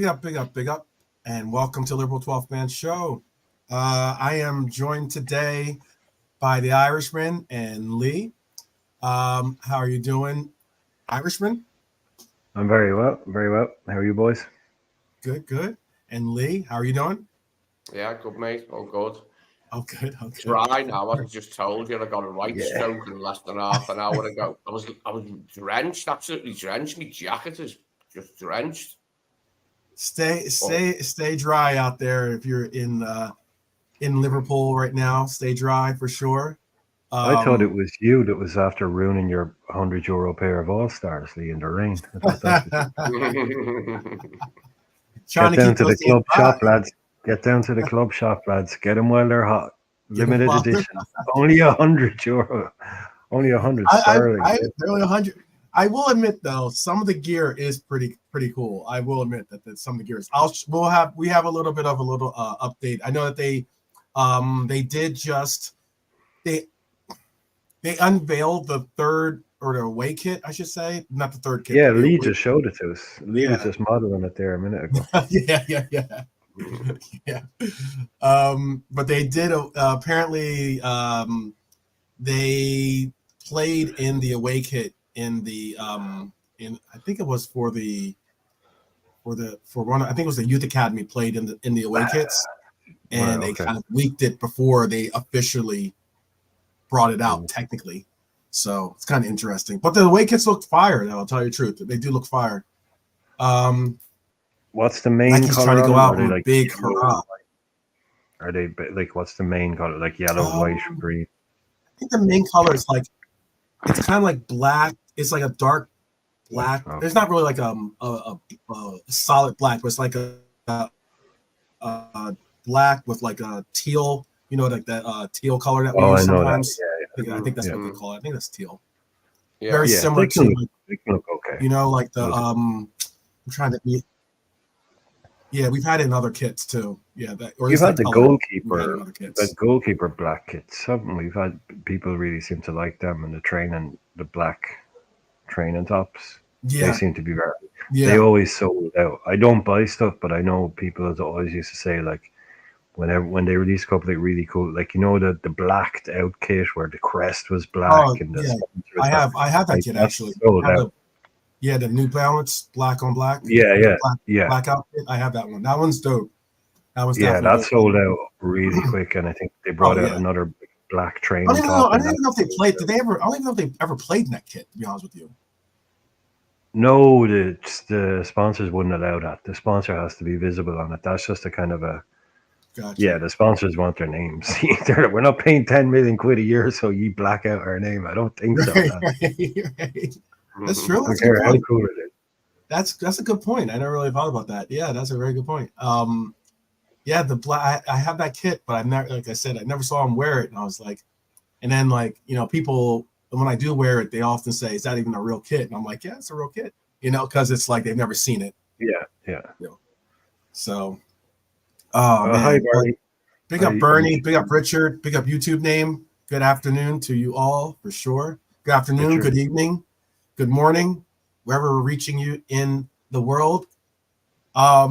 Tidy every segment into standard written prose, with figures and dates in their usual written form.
big up, and welcome to Liverpool 12th Man Show. I am joined today by the Irishman and Lee. How are you doing, Irishman? I'm very well, very well. How are you boys? Good. And Lee, how are you doing? Yeah, good mate, all good. Oh, good. Dry now, as I just told you, I got a right Yeah. stroke in less than half an hour ago. I was drenched, absolutely drenched. My jacket is just drenched. Stay dry out there. If you're in Liverpool right now, stay dry for sure. I thought it was you that was after ruining your €100 pair of All Stars, Lee, in the rain. I thought that was Trying Get to down keep to those the things club dry. shop, lads. Get down to the club shop, lads. Get them while they're hot. Get 'em Limited while they're edition. Only €100. Only 100 sterling. I barely 100. I will admit though, some of the gear is pretty cool. I will admit that some of the gear is. We have a little bit of a little update. I know that they did just they unveiled the third or the away kit, I should say, not the third kit. Yeah, But the Lee away, just showed it to us. Lee was just modeling it there a minute ago. yeah. But they did apparently they played in the away kit in the in I think it was for one I think it was the youth academy played in the away kits, and Right, they okay. kind of leaked it before they officially brought it out technically. So it's kind of interesting. But the away kits look fire, though, I'll tell you the truth. They do look fire. What's the main Nike's color trying to on go them? out Are they in a like big yellow, hurrah. Are they like what's the main color? Like yellow, white, green? I think the main color is like it's kind of like black. It's like a dark black. Okay. There's not really like a solid black, but it's like a black with like a teal. You know, like that teal color that we Oh, I use know that. sometimes. I think that's Yeah. what they call it. I think that's teal. Yeah. Very Yeah, similar to they can look okay. you know, like the Those- I'm trying to be. Yeah, we've had it in other kits too. Yeah, that or at You've least had that the color. We've had it in goalkeeper, other the kits. goalkeeper black kits, haven't we? We've had people really seem to like them, and the black training tops. They Yeah, seem to be very. They yeah. always sold out. I don't buy stuff, but I know people that always used to say like when they release a couple like really cool, like the blacked out kit where the crest was Oh black and the yeah, sponsor was black. I have that Like kit that's actually. sold I have out. the New Balance black on black. Yeah, The yeah, yeah. black outfit. I have that one. That one's dope. That one's Yeah, definitely that dope. sold out really quick, and I think they brought Oh out yeah. another black I training don't even know. top. I And don't that even know if they sold played. out. Did they ever? I don't even know if they ever played in that kit. To be honest with you. No, the sponsors wouldn't allow that. The sponsor has to be visible on it. That's just a kind of a Gotcha. yeah. The sponsors want their names. We're not paying 10 million quid a year, so you black out our name. I don't think so. Right, Man. right. That's true. I don't That's a good care how point. cool it is. That's a good point. I never really thought about that. Yeah, that's a very good point. Yeah, the black. I have that kit, but I've never, like I said, I never saw him wear it, and I was like, and then like people when I do wear it, they often say, "Is that even a real kit?" And I'm like, "Yeah, it's a real kit," because it's like they've never seen it. Yeah, yeah. So, oh Hi, man, but Barney. big Hi, up Bernie, big up Richard, big up YouTube name. Good afternoon to you all for sure. Good afternoon, Richard. good evening, good morning, wherever we're reaching you in the world. Yeah,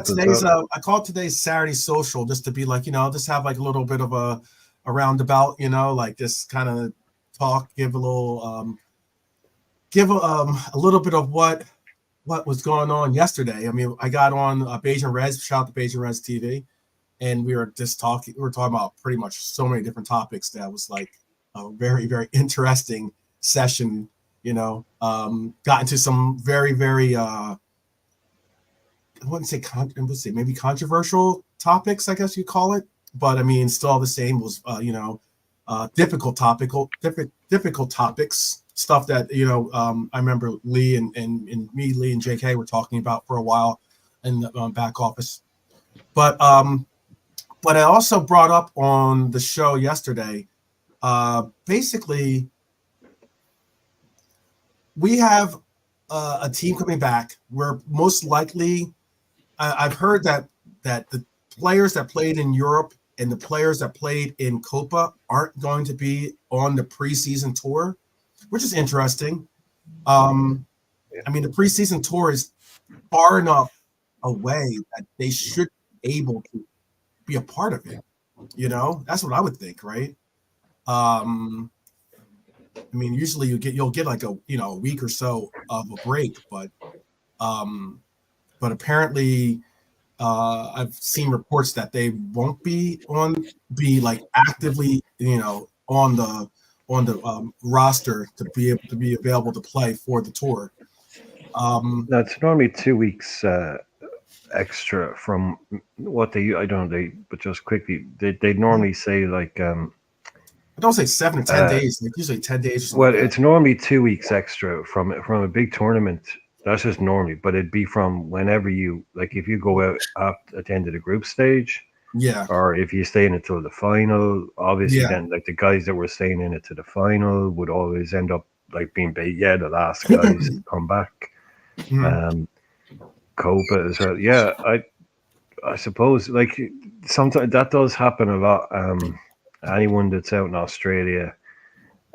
Philip as well. I called today's Saturday social just to be like, just have like a little bit of a roundabout, like just kind of talk, give a little a little bit of what was going on yesterday. I mean, I got on Beijing Reds, shout out to Beijing Reds TV, and we were talking about pretty much so many different topics that was like a very, very interesting session, got into some very, very I wouldn't say maybe controversial topics, I guess you call it, but I mean, still the same was, difficult topics, stuff that, I remember Lee and me, Lee and JK were talking about for a while in the back office. But I also brought up on the show yesterday, basically, we have a team coming back. We're most likely, I've heard that the players that played in Europe and the players that played in Copa aren't going to be on the preseason tour, which is interesting. I mean, the preseason tour is far enough a way that they should be able to be a part of it. That's what I would think, right? I mean, usually you'll get like a week or so of a break, but apparently I've seen reports that they won't be like actively on the roster to be able to be available to play for the tour. No, it's normally 2 weeks extra from what I don't know, but just quickly, they normally say like I don't say 7 to 10 days, like usually 10 days or something. well, like it's normally 2 weeks extra from a big tournament. That's just normally, but it'd be from whenever you like if you go out at the end of the group stage, yeah, or if you stay in it till the final. Obviously, yeah, then like the guys that were staying in it to the final would always end up like being the last guys to come back. Mhm. Copa as well. Yeah, I suppose like sometimes that does happen a lot. Anyone that's out in Australia,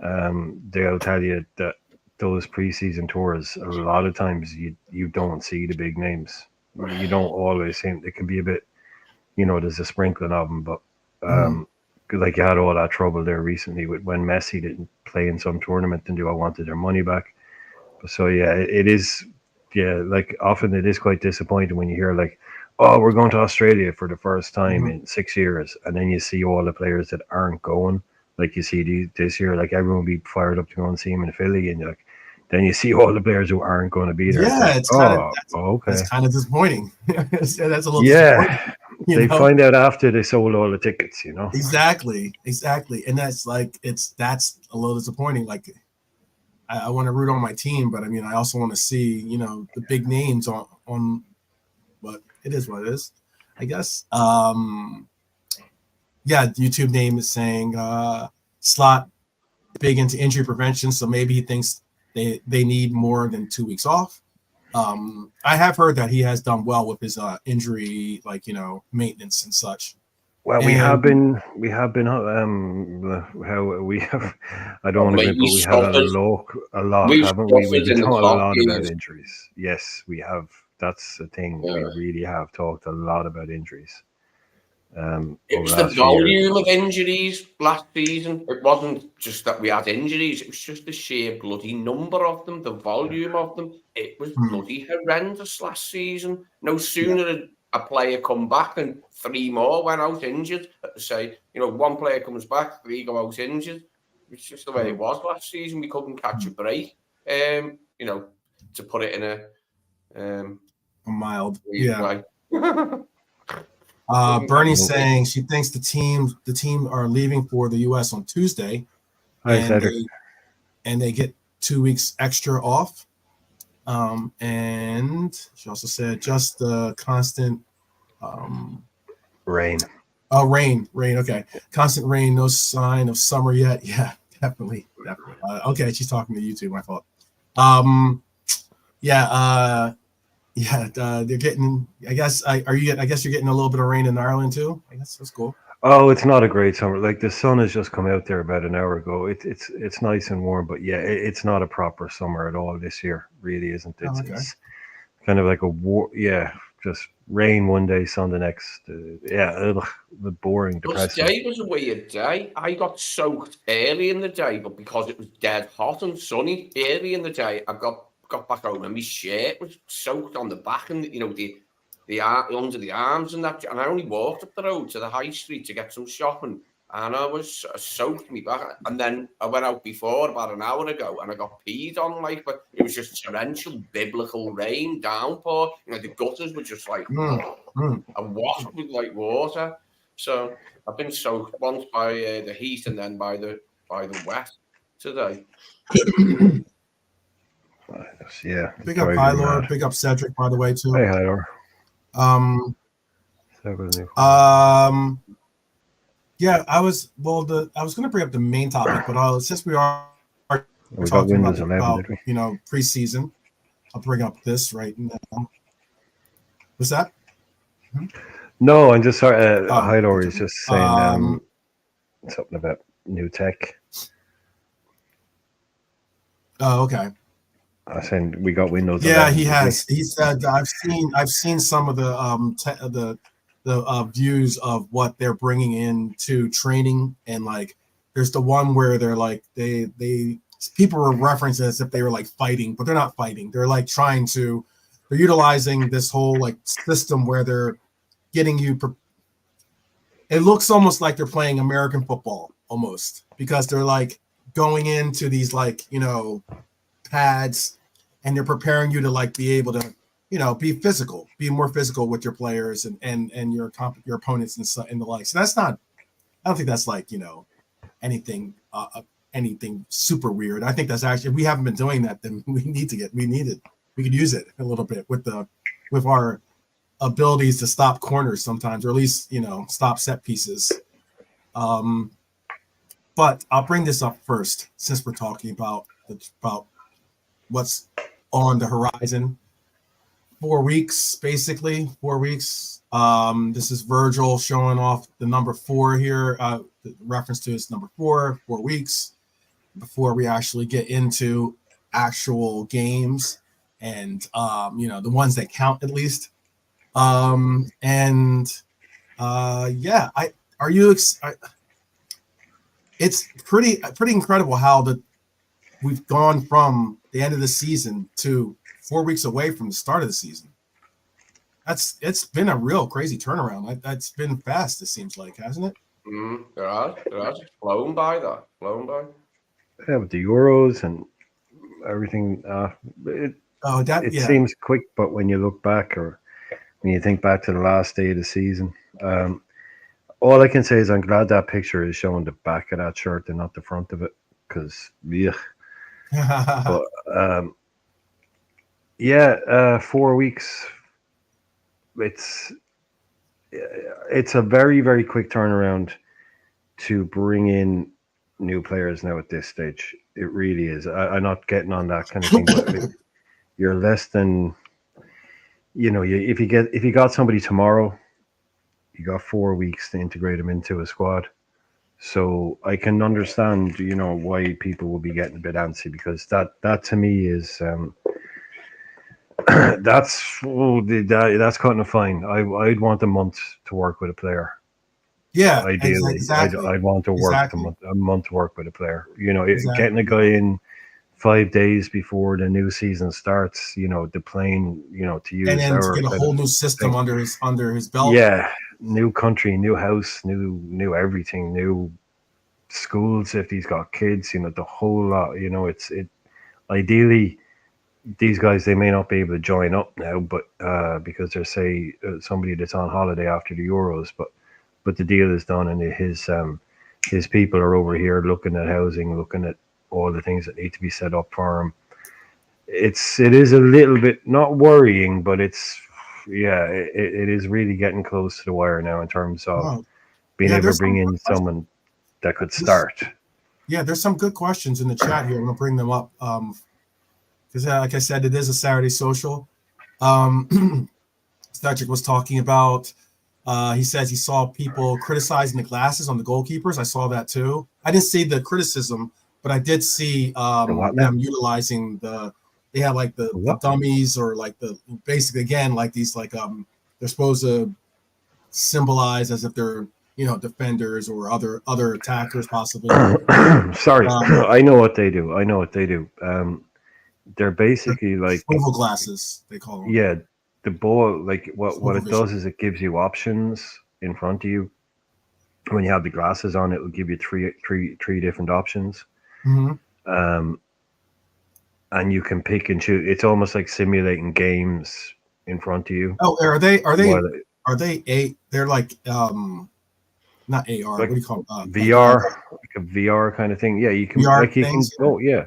they'll tell you that those preseason tours, a lot of times you don't see the big names. You don't always see them. It can be a bit, there's a sprinkling of them, but like you had all that trouble there recently with when Messi didn't play in some tournament and I wanted their money back. So yeah, it is. Yeah, like often it is quite disappointing when you hear like, "Oh, we're going to Australia for the first time in 6 years," and then you see all the players that aren't going. Like you see this year, like everyone will be fired up to go and see him in Philly, and like then you see all the players who aren't going to be there. It's Yeah, like, it's kind of oh, okay, that's kind of disappointing. That's a little disappointing. yeah. They find out after they sold all the tickets, Exactly, and that's a little disappointing. Like I want to root on my team, but I mean I also want to see the big names on. But it is what it is, I guess. Yeah, YouTube name is saying Slot big into injury prevention, so maybe he thinks they need more than 2 weeks off. I have heard that he has done well with his injury, like maintenance and such. Well, we have been, how we have, I don't want to Mate, admit, but we had a lot, we haven't we? suffered We've in the talked a top lot about years. injuries. Yes, we have. That's the thing. We Yeah. really have talked a lot about injuries. It Over was the the last few years. volume of injuries last season. It wasn't just that we had injuries. It was just the sheer bloody number of them, the volume of them. It was bloody horrendous last season. No sooner had a player come back and 3 more went out injured. Say, one player comes back, 3 go out injured. It's just the way it was last season. We couldn't catch a break. To put it in a mild, way. Bernie's saying she thinks the team are leaving for the U.S. on Tuesday, and they get 2 weeks extra off. And she also said just the constant rain. Oh, rain. Okay, constant rain. No sign of summer yet. Yeah, definitely. Okay, she's talking to you too. My fault. They're getting. I guess. I guess you're getting a little bit of rain in Ireland too. I guess that's cool. Oh, it's not a great summer. Like the sun has just come out there about an hour ago. It's nice and warm, but yeah, it's not a proper summer at all this year. Really isn't. It's kind of like a war. Yeah, just rain one day, sun the next. Boring, depressing. Today was a weird day. I got soaked early in the day, but because it was dead hot and sunny early in the day, I got back home and my shirt was soaked on the back and the under the arms and that. And I only walked up the road to the high street to get some shopping, and I was soaked me back. And then I went out before about an hour ago, and I got peed on, but it was just torrential biblical rain downpour. The gutters were just like and washed with water. So I've been soaked once by the heat and then by the wet today. Yeah. Big up Hylor, big up Cedric, by the way, too. Hey Hylor. Yeah, I was going to bring up the main topic, but since we are talking about preseason, I'll bring up this right now. What's that? No, I'm just sorry. Hylor is just saying something about new tech. Oh, okay. I said we got Windows Yeah, 11. he did we? has. He said I've seen some of the views of what they're bringing in to training, and like there's the one where they're like they people were referencing as if they were like fighting, but they're not fighting. They're like they're utilizing this whole like system where they're getting you. It looks almost like they're playing American football almost, because they're like going into these like pads, and they're preparing you to like be able to be more physical with your players and your opponents and the like. So that's not. I don't think that's like anything anything super weird. I think that's actually, if we haven't been doing that, then we need it. We could use it a little bit with our abilities to stop corners sometimes, or at least stop set pieces. But I'll bring this up first, since we're talking about what's on the horizon. 4 weeks, basically 4 weeks. This is Virgil showing off the number 4 here. The reference to his number 4 weeks before we actually get into actual games and the ones that count at least. Yeah, it's pretty incredible how we've gone from the end of the season to 4 weeks away from the start of the season. It's been a real crazy turnaround. That's been fast, it seems like, hasn't it? There has. It's flown by that. Flown by. Yeah, with the Euros and everything, it seems quick, but when you look back, or when you think back to the last day of the season, all I can say is I'm glad that picture is showing the back of that shirt and not the front of it, because but 4 weeks. It's a very, very quick turnaround to bring in new players now at this stage. It really is. I'm not getting on that kind of thing, but you're less than, if you got somebody tomorrow, you got 4 weeks to integrate them into a squad. So I can understand, why people will be getting a bit antsy, because that to me is that's cutting a fine. I'd want a month to work with a player. Yeah, Ideally, exactly. I'd want to work Exactly. a month to work with a player. Exactly. Getting a guy in 5 days before the new season starts, the plane, to use And then to our get a kind whole of new system thing. under his belt. Yeah, new country, new house, new everything, new schools if he's got kids, the whole lot. It ideally, these guys, they may not be able to join up now, but because they're somebody that's on holiday after the Euros, but the deal is done, and his people are over here looking at housing, looking at all the things that need to be set up for him. It is a little bit not worrying, but it is really getting close to the wire now in terms of Oh, being yeah, able to there's some bring good in questions. someone that could start. Yeah, there's some good questions in the chat here. I'm gonna bring them up. Because like I said, it is a Saturday social. Stajcic was talking about. He says he saw people criticizing the glasses on the goalkeepers. I saw that too. I didn't see the criticism, but I did see The what now? them utilizing they have like the What? dummies, or like basically again like these like they're supposed to symbolize as if they're defenders or other attackers possibly. Sorry, Um, I know what they do. They're basically like, Swivel glasses, they call them. yeah, the ball. Like what Swivel it does vision. is it gives you options in front of you. When you have the glasses on, it will give you three different options. Mm-hmm. Um, and you can pick and choose. It's almost like simulating games in front of you. Oh, are they While they're like not AR. What like do you call VR, like a VR kind of thing. Yeah, VR you can things? go. Yeah,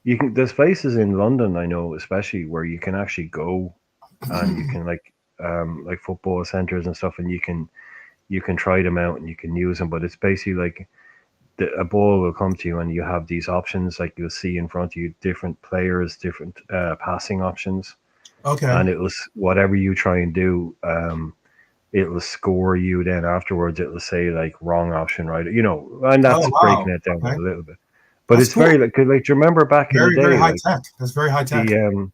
you can. There's places in London I know, especially where you can actually go, and you can like football centers and stuff, and you can try them out and you can use them. But it's basically like a ball will come to you, and you have these options. Like you'll see in front of you different players, different passing options, Okay. and it was whatever you try and do. It will score you. Then afterwards, it will say like wrong option, right? And Oh that's breaking wow. it down Okay. a little bit. But That's it's very cool. like do you remember back in the Very, very day, high like tech. That's very high tech. the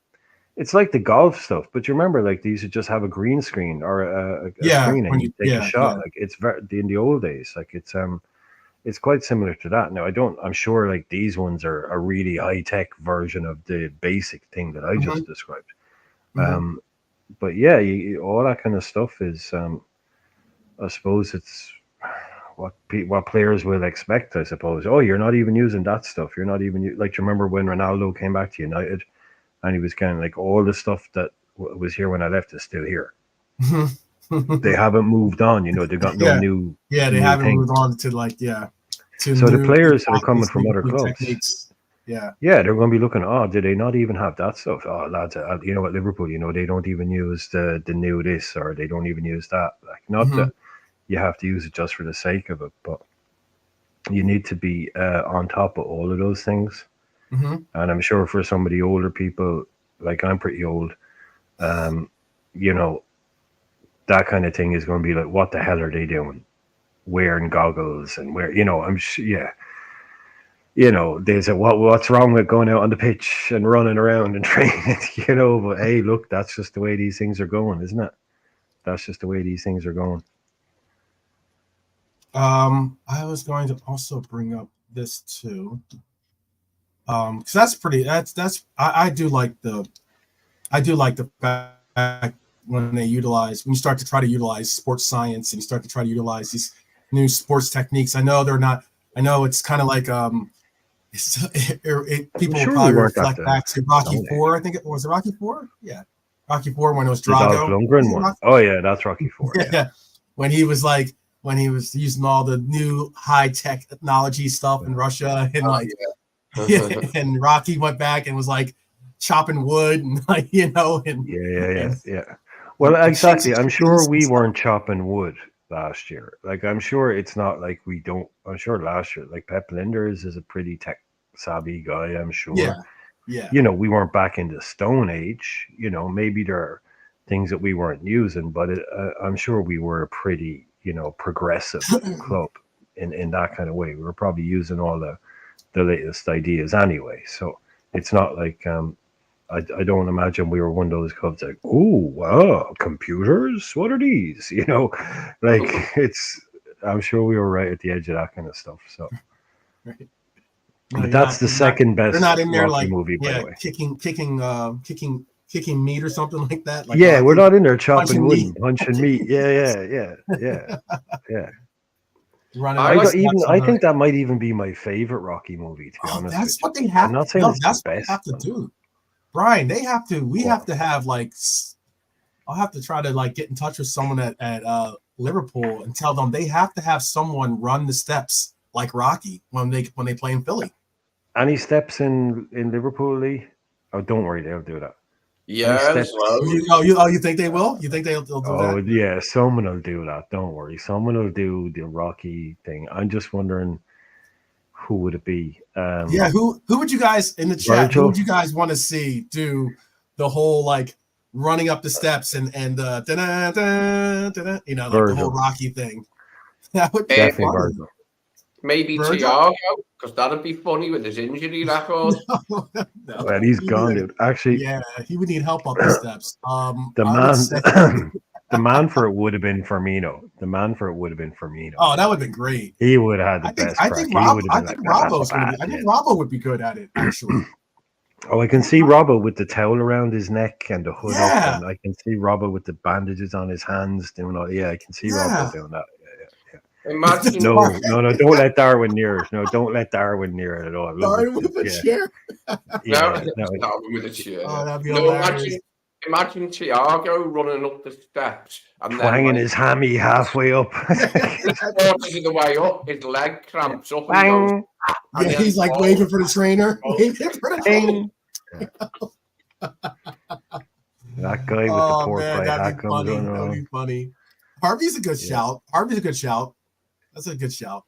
it's like the golf stuff. But you remember, like they used to just have a green screen or a Yeah, screen, when and you you take a shot. Like it's very in the old days. Like it's quite similar to that. Now I'm sure like these ones are a really high tech version of the basic thing that I hmm just described. hmm Um, but yeah, all that kind of stuff is, I suppose it's what players will expect. I suppose. Oh, you're not even using that stuff. You're not even like. Do you remember when Ronaldo came back to United, and he was kind of like all the stuff that was here when I left is still here. They haven't moved on. They've got no yeah, yeah. They new haven't thing. moved on to to So the new players that are coming tactics, from other new clubs, techniques. Yeah. yeah, they're going to be looking. Oh, did they not even have that stuff? Oh, lads, you know, at Liverpool, they don't even use the new this, or they don't even use that. Like, not hmm that you have to use it just for the sake of it, but you need to be on top of all of those things. hmm And I'm sure for some of the older people, like I'm pretty old, um, you know, that kind of thing is going to be like, what the hell are they doing? Wearing goggles and yeah. There's what's wrong with going out on the pitch and running around and training, but hey, look, that's just the way these things are going, isn't it? That's just the way these things are going. I was going to also bring up this too. Because that's pretty. I do like the fact when you start to try to utilize sports science and you start to try to utilize these new sports techniques. I know they're not. I know it's kind of like I'm people will sure we probably weren't at reflect the back to Rocky Stone Age. Four. I think it was Rocky Four. Yeah, Rocky Four when it was The Dolph Drago. Was Lundgren it one. Rocky? Oh yeah, that's Rocky Four. Yeah, Yeah, when he was using all the new high technology stuff in Russia and Oh, like yeah. and Rocky went back and was like chopping wood and like and yeah. Well, chasing exactly. I'm sure chickens and we stuff. weren't chopping wood last year. Like, I'm sure it's not like we don't. I'm sure last year, like Pep Linders is a pretty tech savvy guy. I'm Yeah, sure. yeah. We weren't back in the Stone Age. Maybe there are things that we weren't using, but I'm sure we were a pretty, progressive club in that kind of way. We were probably using all the latest ideas anyway. So it's not like I don't imagine we were one of those clubs like, oh wow, computers, what are these? Like it's. I'm sure we were right at the edge of that kind of stuff. So, Right. No, but that's the second you're best not in there Rocky like movie, by the yeah, way. kicking meat or something like that, like Yeah, we're Rocky not in there chopping punching wood meat, and punching meat. Yeah. running I up the like. steps on I the. think that might even be my favorite Rocky movie, to be Oh, honest with that's you. what they I'm have. not saying No, it's the that's what they best have to one. do, Brian. They have to. We have Well, to have like. I'll have to try to like get in touch with someone at Liverpool and tell them they have to have someone run the steps like Rocky when they play in Philly. any steps in Liverpool, Lee? Oh, don't worry, they'll do that. Any Yeah, there's steps? loads. You think they will? You think they'll do Oh that? yeah, someone will do that. Don't worry, someone will do the Rocky thing. I'm just wondering who would it be? Yeah, who would you guys in the chat? Who Virgil. would you guys want to see do the whole like running up the steps and like the whole Virgil. Rocky thing? That would be Definitely Um, funny. Virgil. maybe Virgil? Thiago, because that'd be funny with his injury record. No, no. Well, he's He would gone, need, dude. Actually, yeah, he would need help up the steps. the I would man, say, the man for it would have been Firmino. The man for it would have been Firmino. oh, that would have been great. He would have had the best crack. He would have I been think like, "Bah, bah, bah, Robbo's gonna bah," be. I think yeah. Robbo would be good at it actually. Oh, I can see Robbo with the towel around his neck and the hood up, Yeah, and I can see Robbo with the bandages on his hands doing all. Yeah, I can see Robbo yeah. doing that. Yeah. Imagine, No, no, no! Don't let Darwin near it. No, don't let Darwin near it at all. Look, Sorry with a yeah, chair. no, no. not with a chair. Oh, that'd be No, hilarious. imagine Thiago running up the steps and then Twanging when his hammy halfway up. his quarters of the way up, his leg cramps up and he goes, Bang, and Yeah, then he's like falls. waving for the trainer. Waving for the trainer. bang. That guy with the Oh pork man, pie that'd hat be comes funny. on That would around. be funny. Harvey's a good Yeah. shout. Harvey's a good shout. That's a good shout.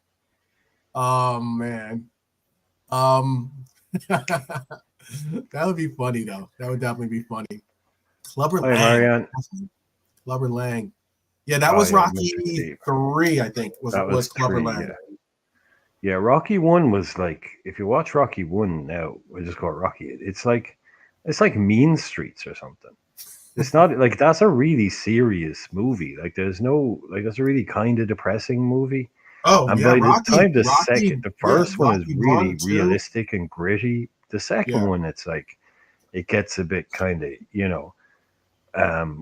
Oh man. Um that would be funny though. That would definitely be funny. Clubber Hi, Lang. Marianne. Clubber Lang. Yeah, that Oh was yeah, Mr. Rocky Steve. 3, I think, That was was Clubber 3. Lang. Yeah, Rocky 1 was like, if you watch Rocky 1 now, we just call it Rocky. It's like Mean Streets or something. It's not like that's a really serious movie. Like there's no like that's a really kind of depressing movie. Oh And yeah, by the time Rocky, the yeah, first one is Rocky really 1, 2. realistic and gritty. The second Yeah. one, it's like it gets a bit kind of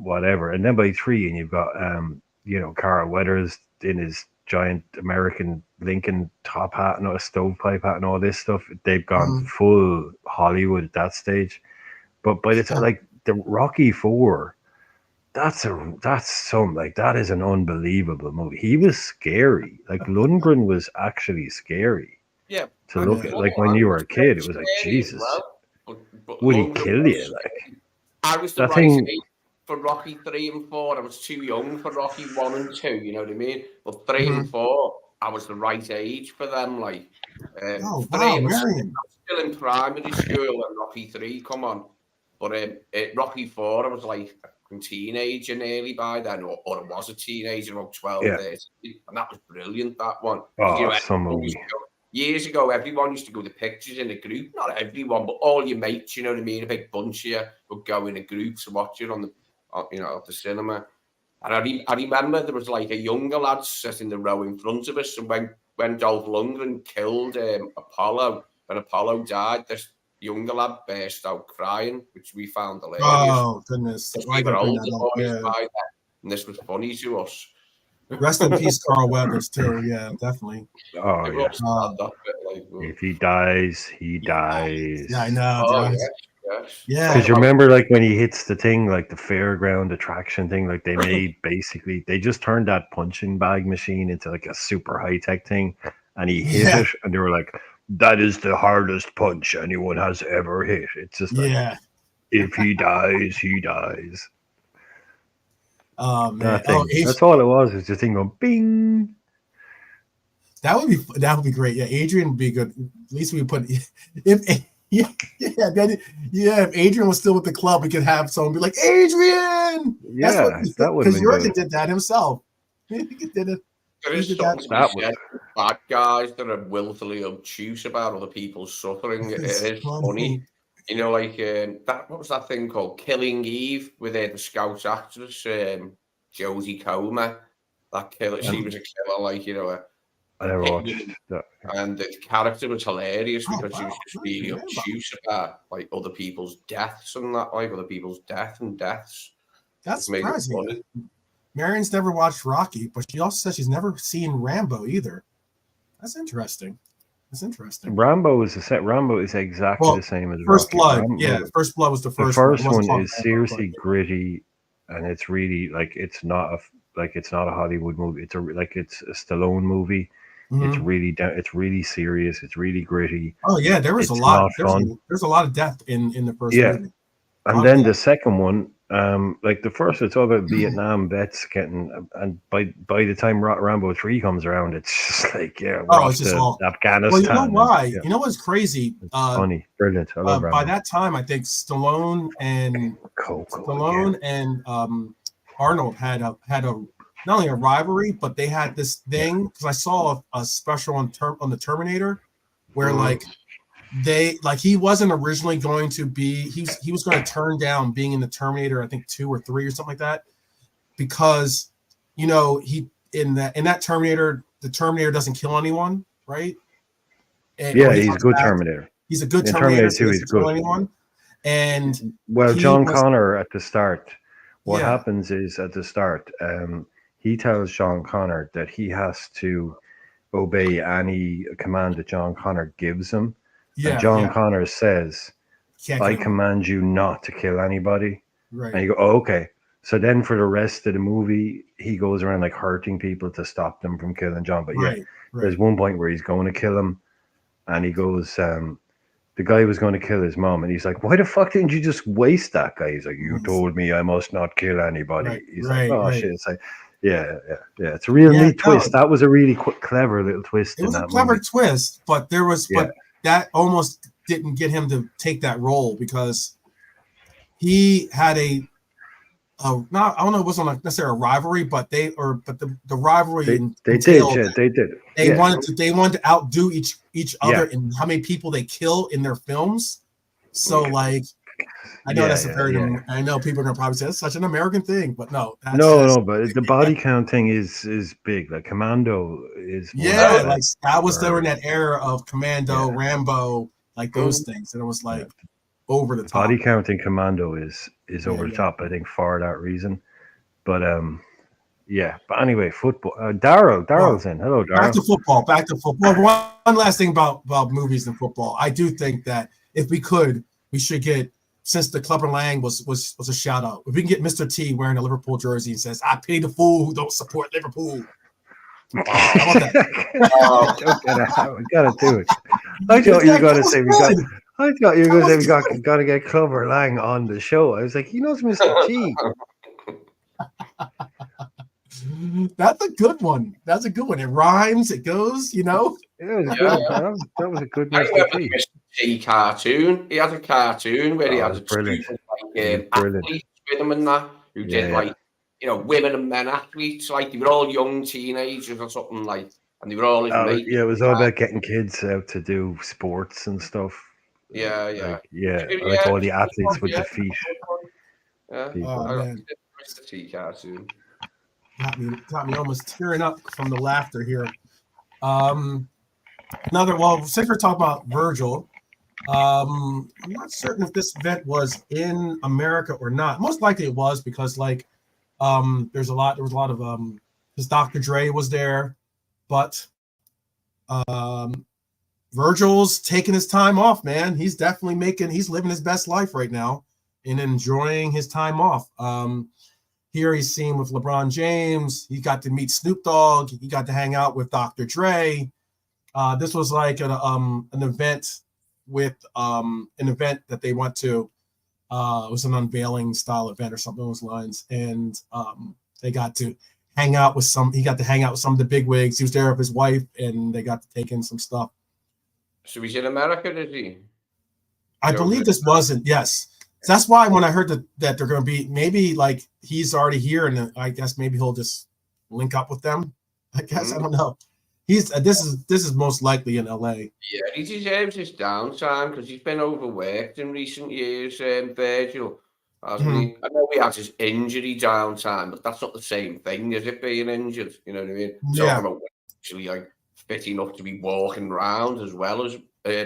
whatever. And then by three, and you've got Carl Weathers in his giant American Lincoln top hat and a stovepipe hat and all this stuff. They've gone Mhm. full Hollywood at that stage. But by the time, Yeah. like the Rocky Four, that is an unbelievable movie. He was scary. Like Lundgren was actually scary Yeah, to and look Yeah. at. Like when you were a kid, it was like scary as Jesus, well. But would he Lundgren kill you? was Like I was the that right thing. age for Rocky 3 and 4. I was too young for Rocky 1 and 2, you know what I mean? But 3 and Mhm. 4, I was the right age for them. Like, Oh 3, wow, Marion. I was still in primary school and Rocky 3, come on. But Rocky 4, I was like a teenager nearly by then, or I was a teenager, about 12, Yeah. 13. And that was brilliant, that one. Because, Oh, some everyone used movie. to go, years ago, everyone used to go to pictures in a group. Not everyone, but all your mates, you know what I mean? A big bunch of you would go in a group to watch it at the cinema. And I remember there was like a younger lad sitting in the row in front of us, and when Dolph Lundgren killed Apollo, when Apollo died, this younger lad burst out crying, which we found hilarious. Oh goodness, Because I we were gotta bring older that up. boys Yeah. by then, and this was funny to us. Rest in peace, Carl Weathers too. Yeah, definitely. Oh It yeah. was Um, that bit like, If he dies, he yeah, dies. yeah, I know. oh Dude. yes. Yeah, Talk Because you about remember, like when he hits the thing, like the fairground attraction thing, like they just turned that punching bag machine into like a super high tech thing, and he hit yeah, it, and they were like, "That is the hardest punch anyone has ever hit." It's just like, yeah. if he dies, he dies. Oh man. That Oh, thing. That's all it was. It's just thing going bing. that would be great. Yeah, Adrian would be good. At least we put if yeah, if Adrian was still with the club, we could have someone be like, Adrian. That's what, Yeah, that would have because been good. Jurgen did that himself. He did it. there He is did that. something to be That was said for bad guys that are willfully obtuse about other people's suffering. It It's is funny. funny. Like that. What was that thing called? Killing Eve with the Scout actress Josie Comer. That killer. She was a killer. I never Hit watched women. that. And the character was hilarious Oh because she was wow, just I didn't really know about obtuse about like other people's deaths and that, like other people's deaths. that's Just made it surprising. funny. Marion's never watched Rocky, but she also said she's never seen Rambo either. That's interesting. That's interesting. Rambo is Rambo is exactly Well, the same as First Rocky. Blood, yeah, Rambo, First Blood was the the first one. It first wasn't one called is Rambo, but seriously gritty, and it's really it's not a Hollywood movie. It's a Stallone movie. It's Mhm. really it's really serious. It's really gritty. Oh yeah, there was a It's lot. not fun. There's a lot of depth in the first Yeah, movie. A and lot of then the depth. second one, like the first, it's all about Vietnam vets getting, and by the time Rambo 3 comes around, it's just like, yeah, we're Oh, it's off just to all. Well, you know Afghanistan, and why? yeah, You know what's crazy? it's funny, brilliant. I love By Rambo. that time, I think Coco again. Stallone and Arnold had a not only a rivalry, but they had this Yeah. thing because I saw a special on the Terminator where Mm. he wasn't originally going to be he was going to turn down being in the Terminator, I think 2 or 3 or something like that, because he in that Terminator, the Terminator doesn't kill anyone, right? Yeah, When he he's a comes good back, Terminator. he's a good In Terminator, Terminator so he 2, he's doesn't kill good. anyone. And Well, he John was Connor at the start, what yeah, happens is at the start, he tells John Connor that he has to obey any command that John Connor gives him. And yeah, John yeah. Connor says, Can't I kill anyone. command you not to kill anybody. Right, And you go, oh, okay. So then for the rest of the movie, he goes around like hurting people to stop them from killing John. But yeah, right, there's right. one point where he's going to kill him, and he goes, the guy was going to kill his mom, and he's like, why the fuck didn't you just waste that guy? He's like, you told me I must not kill anybody. Right, He's like, right, oh right. shit. It's like, yeah. It's a real Yeah, neat no, twist. That was a really clever little twist it in was a that clever movie. twist, but Yeah. that almost didn't get him to take that role because he had not I don't know, it wasn't necessarily a rivalry, but the rivalry They did, entailed yeah, that they did. they Yeah, wanted to outdo each other yeah, in how many people they kill in their films. So Yeah. like, I know yeah, that's a yeah, very yeah. I know people are gonna probably say that's such an American thing, but no, that's No, just no, but the body count thing is big. Like Commando is one of the yeah, Oh, like best. that was during Or that era of Commando, yeah, Rambo, like those mm, things, and it was yeah. like over the The body top. count in Commando is Yeah, over the yeah. top. I think for that reason. But yeah. But anyway, football. Daryl's Well, in. Hello, back Daryl. to football. Back to football. One last thing about movies and football. I do think that if we could, we should get since the Clubber Lang was a shout out. If we can get Mr. T wearing a Liverpool jersey and says, "I pity the fool who don't support Liverpool." How about that? oh, We gotta do it. I thought you were That gonna was say we got. good. I thought you were That gonna say was we good. got to get Clover Lang on the show. I was like, he knows Mr. T. That's a good one. That's a good one. It rhymes. It goes. Yeah, it was a good yeah. one. That was a good I Mr. remember the T. Mr. T cartoon. He had a cartoon where he Oh, it had was a brilliant. team of It was brilliant. athletes with him and that who Yeah, did yeah. women and men athletes. Like they were all young teenagers or something like, and they were all his mates. Yeah, it was all about getting kids out to do sports and stuff. Yeah, yeah, Like, yeah, like yeah. all the athletes with Yeah, the feet yeah. Oh people. I got man, the Mr. T cartoon. got me almost tearing up from the laughter here. Um, since we're talking about Virgil, I'm not certain if this event was in America or not. Most likely it was because there was a lot of because Dr. Dre was there, but um Virgil's taking his time off, man. He's living his best life right now and enjoying his time off. Here he's seen with LeBron James. He got to meet Snoop Dogg. He got to hang out with Dr. Dre. This was like an event with an event that they went to. It was an unveiling style event or something along those lines, and they got to hang out with some. He got to hang out with some of the big wigs. He was there with his wife, and they got to take in some stuff. So he's in America, is he? I believe this wasn't. Yes, so that's why when I heard that they're going to be maybe like he's already here, and I guess maybe he'll just link up with them. I guess I don't know. He's this is most likely in LA. Yeah, he deserves his downtime because he's been overworked in recent years, Virgil, hasn't Mhm. he? I know he has his injury downtime, but that's not the same thing as it being injured. You know what I mean? Yeah. Talking about actually like fit enough to be walking around as well as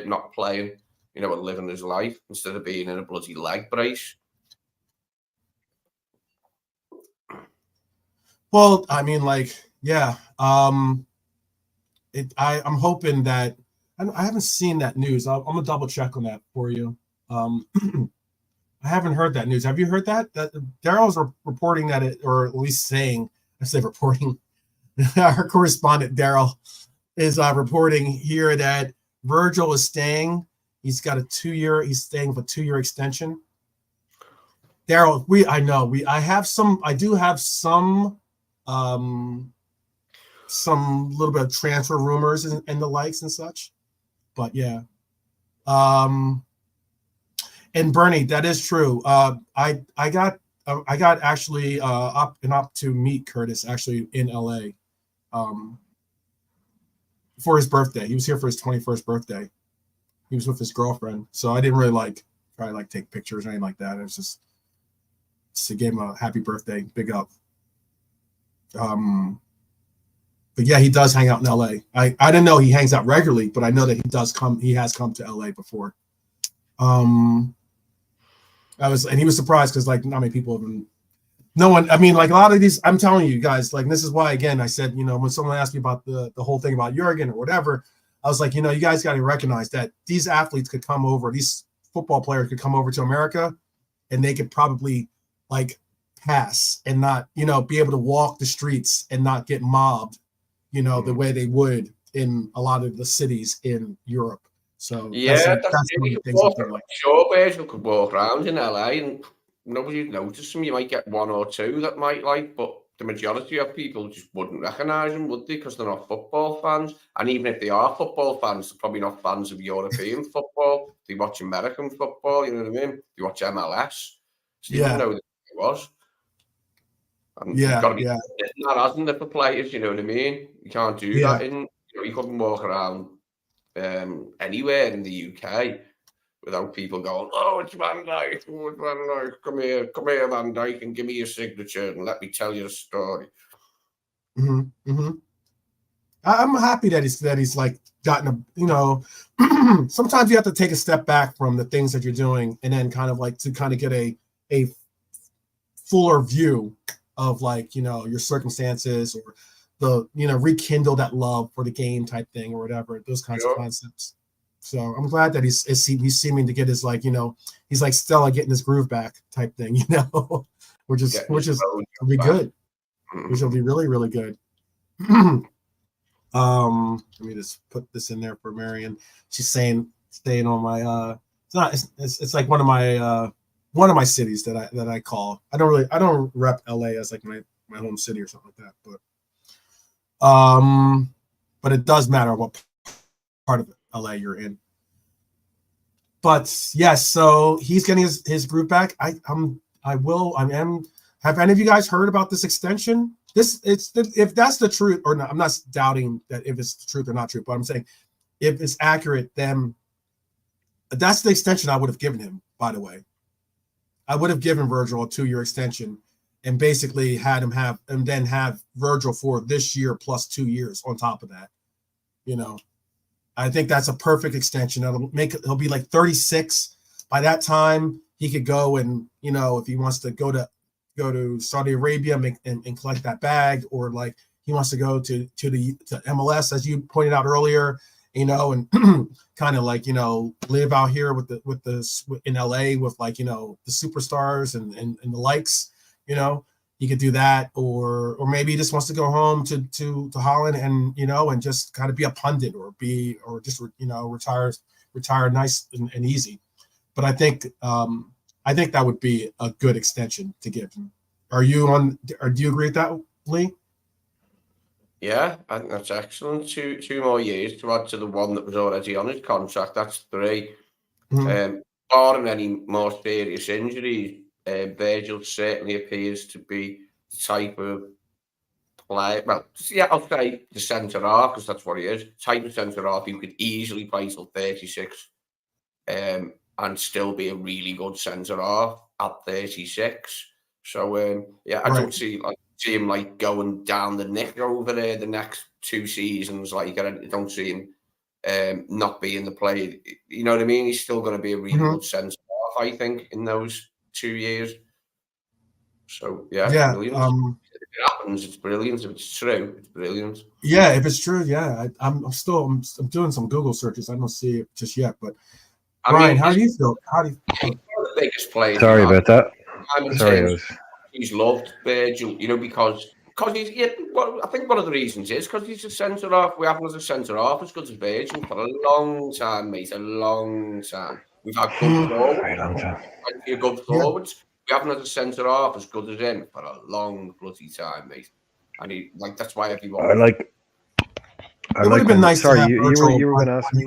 not playing, and living his life instead of being in a bloody leg brace. Well, I mean, like, yeah. I'm hoping that I haven't seen that news. I'm gonna double check on that for you. I haven't heard that news. Have you heard that? That Daryl's reporting that or at least saying, I say reporting. Our correspondent Daryl is reporting here that Virgil is staying. He's got a 2-year. He's staying with a 2-year extension. Daryl, I do have some little bit of transfer rumors and the likes and such, but yeah. And Bernie, that is true. I got actually up to meet Curtis actually in LA for his birthday. He was here for his 21st birthday. He was with his girlfriend, so I didn't really try to take pictures or anything like that. It was just to give him a happy birthday, big up. But yeah, he does hang out in LA. I didn't know he hangs out regularly, but I know that he does come. He has come to LA before. And he was surprised because not many people have been. No one. I mean, a lot of these. I'm telling you guys, this is why again I said, when someone asked me about the whole thing about Jurgen or whatever, I was like, you guys got to recognize that these athletes could come over. These football players could come over to America, and they could probably pass and not be able to walk the streets and not get mobbed, the way they would in a lot of the cities in Europe. So Yeah, that's one of the things I feel like. Sure, Virgil could walk around in LA and nobody'd notice him. You might get one or two that might but the majority of people just wouldn't recognise him, would they? Because they're not football fans. And even if they are football fans, they're probably not fans of European football. They watch American football, you know what I mean? They watch MLS. So they wouldn't know that he was. And you've got Yeah, to be yeah, that, hasn't it, for players? You know what I mean? You can't do yeah. that you couldn't walk around anywhere in the UK without people going, "Oh, it's Van Dijk. Oh, it's Van Dijk. Come here, Van Dijk, and give me your signature and let me tell you a story." Hmm. Hmm. I'm happy that he's like gotten sometimes you have to take a step back from the things that you're doing and then kind of like to kind of get a fuller view of like your circumstances or the rekindle that love for the game type thing or whatever, those kinds of Sure. concepts. So I'm glad that he's seeming to get his like he's like Stella getting his groove back type thing, which is Getting his phone will be back. good, which will be really really good. Let me just put this in there for Marion. She's staying on my it's like one of my cities that I call. I don't rep LA as like my home city or something like that, but it does matter what part of LA you're in. But yes, so he's getting his group back. I am. Have any of you guys heard about this extension? If that's the truth or not. I'm not doubting that if it's the truth or not true, but I'm saying if it's accurate, then that's the extension I would have given him. By the way, I would have given Virgil a 2-year extension and basically had him have Virgil for this year plus 2 years on top of that. I think that's a perfect extension. He'll be like 36 by that time. He could go and if he wants to go to Saudi Arabia and collect that bag, or like he wants to go to MLS as you pointed out earlier, and kind of like live out here in LA with like the superstars and the likes. He could do that, or maybe he just wants to go home to Holland and just kind of be a pundit or just retire nice and easy. But I think that would be a good extension to give him. Are you on? Or do you agree with that, Lee? Yeah, I think that's excellent. Two more years to add to the one that was already on his contract. That's 3. Mm-hmm. Barring any more serious injuries, Virgil certainly appears to be the type of player. Well, yeah, I'll say the centre half because that's what he is. Type of centre half who could easily play till 36, and still be a really good centre half at 36. So yeah, I Right. don't see him like going down the neck over there the next 2 seasons. Like I don't see him not being the player. You know what I mean? He's still going to be a really Mm-hmm. good centre half, I think, in those 2 years. So yeah, it's Yeah. brilliant. If it happens, it's brilliant. If it's true, it's brilliant. Yeah. If it's true, yeah. I'm doing some Google searches. I don't see it just yet, but I Brian, mean, how he's do you feel? one of the biggest players we've Sorry had. about that. In Sorry, I terms, was. he's loved Virgil, because he's well, I think one of the reasons is because he's a centre half. We haven't had a centre half as good as Virgil for a long time, mate. A long time. We've had good forwards, Very long time. plenty of good Yeah. forwards. We haven't had a centre half as good as him for a long bloody time, mate. And that's why everyone. I like It would have been when. nice to Sorry, have Virgil you were going to ask when me.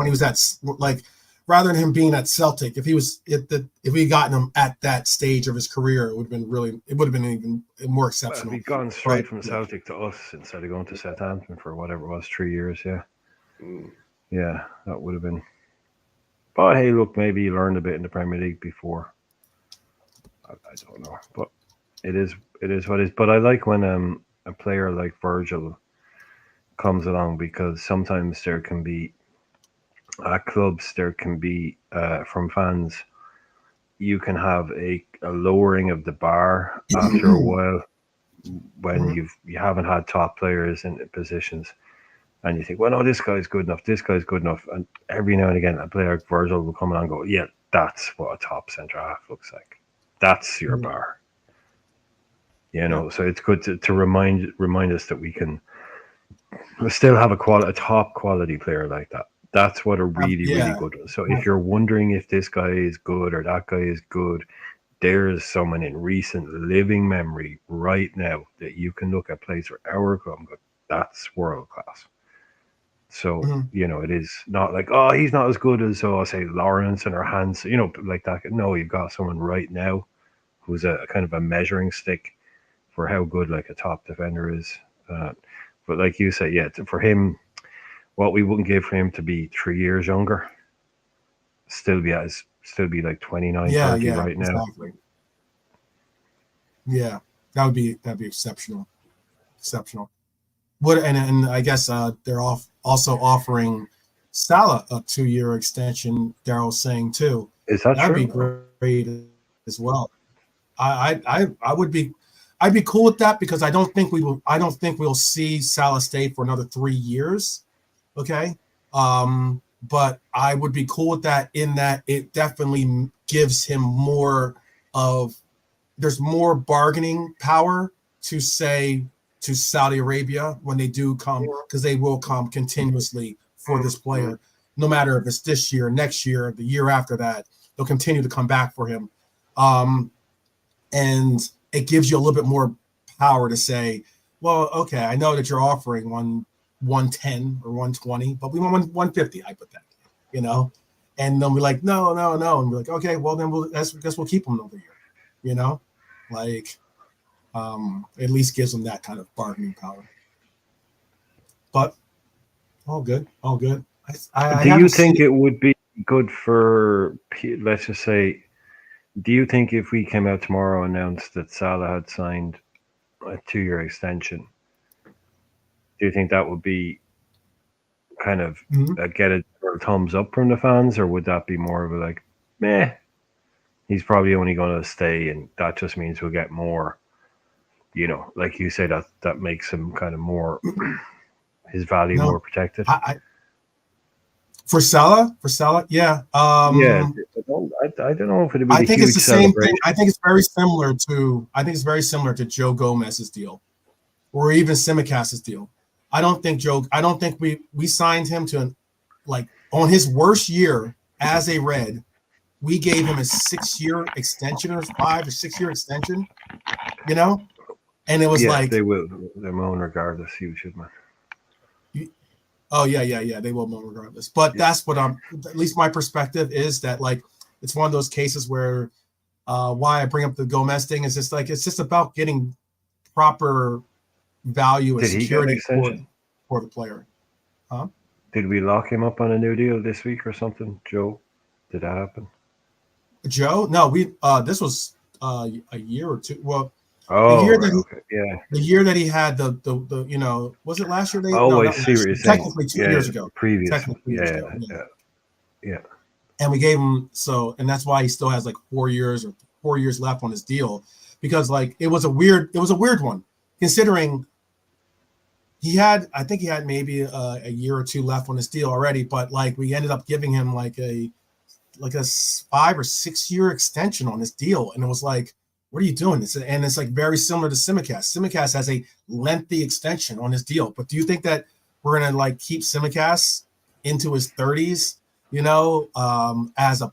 he was at like rather than him being at Celtic. If we gotten him at that stage of his career, it would have been even more Well, exceptional. if he'd gone straight But from Celtic to us instead of going to Southampton for whatever it was, 3 years. Yeah, Mm. yeah, that would have been. But hey, look, maybe he learned a bit in the Premier League before. I don't know, but it is what it is. But I like when a player like Virgil comes along, because sometimes there can be at clubs, there can be from fans, you can have a lowering of the bar after a while when Mhm. you haven't had top players in positions, and you think, well, no, this guy's good enough, and every now and again a player like Virgil will come along and go, yeah, that's what a top centre half looks like. That's your Mhm. bar. Yeah. So it's good to remind us that we can still have a top quality player like that. That's what a really, really Yeah. good one. So if you're wondering if this guy is good or that guy is good, there's someone in recent living memory right now that you can look at plays for our club and go, that's world class. So, Mhm. it is not like, oh, he's not as good as, say, Lawrence or Hans, like that. No, you've got someone right now who's a kind of a measuring stick for how good like a top defender is. But like you said, yeah, for him, what we wouldn't give for him to be 3 years younger, still be like 29, Yeah, 30 yeah, right now. exactly. Yeah, that'd be exceptional, exceptional. What and I guess they're also offering Salah a 2-year extension. Daryl's saying too. Is that That'd be true? great as well. I would be, I'd be cool with that because I don't think we'll see Salah stay for another 3 years. Okay. But I would be cool with that in that it definitely gives him more of, there's more bargaining power to say to Saudi Arabia when they do come, because they will come continuously for this player, no matter if it's this year, next year, the year after that, they'll continue to come back for him. And it gives you a little bit more power to say, well, okay, I know that you're offering 110 or 120, but we want 150, hypothetically, you know? And they'll be like, no, no, no. And we're like, okay, well, then guess we'll keep them another year, you know? Like, at least gives them that kind of bargaining power. But all good, all good. I Do you haven't think seen it would be good for, let's just say, do you think if we came out tomorrow and announced that Salah had signed a 2-year extension, do you think that would be kind of Mhm. get a thumbs up from the fans, or would that be more of a like, meh, he's probably only going to stay, and that just means we'll get more, like you say, that makes him kind of more, his value No, more protected? I for Salah, yeah. Yeah, I don't know if it'd be I the think it's huge the same thing. celebration. I think it's very similar to. I think it's very similar to Joe Gomez's deal, or even Simicast's deal. I don't think we signed him to, like, on his worst year as a Red. We gave him a 6-year extension or 5 or 6 year extension. You know, and it was Yeah, like, they will. They're moan regardless. You should, man. oh yeah, yeah, yeah, they will moan regardless. But Yeah. that's what I'm. At least my perspective is that, like, it's one of those cases where why I bring up the Gomez thing is just like it's just about getting proper value and Did he get an security extension? for the player. Huh? Did we lock him up on a new deal this week or something, Joe? Did that happen? Joe? No, we this was a year or two. Well, the Oh, year right. that Okay. Yeah. he had the was it last year? Oh, No, I not see what last you're year. saying. Technically 2 years Yeah, ago. previous. Technically 2 years Yeah, ago. Yeah. yeah, yeah. And we gave him and that's why he still has like 4 years left on his deal, because like it was a weird one, considering I think he had maybe a year or two left on his deal already, but like we ended up giving him like a 5 or 6 year extension on his deal, and it was like, what are you doing? It's like very similar to Simicast. Simicast has a lengthy extension on his deal, but do you think that we're gonna like keep Simicast into his 30s? As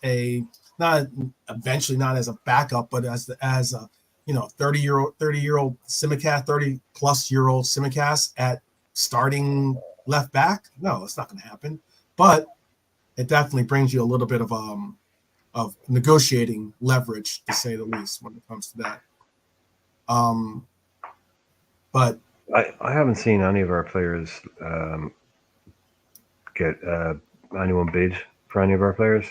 a not eventually not as a backup, but as a 30-year-old Simicast, 30-plus-year-old Simicast at starting left back? No, it's not going to happen. But it definitely brings you a little bit of negotiating leverage, to say the least, when it comes to that. But I haven't seen any of our players get anyone bid for any of our players.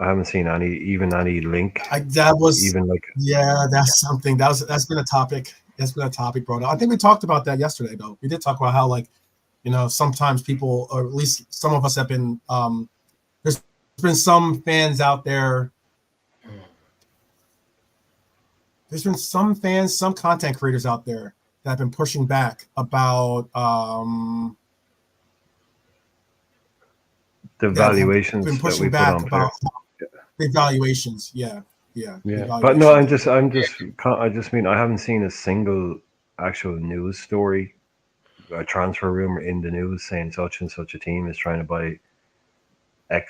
I haven't seen any link, that was even like. yeah, that's something that's been a topic. That's been a topic brought up. I think we talked about that yesterday, though. We did talk about how, like, sometimes people, or at least some of us, have been. There's been some fans out there. There's been some fans, some content creators out there that have been pushing back about The that have valuations been that we pushing put back on about players. the evaluations. Yeah, yeah, the Yeah, but no, evaluations. I just mean I haven't seen a single actual news story, a transfer rumor in the news saying such and such a team is trying to buy a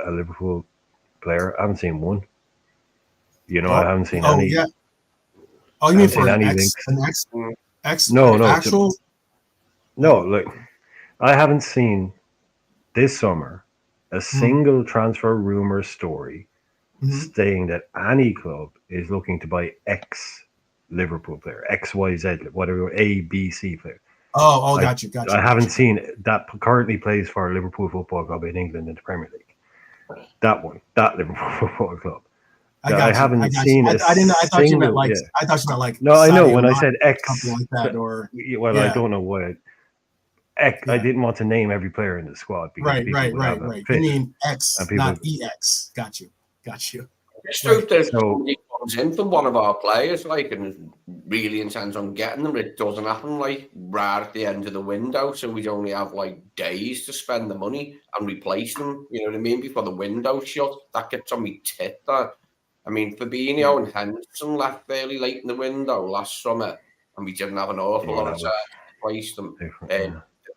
Liverpool player. I haven't seen one. I Oh, haven't seen oh any. yeah. Oh, you I mean haven't for seen an any X, links. an No, no, actual? no. Look, I haven't seen this summer a single transfer rumor story Mm-hmm. saying that any club is looking to buy X Liverpool player, XYZ, whatever, A, B, C player. Oh, I, got you. I haven't seen that currently plays for Liverpool Football Club in England in the Premier League. That Liverpool Football Club. I haven't seen a I didn't. I thought you meant single. like. Yeah. I thought you meant like. No, I know when I Sadio said Mane, X, something like that, or well, I don't know why. I Yeah. didn't want to name every player in the squad because right. people would have a You fit. mean X, And people- not EX. Got you. Just hope that So- somebody comes in from one of our players, like, and really intends on getting them. It doesn't happen, like, right at the end of the window, so we only have, like, days to spend the money and replace them, you know what I mean, before the window shut. That gets on me tit, that. I mean, Fabinho and Henderson left fairly late in the window last summer, and we didn't have an awful lot of time to replace them.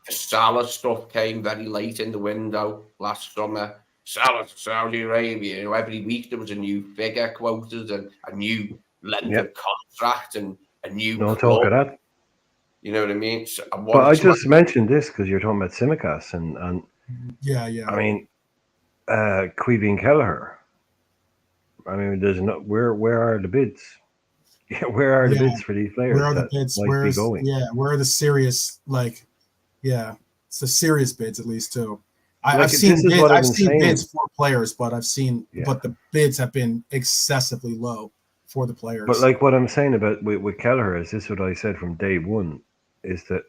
The Salah stuff came very late in the window last summer. Salah to Saudi Arabia, you know, every week there was a new figure quoted and a new length of contract and a new No club. talk of that. You know what I mean? So, But I just mentioned this because you're talking about Simicast and Yeah. I mean, Queevy and Kelleher. I mean, there's no where are the bids? Where are the bids for these players? Where are the bids? Be going? Where are the serious it's the serious bids at least too. Like, I've seen this is bids. what I've I've been seen saying. bids for players, but but the bids have been excessively low for the players. But like what I'm saying about with Kelleher is this: what I said from day one is that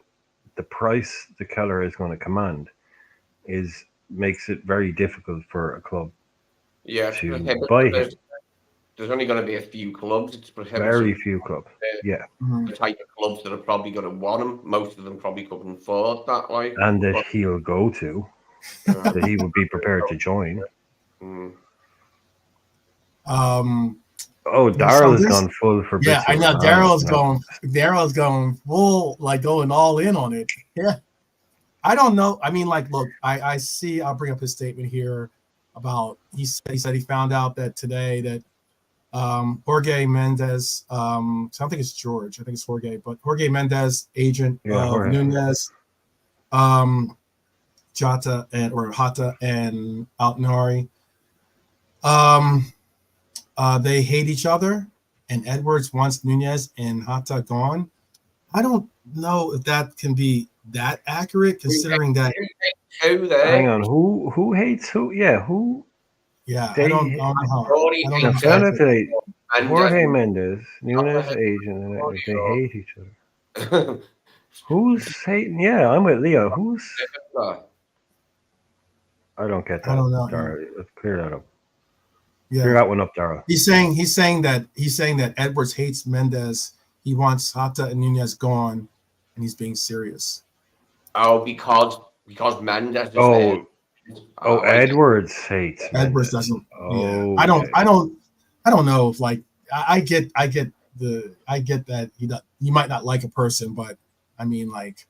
the price the Kelleher is going to command makes it very difficult for a club to buy him. There's only going to be a few clubs. It's very few clubs. The type of clubs that are probably going to want him. Most of them probably couldn't afford that. Like, and that he'll go to, that he would be prepared to join. Daryl has gone full for Bristol. I know Daryl's going full, like going all in on it. Yeah. I don't know. I mean, like, look, I see, I'll bring up his statement here about, he said he found out that today that Jorge Mendes, so I don't think it's George, I think it's Jorge, but Jorge Mendes, agent of Nunez, Jota or Hata and Altinari, they hate each other, and Edwards wants Nunez and Hata gone. I don't know if that can be that accurate, considering that. Hang on, who hates who? Yeah, who? Yeah, I don't know how. Jorge Mendes, Nunez agent, and they hate each other. Who's hating? Yeah, I'm with Leo. Who's? I don't get that. I don't know. Dara, let's clear that up. Yeah. Clear that one up, Dara. He's saying that Edwards hates Mendes. He wants Hata and Nunez gone, and he's being serious. Oh, because Mendes is there. Edwards hates Edwards Mendes. doesn't. Yeah. I don't know if, like, I get that he might not like a person, but I mean, like,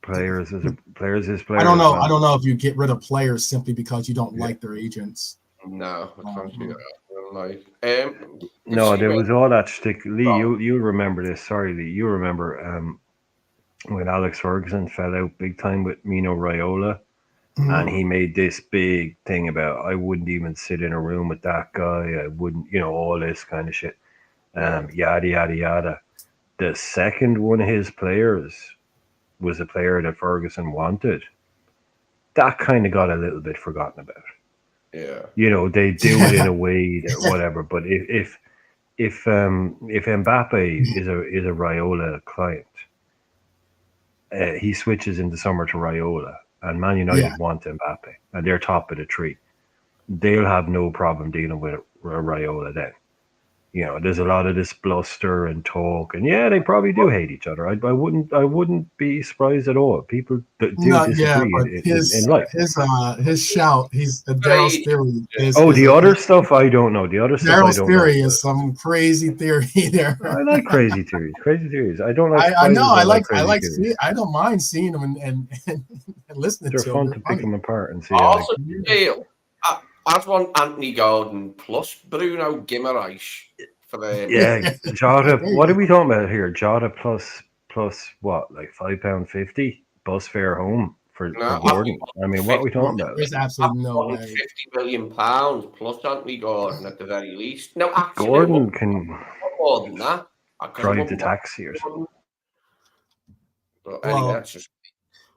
players is players. I don't know. I don't know if you get rid of players simply because you don't like their agents. No, no, there was all that shtick. Lee, you remember this? Sorry, Lee, you remember when Alex Ferguson fell out big time with Mino Raiola, and he made this big thing about I wouldn't even sit in a room with that guy. I wouldn't, all this kind of shit. Yada yada yada. The second one of his players was a player that Ferguson wanted. That kind of got a little bit forgotten about. Yeah, they do it in a way that whatever. But if Mbappe is a Raiola client, he switches in the summer to Raiola, and Man United want Mbappe, and they're top of the tree. They'll have no problem dealing with Raiola then. There's a lot of this bluster and talk, and they probably do hate each other. I wouldn't be surprised at all. People do disagree in life. His shout, Daryl's theory. The other stuff I don't know. The other stuff Daryl's theory is some crazy theory there. I like crazy theories. Crazy theories. I don't like. I know. I like. I don't mind seeing them and listening to them. They're fun to pick them apart and see. Also, I'd want Anthony Gordon plus Bruno Guimaraes for the Jota. What are we talking about here? Jota plus what? Like £5.50 bus fare home for Gordon. I mean, what are we talking about? There's absolutely no way. £50 million plus Anthony Gordon at the very least. No, actually, Gordon can more than that. drive the taxi or something. But anyway, Well, that's just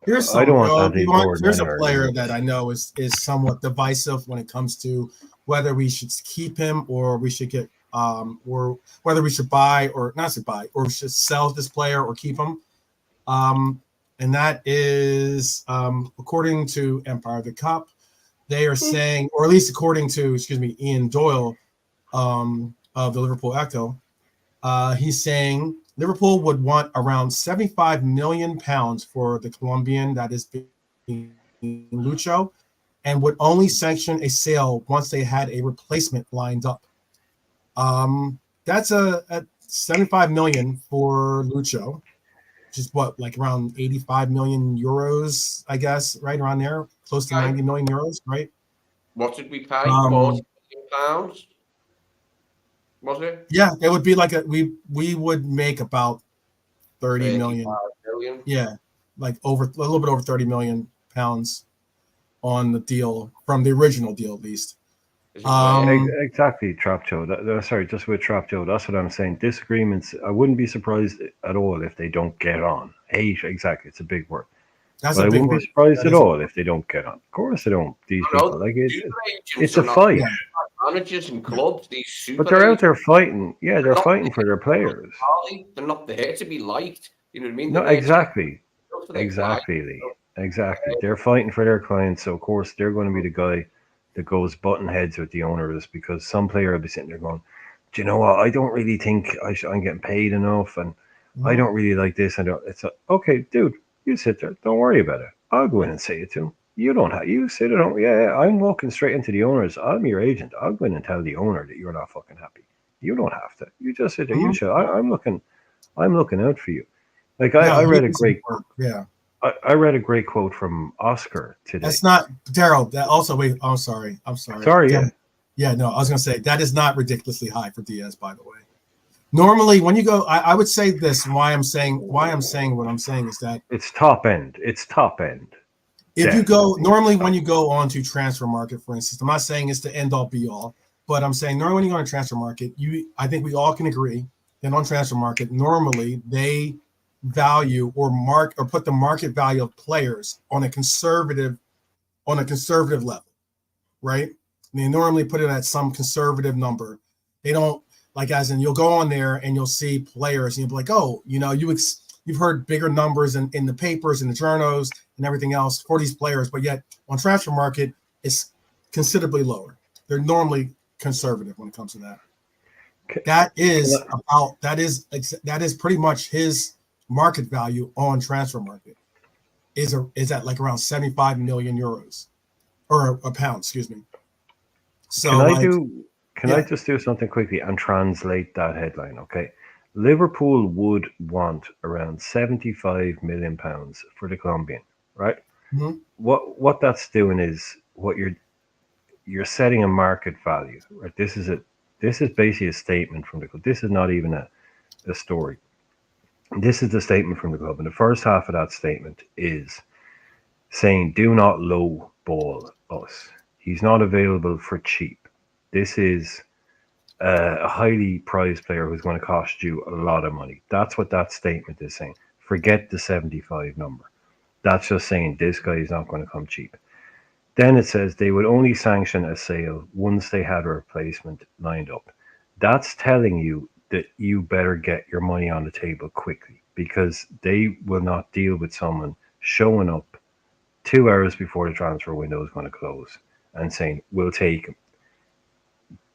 here's I don't want some. Anthony Gordon Here's a anywhere player near that us. I know is somewhat divisive when it comes to whether we should keep him or we should get or whether we should buy or not to buy or we should sell this player or keep him. And that is according to Empire of the Cup, they are saying, or at least according to Ian Doyle of the Liverpool Echo, he's saying Liverpool would want around 75 million pounds for the Colombian that is being Lucho, and would only sanction a sale once they had a replacement lined up. That's a 75 million for Lucho, which is what, like around 85 million euros, I guess, right around there, close to 90 million euros, right? what did we pay? £40 million? Was it? Yeah, it would be like we would make about 30 million. 35 million. Yeah, like a little bit over 30 million pounds on the deal from the original deal, at least. Is it worth? Exactly, Trap Joe. Sorry, just with Trap Joe, that's what I'm saying. Disagreements, I wouldn't be surprised at all if they don't get on. Hate, exactly, it's a big word. That's But a I big wouldn't word. be surprised That at is a- all if they don't get on. Of course they don't. These No, people, like super it's agents a are not fight. Yeah. managers and clubs. These super But they're out agents there fighting. Yeah, they're not fighting for their players. They're not there to be liked. You know what I mean? No, They're there to exactly. go for their Exactly, clients. Lee. Exactly. They're fighting for their clients, so of course they're going to be the guy that goes button heads with the owners because some player will be sitting there going, "Do you know what? I don't really think I'm getting paid enough, and I don't really like this." And it's like, okay, dude, you sit there. Don't worry about it. I'll go in and say it to him. You don't have. You sit at home. Yeah, I'm walking straight into the owners. I'm your agent. I'll go in and tell the owner that you're not fucking happy. You don't have to. You just sit there. You should. I'm looking. I'm looking out for you. Like No, I he read a needs some great work. Yeah. I read a great quote from Oscar today. That's not Daryl. That also wait. I'm sorry. Sorry, yeah. Yeah, no, I was gonna say that is not ridiculously high for Diaz, by the way. Normally, when you go, I would say this. Why I'm saying what I'm saying is that It's top end. It's top end. if you go Definitely. normally when you go on to transfer market, for instance, I'm not saying it's the end all be all, but I'm saying normally when you go on transfer market, I think we all can agree that on transfer market, normally they value or put the market value of players on a conservative level, right? They normally put it at some conservative number. They don't like as in you'll go on there and you'll see players and you'll be like, oh, you've heard bigger numbers in the papers and the journals and everything else for these players, but yet on transfer market it's considerably lower. They're normally conservative when it comes to that. That is pretty much his market value on transfer market is at like around 75 million euros or a pound, excuse me. So Can I just do something quickly and translate that headline? Okay. Liverpool would want around 75 million pounds for the Colombian, right? Mhm. What that's doing is what you're setting a market value, right? This is basically a statement from the club. This is not even a story. This is the statement from the club. And the first half of that statement is saying, do not lowball us. He's not available for cheap. This is a highly prized player who's going to cost you a lot of money. That's what that statement is saying. Forget the 75 number. That's just saying this guy is not going to come cheap. Then it says they would only sanction a sale once they had a replacement lined up. That's telling you that you better get your money on the table quickly because they will not deal with someone showing up 2 hours before the transfer window is going to close and saying, we'll take him.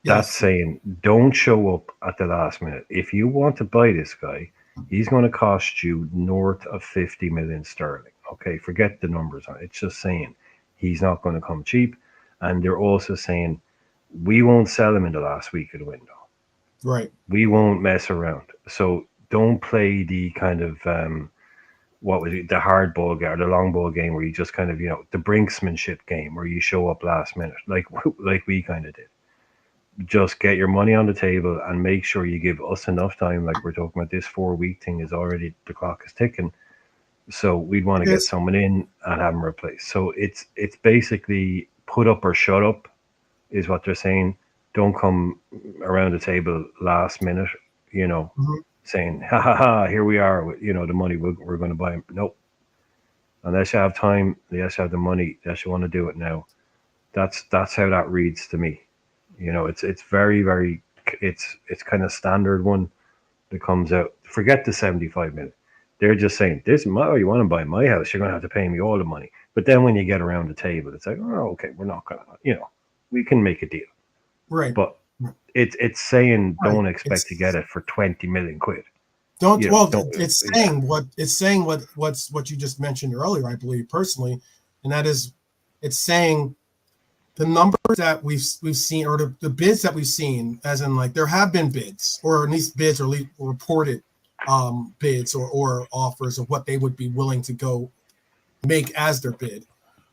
That's yes, saying don't show up at the last minute. If you want to buy this guy, he's going to cost you north of 50 million sterling. Okay, forget the numbers on it. It's just saying he's not going to come cheap. And they're also saying we won't sell him in the last week of the window. right. We won't mess around. So don't play the kind of what was it, the hard ball game or the long ball game where you just kind of the brinksmanship game where you show up last minute like we kind of did. Just get your money on the table and make sure you give us enough time. Like we're talking about, this 4 week thing is already, the clock is ticking. So we'd want to get someone in and have them replaced. So it's basically put up or shut up is what they're saying. Don't come around the table last minute, Mhm. saying, "Ha ha ha! Here we are. With, the money we're going to buy him." Nope. Unless you have time, unless you have the money, unless you want to do it now. That's how that reads to me. It's very very it's kind of standard one that comes out. Forget the 75 million. They're just saying, "This you want to buy my house, you're going to have to pay me all the money." But then when you get around the table, it's like, "Oh, okay, we're not going to, we can make a deal." Right. But it's saying Right. don't expect to get it for 20 million quid. Don't well. Don't. It's Yeah. saying what you just mentioned earlier. I believe personally, and that is, it's saying the numbers that we've seen, or the bids that we've seen, as in like there have been bids, or at least bids, or reported bids or offers of what they would be willing to go make as their bid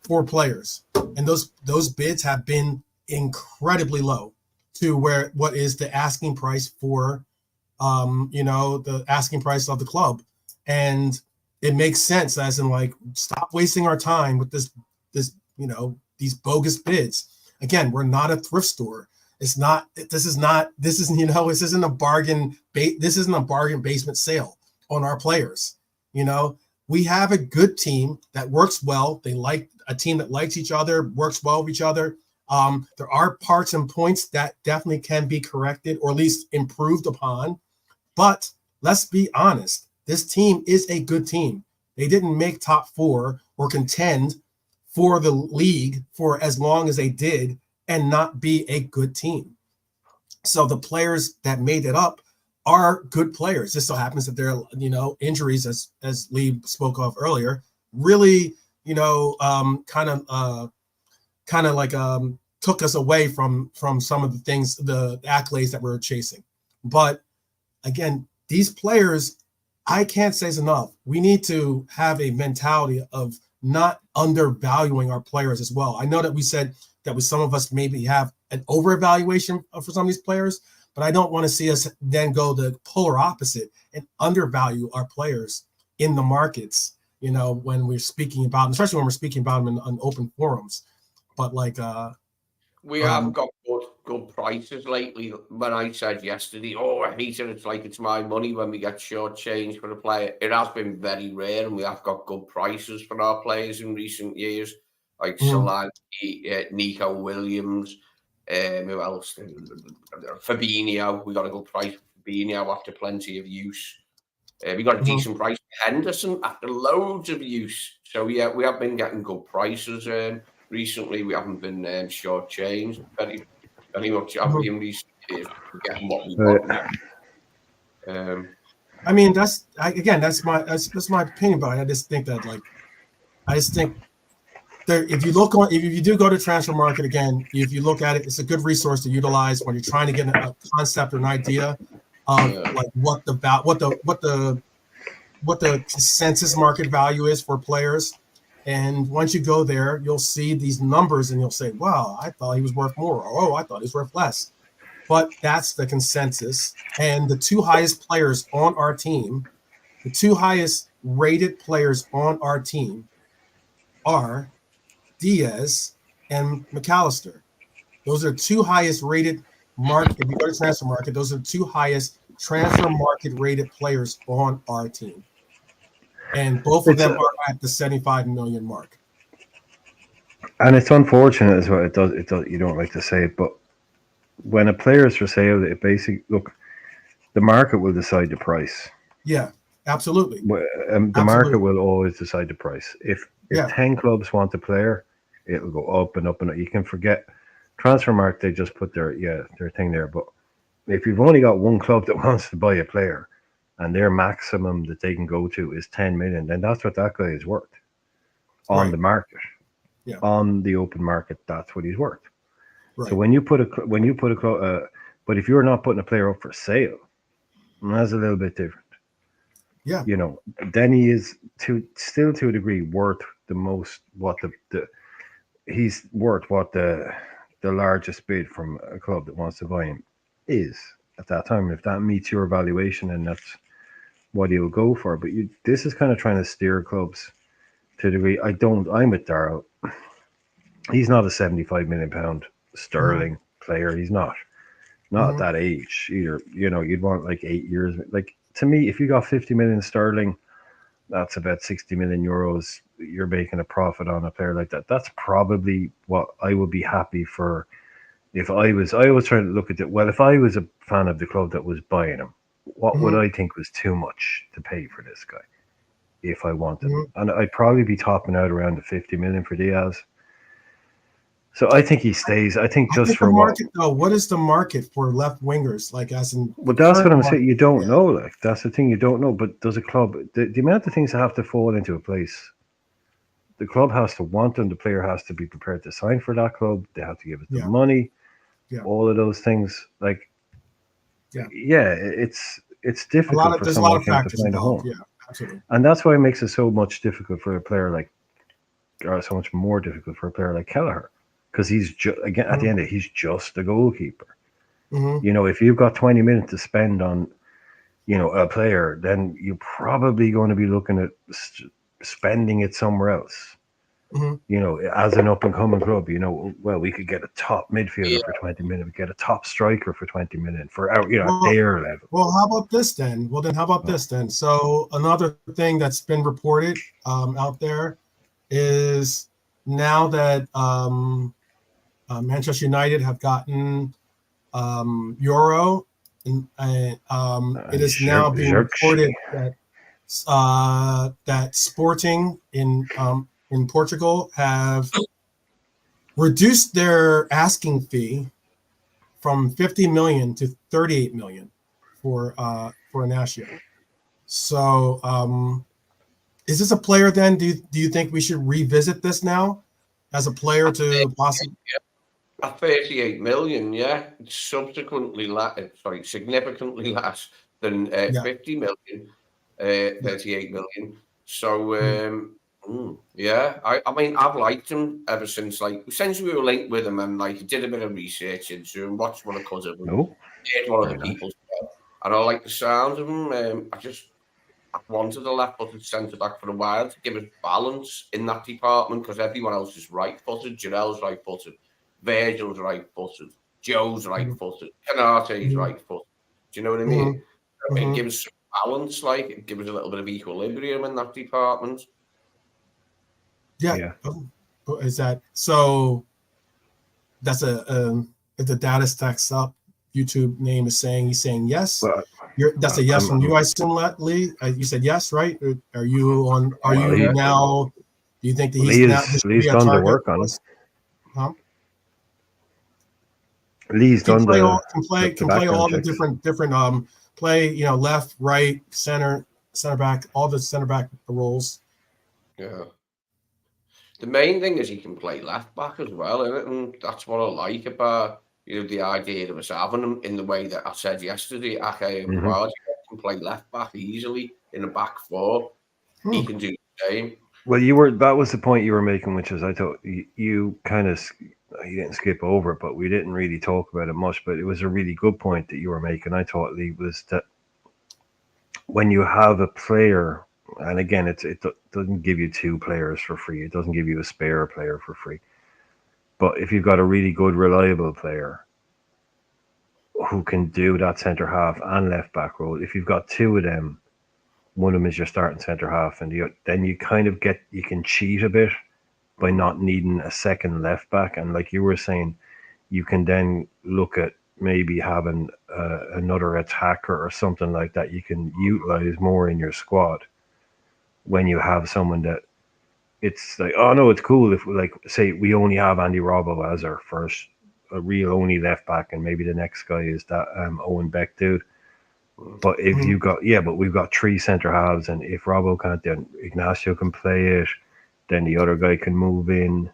for players, and those bids have been incredibly low to where what is the asking price for the asking price of the club. And it makes sense, as in like, stop wasting our time with this these bogus bids. Again, we're not a thrift store. This isn't a bargain this isn't a bargain basement sale on our players. We have a good team that works well. They like a team that likes each other, works well with each other. There are parts and points that definitely can be corrected or at least improved upon. But let's be honest, this team is a good team. They didn't make top four or contend for the league for as long as they did and not be a good team. So the players that made it up are good players. Just so happens that their injuries, as Lee spoke of earlier, really kind of like took us away from some of the things, the accolades that we're chasing. But again, these players, I can't say it's enough. We need to have a mentality of not undervaluing our players as well. I know that we said that some of us maybe have an overevaluation for some of these players, but I don't want to see us then go the polar opposite and undervalue our players in the markets, when we're speaking about them, especially when we're speaking about them on open forums. But like, we have got good prices lately. When I said yesterday, "Oh, I hate it. It's like it's my money when we get shortchanged for a player." It has been very rare, and we have got good prices for our players in recent years, like Solanke, Nico Williams, who else? Fabinho. We got a good price for Fabinho after plenty of use. We got a decent price for Henderson after loads of use. So yeah, we have been getting good prices. Recently, we haven't been shortchanged very much, have we, in recent years? We're getting what we want now. I mean, that's my opinion, but I just think that if you do go to transfer market again, if you look at it, it's a good resource to utilize when you're trying to get a concept or an idea of like what the consensus market value is for players. And once you go there, you'll see these numbers and you'll say, wow, I thought he was worth more. Or, oh, I thought he was worth less. But that's the consensus. And the two highest players on our team, the two highest rated players on our team are Diaz and McAllister. Those are two highest rated market. If you go to transfer market, those are the two highest transfer market rated players on our team. And both of them are at the 75 million mark. And it's unfortunate as well. It does. You don't like to say it, but when a player is for sale, it basically the market will decide the price. Yeah, absolutely. The market will always decide the price. If 10 clubs want a player, it'll go up and up and up. You can forget Transfermarkt. They just put their thing there. But if you've only got one club that wants to buy a player, and their maximum that they can go to is 10 million, then that's what that guy is worth on the market. Yeah. On the open market, that's what he's worth. Right. So when you put a but if you're not putting a player up for sale, that's a little bit different. Yeah. Then he is still to a degree worth the most he's worth what the largest bid from a club that wants to buy him is at that time. If that meets your valuation, and that's what he'll go for. But this is kind of trying to steer clubs to a degree. I'm with Darrell. He's not a 75 million pound sterling player. He's not at that age either. You'd want like 8 years. Like to me, if you got 50 million sterling, that's about 60 million euros. You're making a profit on a player like that. That's probably what I would be happy for if I was. I was trying to look at it. Well, if I was a fan of the club that was buying him, what would Mhm, I think was too much to pay for this guy if I wanted him? mhm. And I'd probably be topping out around the 50 million for Diaz. So I think he stays. I think I just think the for what. market though. What is the market for left wingers? Like as in the Well, that's what current I'm saying. market? You don't Yeah, know. Like that's the thing. You don't know. But does a club the amount of things that have to fall into a place? The club has to want them. The player has to be prepared to sign for that club. They have to give us the yeah, money. yeah, All of those things. Like, yeah. yeah, it's difficult for There's a someone lot like of him to factors find a involved. home, Yeah, absolutely. and that's why it makes it so much difficult for a player like, or so much more difficult for a player like Kelleher, because again at the Mm-hmm. end of it, he's just a goalkeeper. Mm-hmm. If you've got 20 minutes to spend on a player, then you're probably going to be looking at spending it somewhere else. Mm-hmm. As an up and coming club, well, we could get a top Yeah. midfielder for 20 minutes, we get a top striker for 20 minutes for our, at Well, their level. well, how about this then? Well, then how about Oh, this then? So another thing that's been reported out there is now that Manchester United have gotten Euro, and it is now being Xerxes. reported that that Sporting in Portugal have reduced their asking fee from 50 million to 38 million for Inacio. So is this a player then? Do you think we should revisit this now as a player At to possibly? at 38 million, yeah. Subsequently, significantly less than Yeah. 50 million, Yeah. 38 million. So, Mm, yeah, I mean, I've liked him ever since we were linked with him and did a bit of research into him, watched one of cuz of him, No, heard what other very nice. people said, and I like the sound of him. I wanted a left-footed centre-back for a while to give us balance in that department because everyone else is right-footed. Jarell's right-footed, Virgil's right-footed, Joe's mm, right-footed, Canate's mm, right-footed. Do you know what I mean? mm, It mm. gives some balance, it gives a little bit of equilibrium in that department. Yeah. Yeah. Is that so? That's if the data stacks up, YouTube name is saying he's saying yes. Well, That's a yes from I'm you, I assume, Lee. You said yes, right? Are you on? Are well. you Yeah. now? Do you think that he's now Lee's this should be a done the target work on for him. us? Huh? Lee's Can done play all the can play background all the checks. different play, left, right, center back, all the center back roles. Yeah. The main thing is he can play left back as well, innit? And that's what I like about the idea of us having him in the way that I said yesterday. Ake and Hmm. can play left back easily in a back four. Hmm. He can do the same. Well, that was the point you were making, which is I thought you kind of you didn't skip over it, but we didn't really talk about it much. But it was a really good point that you were making. I thought, Lee, was that when you have a player, and again, doesn't give you two players for free. It doesn't give you a spare player for free. But if you've got a really good, reliable player who can do that centre half and left back role, if you've got two of them, one of them is your starting centre half, and then you kind of you can cheat a bit by not needing a second left back. And like you were saying, you can then look at maybe having another attacker or something like that you can utilize more in your squad when you have someone that it's like, oh no, it's cool if like say we only have Andy Robbo as our first a real only left back, and maybe the next guy is that Owen Beck dude. But if Hmm. you got but we've got three centre halves, and if Robbo can't, then Ignacio can play it. Then the other guy can move in.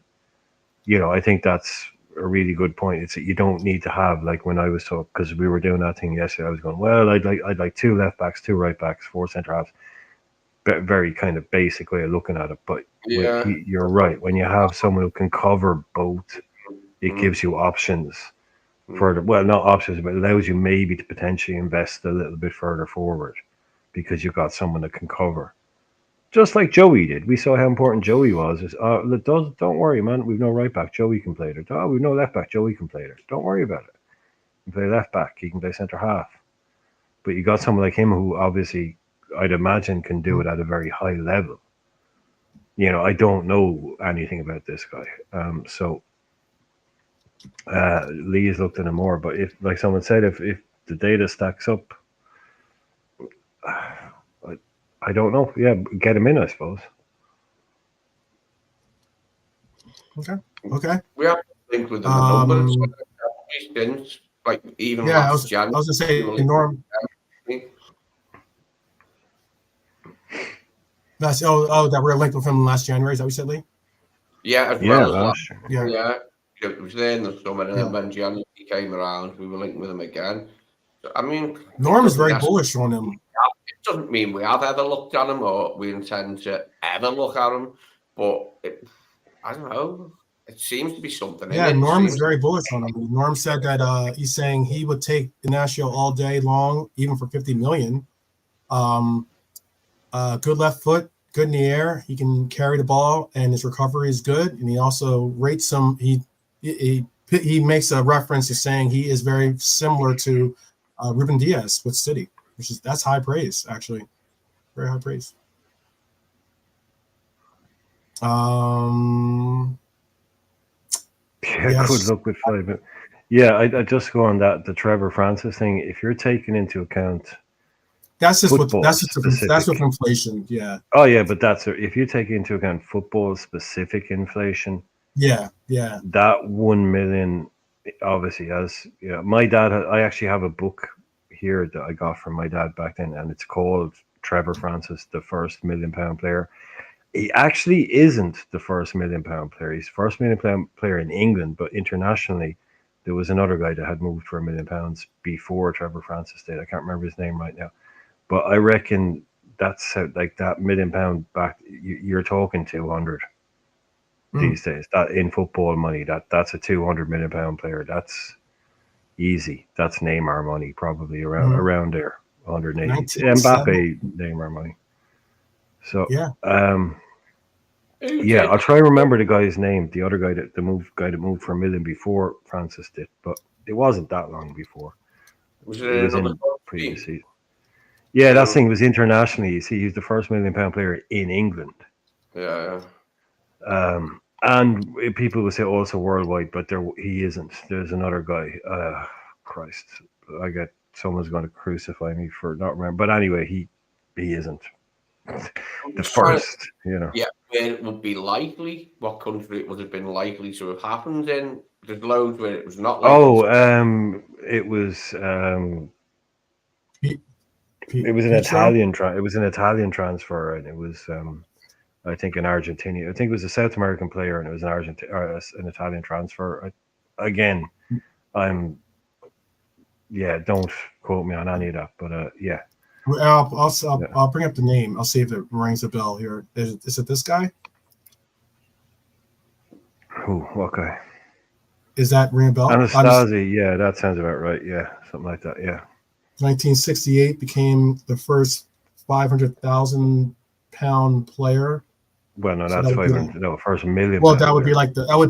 I think that's a really good point. It's that you don't need to have like when I was talking because we were doing that thing yesterday. I was going, well, I'd like two left backs, two right backs, four centre halves. Very kind of basic way of looking at it. But Yeah. you're right. When you have someone who can cover both, it Mm, gives you options mm. further. Well, not options, but it allows you maybe to potentially invest a little bit further forward because you've got someone that can cover. Just like Joey did. We saw how important Joey was. Don't worry, man. We've no right back. Joey can play there. Oh, we've no left back. Joey can play there. Don't worry about it. He can play left back. He can play centre half. but you got someone like him who obviously I'd imagine can do it at a very high level. You know, I don't know anything about this guy, so Lee's looked at him more. But if, like someone said, if the data stacks up, I don't know. Yeah, get him in, I suppose. Okay. We have to think with the numbers since, like, even Yeah, last January. I was gonna say we were linked Norm. with them. That's that we're linked with him last January. Is that what you said, Lee? Yeah, as Yeah, well as last year. Yeah. yeah. It was there in the summer, and Yeah. then when January came around, we were linked with him again. So, I mean, Norm is very bullish on him. It doesn't mean we have ever looked at him or we intend to ever look at him, but I don't know. It seems to be something. Yeah, in it. Norm is Seems- very bullish on him. Norm said that he's saying he would take Ignacio all day long, even for 50 million. Good left foot, good in the air. He can carry the ball, and his recovery is good. And he also rates him. He makes a reference to saying he is very similar to Ruben Diaz with City, that's high praise, actually, very high praise. Yeah, Yes. good luck with 5 minutes. Yeah, I just go on the Trevor Francis thing. If you're taking into account, That's just football that's specific. with inflation. Yeah. Oh yeah, but if you take into account football specific inflation, Yeah. that 1 million obviously has. Yeah, my dad. I actually have a book here that I got from my dad back then, and it's called Trevor Francis, the first £1 million player. He actually isn't the first £1 million player. He's the first £1 million player in England, but internationally, there was another guy that had moved for £1 million before Trevor Francis did. I can't remember his name right now, but I reckon that's like that £1 million back. You're talking 200 these days. That in football money, that's a £200 million player. That's easy. That's Neymar money, probably around there, 180. Mbappe, Neymar money. So yeah. Yeah, I'll try to remember the guy's name. The other guy that moved for $1 million before Francis did, but it wasn't that long before. Was It was in another previous season. Yeah, that thing was internationally. You see, he's the first £1 million player in England. Yeah. And people would say also worldwide, but he isn't. There's another guy. Christ, someone's going to crucify me for not remembering. But anyway, he isn't the first. Yeah, where it would be likely, what country it would have been likely to have happened in. There's loads where it was not likely. It was. It was an Italian. It was an Italian transfer, and it was. I think an Argentinian. I think it was a South American player, and it was an Italian transfer. Don't quote me on any of that, but yeah. I'll bring up the name. I'll see if it rings a bell here. Is it this guy? Who? What guy? Is that ring a bell? Anastasi. Yeah, that sounds about right. Yeah, something like that. Yeah. 1968 became the first 500,000 pound player. Well, no, that's 500. No, first $1 million. Well, that would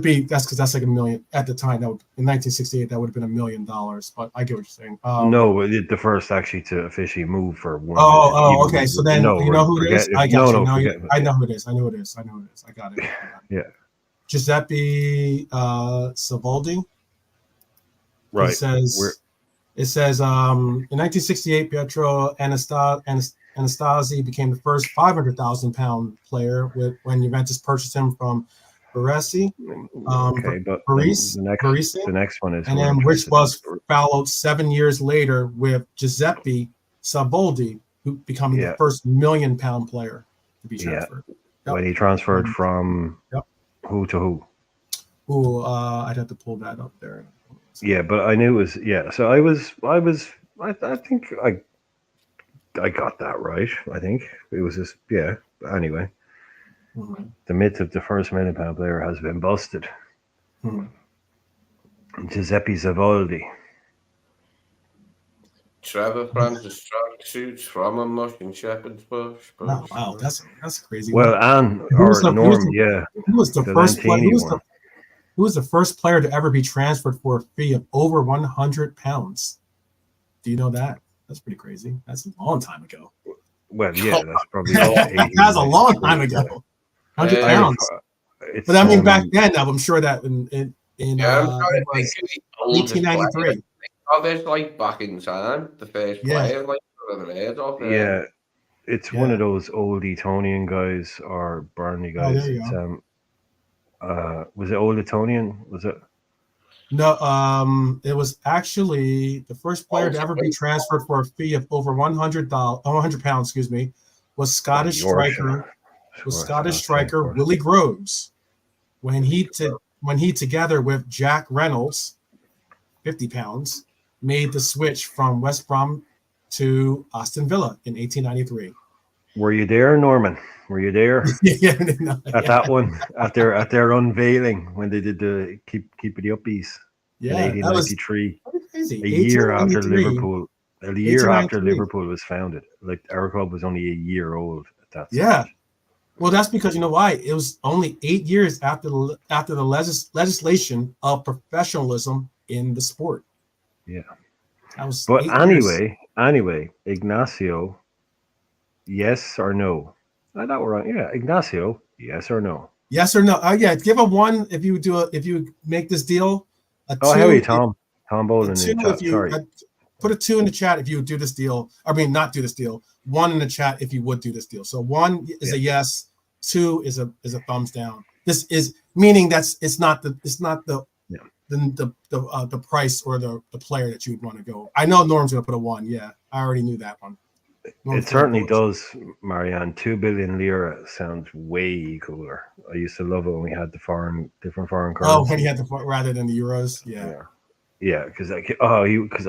be that's because that's like $1 million at the time. That would in 1968 that would have been $1 million. But I get what you're saying. No, the first actually to officially move for one. Okay. So then you know who it is. I got you. I know who it is. I got it. Yeah. Giuseppe Savoldi. Right. It says in 1968, Pietro Anastasi became the first 500,000 pound player when Juventus purchased him from Baresi. But the next one is, and then which was followed 7 years later with Giuseppe Savoldi, who becoming the first £1 million player to be transferred. Yep. When he transferred from who to who? I'd have to pull that up there. Yeah, but I knew it was So I think I got that right. I think it was just Anyway, the myth of the first £1 million player has been busted. Giuseppe Savoldi. Trevor Francis track suits from a mush in Shepherd's Bush. Wow, that's crazy. Well, Norm, who was the first player? Who was the first player to ever be transferred for a fee of over £100? Do you know that? That's pretty crazy. That's a long time ago. Well, yeah, that's probably That's a long time ago. 100 Yeah. pounds. It's, But I mean, back then, I'm sure that in Yeah, I'm trying it to think was of the oldest player 1893. of it, like back in time, the first Yeah. player like I've ever heard of. yeah, it's one Yeah. of those old Etonian guys or Burnley Oh, guys. there you It's go. was it old Etonian? Was it? No, it was actually the first player to ever be transferred for a fee of over £100, excuse me, was Scottish striker Willie Groves when he together with Jack Reynolds, £50, made the switch from West Brom to Aston Villa in 1893. Were you there, Norman? Were you there at that one at their unveiling when they did the keep it the uppies in 1893? Crazy. A year after 1893. Liverpool was founded. Like our club was only a year old at that stage. Yeah. Well, that's because you know why? It was only 8 years after the legislation of professionalism in the sport. Yeah. That was. But 8 years. anyway, Ignacio, yes or no? I thought we're on. Yeah, Ignacio, yes or no? Yes or no? Yeah, give a 1 if you make this deal. A 2. Oh, how are you, Tom? Tom A Bolden 2 in the if chat. you Sorry. put a 2 in the chat if you would do this deal. I mean, not do this deal. 1 in the chat if you would do this deal. So 1 is a yes. 2 is a thumbs down. This is meaning it's not the price or the player that you would want to go. I know Norm's gonna put a 1. Yeah, I already knew that one. It certainly does, Marianne. 2 billion lira sounds way cooler. I used to love it when we had the different foreign currencies. Oh, when he had rather than the euros. Yeah, because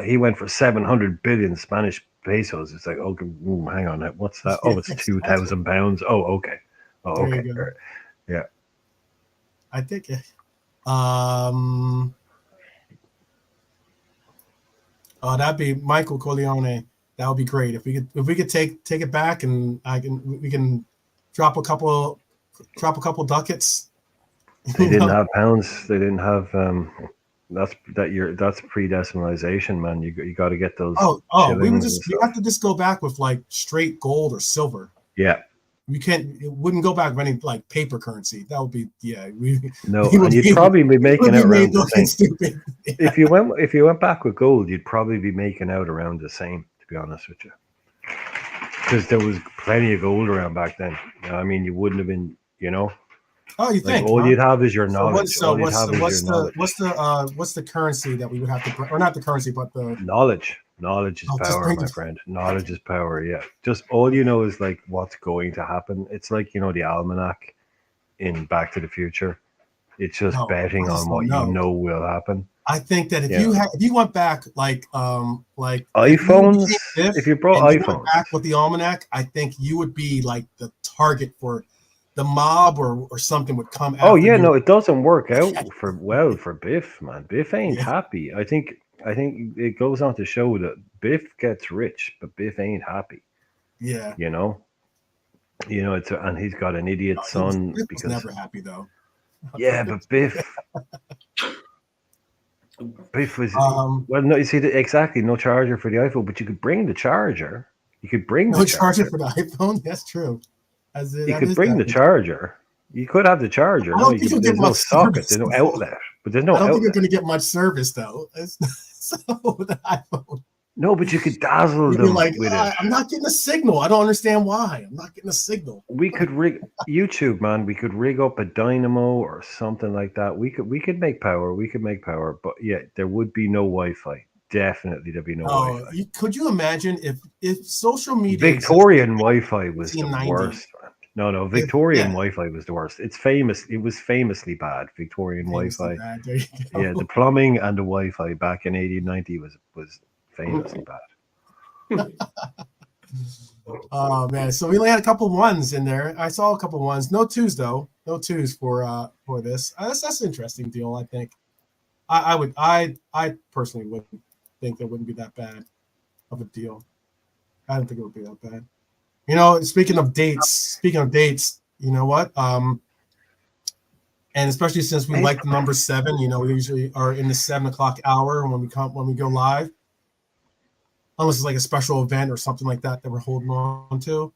he went for 700 billion Spanish pesos. It's like, okay, hang on, what's that? Oh, it's £2,000. Oh, okay. Oh, okay. There you go. Right. Yeah. I think that'd be Michael Corleone. That would be great if we could take it back and we can drop a couple ducats. They didn't have pounds. They didn't have that's pre-decimalization, man. You got to get those. We have to just go back with like straight gold or silver. Yeah. It wouldn't go back with any like paper currency. That would be and you'd probably be making out around the same. Stupid. Yeah. If you went back with gold, you'd probably be making out around the same, to be honest with you. Because there was plenty of gold around back then. I mean, you wouldn't have been, Oh, you think? All you'd have is your knowledge. What's the currency that we would have to, or not the currency, but the knowledge? Knowledge is power, my friend. Knowledge is power. Yeah, just all you know is like what's going to happen. It's like the almanac in Back to the Future. It's just betting on what you know will happen. I think that if you went back like iPhones, if you brought iPhones went back with the almanac, I think you would be like the target for the mob or something would come out. Oh yeah, no, it doesn't work out for Biff, man. Biff ain't happy. I think it goes on to show that Biff gets rich, but Biff ain't happy. Yeah. It's and he's got an idiot son Biff because was never happy though. Yeah, but Biff was well, no, you see, exactly no charger for the iPhone, but you could bring the charger. You could bring no charger for the iPhone. That's true. You could bring the charger. You could have the charger. There's no socket. There's no outlet. But there's no outlet. I don't think you're going to get much service though. So with the iPhone. No, but you could dazzle them like, with it. I'm not getting a signal. I don't understand why. I'm not getting a signal. We could rig YouTube, man. We could rig up a dynamo or something like that. We could make power. But yeah, there would be no Wi-Fi. Definitely there'd be no Wi-Fi. Could you imagine if social media Victorian Wi-Fi was the worst, man. No, Victorian Wi-Fi was the worst. It was famously bad. Victorian Wi-Fi. Yeah, the plumbing and the Wi-Fi back in 1890 was famously bad. Oh man, so we only had a couple ones in there. I saw a couple ones. No twos though. No twos for this. That's an interesting deal. I think. I personally wouldn't think it wouldn't be that bad of a deal. I don't think it would be that bad. Speaking of dates, you know what? And especially since we like the number 7, we usually are in the 7 o'clock hour when we go live. unless it's like a special event or something like that we're holding on to.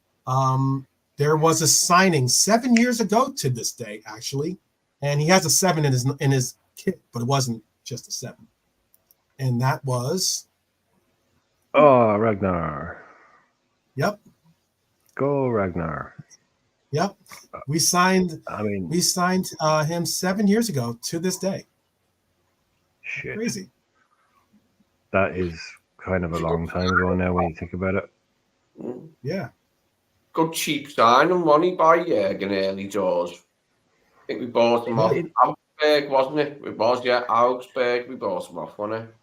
There was a signing 7 years ago to this day, actually, and he has a 7 in his kit, but it wasn't just a 7, and that was Ragnar. Yep. Go Ragnar. Yep. We signed him 7 years ago to this day. Shit. Crazy. That is kind of a long time ago now when you think about it. Yeah. Good cheap signing money by in early doors. I think we bought him off Augsburg, wasn't it? It was, Augsburg. We bought him off, wasn't it?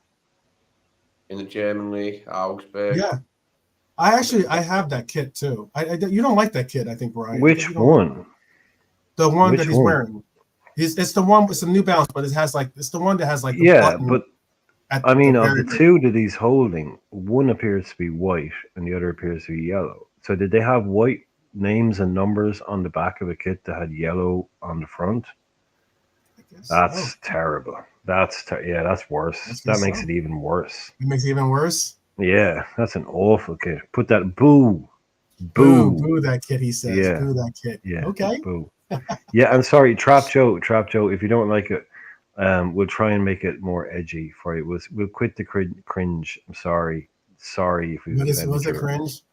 In the German league, Augsburg. Yeah. I have that kit too. You don't like that kit, I think, Brian. Which one? The one that he's wearing. It's the one with some New Balance, but it's the one that has like the button. But I mean, of the two that he's holding, one appears to be white and the other appears to be yellow. So did they have white names and numbers on the back of a kit that had yellow on the front? That's terrible. That's worse. That makes it even worse. It makes it even worse? Yeah, that's an awful kit. Put that boo that kit, he says. Yeah. Boo that kit. Yeah. Okay. Boo. Yeah, I'm sorry, Trap Joe, if you don't like it, we'll try and make it more edgy for you. We'll quit the cringe. I'm sorry. Sorry if we was it cringe?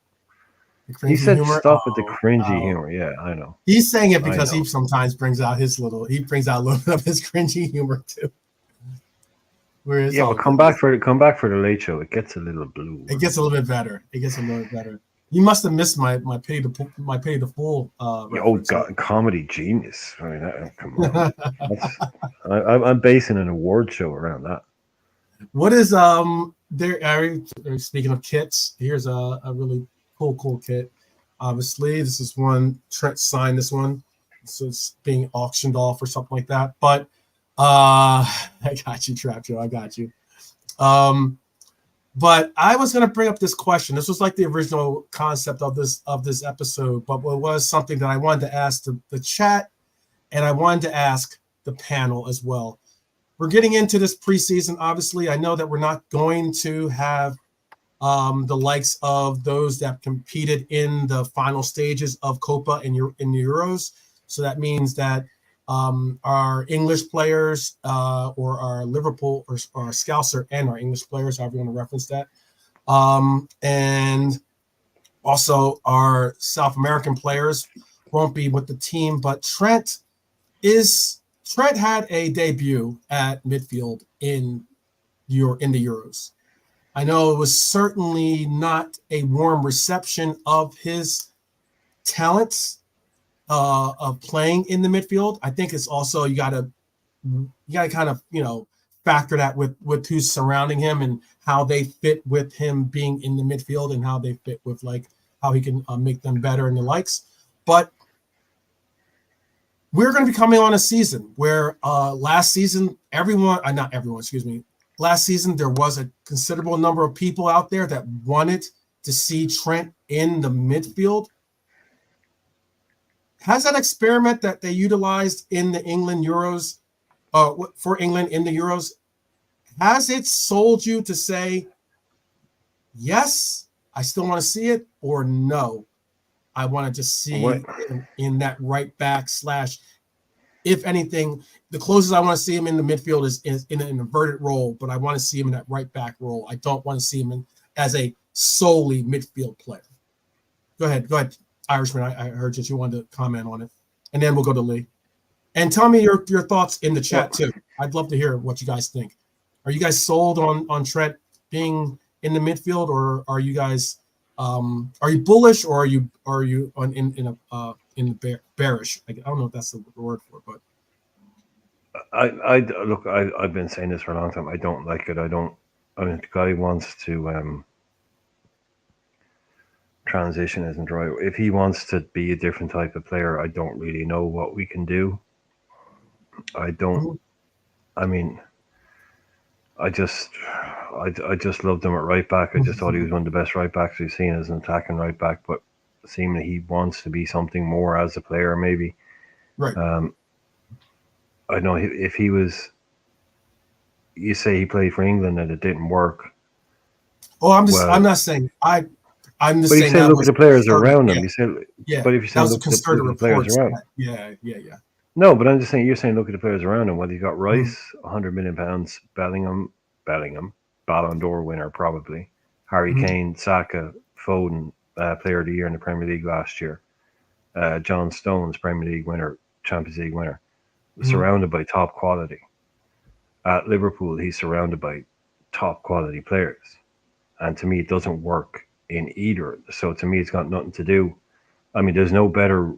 He said humor? Stop with the cringy humor. Yeah, I know. He's saying it because he sometimes brings out a little bit of his cringy humor too. Well, come back for the late show. It gets a little blue. It gets a little bit better. You must have missed my pay the fool. God, comedy genius. I mean, come on. I'm basing an award show around that. What is there? Speaking of kits, here's a really cool kit. Obviously, this is one Trent signed this one, so it's being auctioned off or something like that. But I got you, Trap Joe. I got you. But I was going to bring up this question. This was like the original concept of this episode, but it was something that I wanted to ask the chat, and I wanted to ask the panel as well. We're getting into this preseason. Obviously, I know that we're not going to have the likes of those that competed in the final stages of Copa in the Euros. So that means that our English players or our Liverpool or our Scouser and our English players, however you want to reference that, and also our South American players won't be with the team. But Trent had a debut at midfield in the Euros. I know it was certainly not a warm reception of his talents of playing in the midfield. I think it's also you gotta kind of factor that with who's surrounding him and how they fit with him being in the midfield and how they fit with like how he can make them better and the likes. But we're going to be coming on a season where last season last season there was a considerable number of people out there that wanted to see Trent in the midfield. Has that experiment that they utilized in the England Euros, for England in the Euros, has it sold you to say, yes, I still want to see it, or no, I wanted to see him in that right back / if anything, the closest I want to see him in the midfield is in an inverted role, but I want to see him in that right back role. I don't want to see him as a solely midfield player. Go ahead, Irishman. I heard that you wanted to comment on it, and then we'll go to Lee. And tell me your thoughts in the chat too. I'd love to hear what you guys think. Are you guys sold on Trent being in the midfield, or are you guys are you bullish, or are you bearish? I don't know if that's the word for it, but I've been saying this for a long time. I don't like it. I mean, the guy wants to transition isn't right. If he wants to be a different type of player, I don't really know what we can do. I don't. I mean, I just loved him at right back. I just thought he was one of the best right backs we've seen as an attacking right back. But seemingly he wants to be something more as a player, maybe. Right. I know if he was, you say he played for England and it didn't work. Oh, I'm Well, not saying I'm just but you saying say that look at was the players concerted. around Yeah, him. You say, yeah. but if you're That saying was a look concerted at the players reports. around, Yeah. no, but I'm just saying you're saying look at the players around him. Whether you got Mhm, Rice, 100 million pounds, Bellingham, Ballon d'Or winner probably, Harry mhm, Kane, Saka, Foden, Player of the Year in the Premier League last year, John Stones, Premier League winner, Champions League winner, mhm. surrounded by top quality. At Liverpool, he's surrounded by top quality players, and to me, it doesn't work in either. So to me, it's got nothing to do. I mean, there's no better.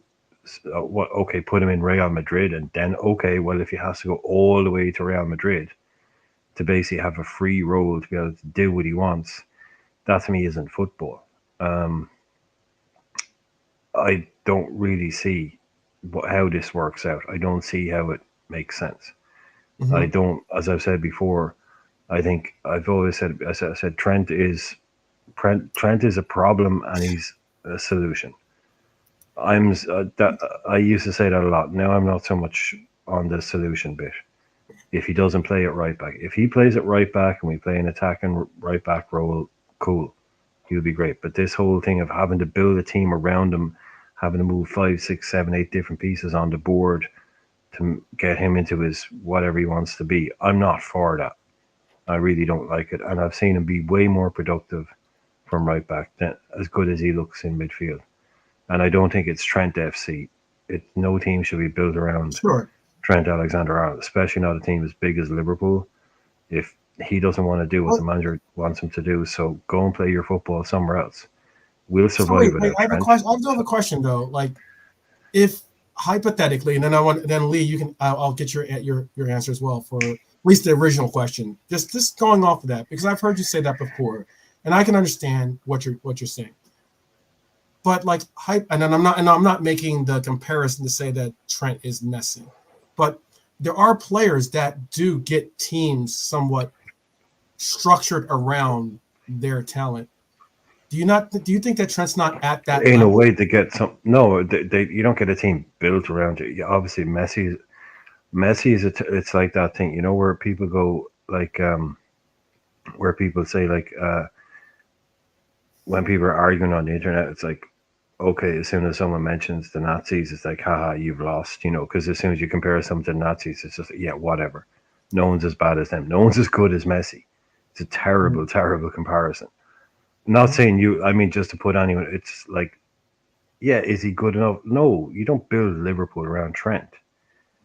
What? Okay, put him in Real Madrid, and then okay, well, if he has to go all the way to Real Madrid to basically have a free role to be able to do what he wants, that to me isn't football. Um, I don't really see how this works out. I don't see how it makes sense. I Mhm. don't, as I've said before. I think I've always said. I said Trent is a problem, and he's a solution. I used to say that a lot. Now I'm not so much on the solution bit. If he doesn't play it right back, if he plays it right back, and we play an attacking right back role, cool, he'll be great. But this whole thing of having to build a team around him, having to move 5, 6, 7, 8 different pieces on the board to get him into his whatever he wants to be, I'm not for that. I really don't like it, and I've seen him be way more productive from right back than as good as he looks in midfield. And I don't think it's Trent FC. No team should be built around Sure. Trent Alexander-Arnold, especially not a team as big as Liverpool. If he doesn't want to do what the Well, manager wants him to do, so go and play your football somewhere else. We'll so survive wait. without I have a Trent. question. I do have a So, question though. Like, if hypothetically, and then Lee, you can. I'll get your answer as well for at least the original question. Just going off of that because I've heard you say that before, and I can understand what you're saying. But like hype, and then I'm not making the comparison to say that Trent is messy, but there are players that do get teams somewhat structured around their talent. Do you not? Do you think that Trent's not at that in a level? way, to get some, no, you don't get a team built around you. Obviously, Messi is it's like that thing, where people go like, where people say like, when people are arguing on the internet, it's like, okay, as soon as someone mentions the Nazis, it's like, haha, you've lost, because as soon as you compare someone to the Nazis, it's just, yeah, whatever. No one's as bad as them. No one's as good as Messi. It's a Mhm, terrible, terrible comparison. Not mhm. saying you, I mean, just to put anyone, it's like, yeah, is he good enough? No, you don't build Liverpool around Trent.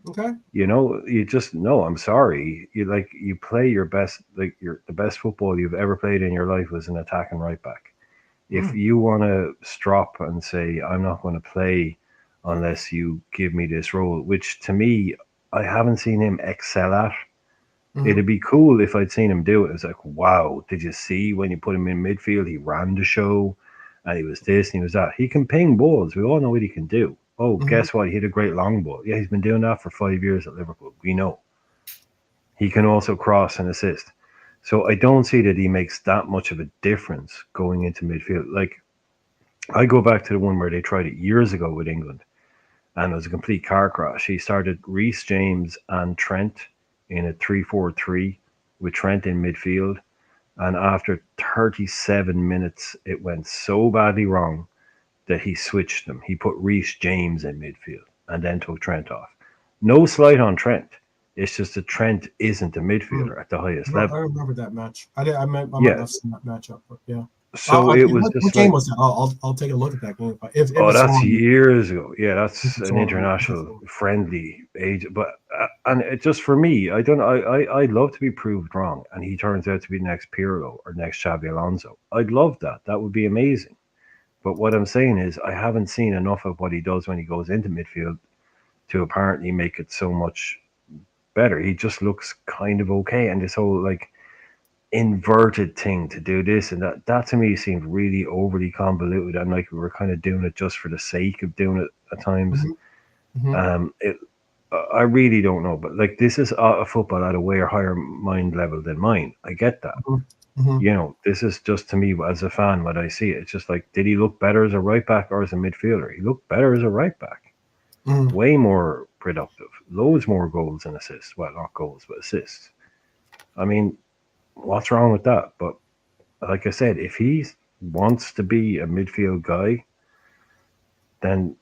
Okay. You just, no, I'm sorry. You play your best, like, the best football you've ever played in your life was an attacking right back. If Mm, you want to strop and say I'm not going to play unless you give me this role, which to me I haven't seen him excel at. mhm, It'd be cool if I'd seen him do it. It's like, wow, did you see when you put him in midfield? He ran the show, and he was this and he was that. He can ping balls. We all know what he can do. Oh, mhm, guess what? He hit a great long ball. Yeah, he's been doing that for 5 years at Liverpool. We know. He can also cross and assist. So I don't see that he makes that much of a difference going into midfield. Like, I go back to the one where they tried it years ago with England, and it was a complete car crash. He started Reece James and Trent in a 3-4-3 with Trent in midfield, and after 37 minutes, it went so badly wrong that he switched them. He put Reece James in midfield and then took Trent off. No slight on Trent. It's just that Trent isn't a mm. midfielder at the highest No, I level. remember that match. I might not Yeah. have seen that matchup, but yeah. So it was What just game like, was that? I'll take a look at that game if oh, it's that's on. years ago. Yeah, If that's it's an on, international friendly age. But and it just for me, I don't. I'd love to be proved wrong, and he turns out to be next Pirlo or next Xabi Alonso. I'd love that. That would be amazing. But what I'm saying is, I haven't seen enough of what he does when he goes into midfield to apparently make it so much better. He just looks kind of okay, and this whole like inverted thing to do this and that to me seemed really overly convoluted, and like we were kind of doing it just for the sake of doing it at times. hmm hmm It I really don't know, but like this is a football at a way higher mind level than mine. I get that. hmm hmm This is just to me as a fan what I see. It's just like, did he look better as a right back or as a midfielder? He looked better as a right back. hmm Way more productive. Loads more goals and assists. Well, not goals, but assists. I mean, what's wrong with that? But like I said, if he wants to be a midfield guy, then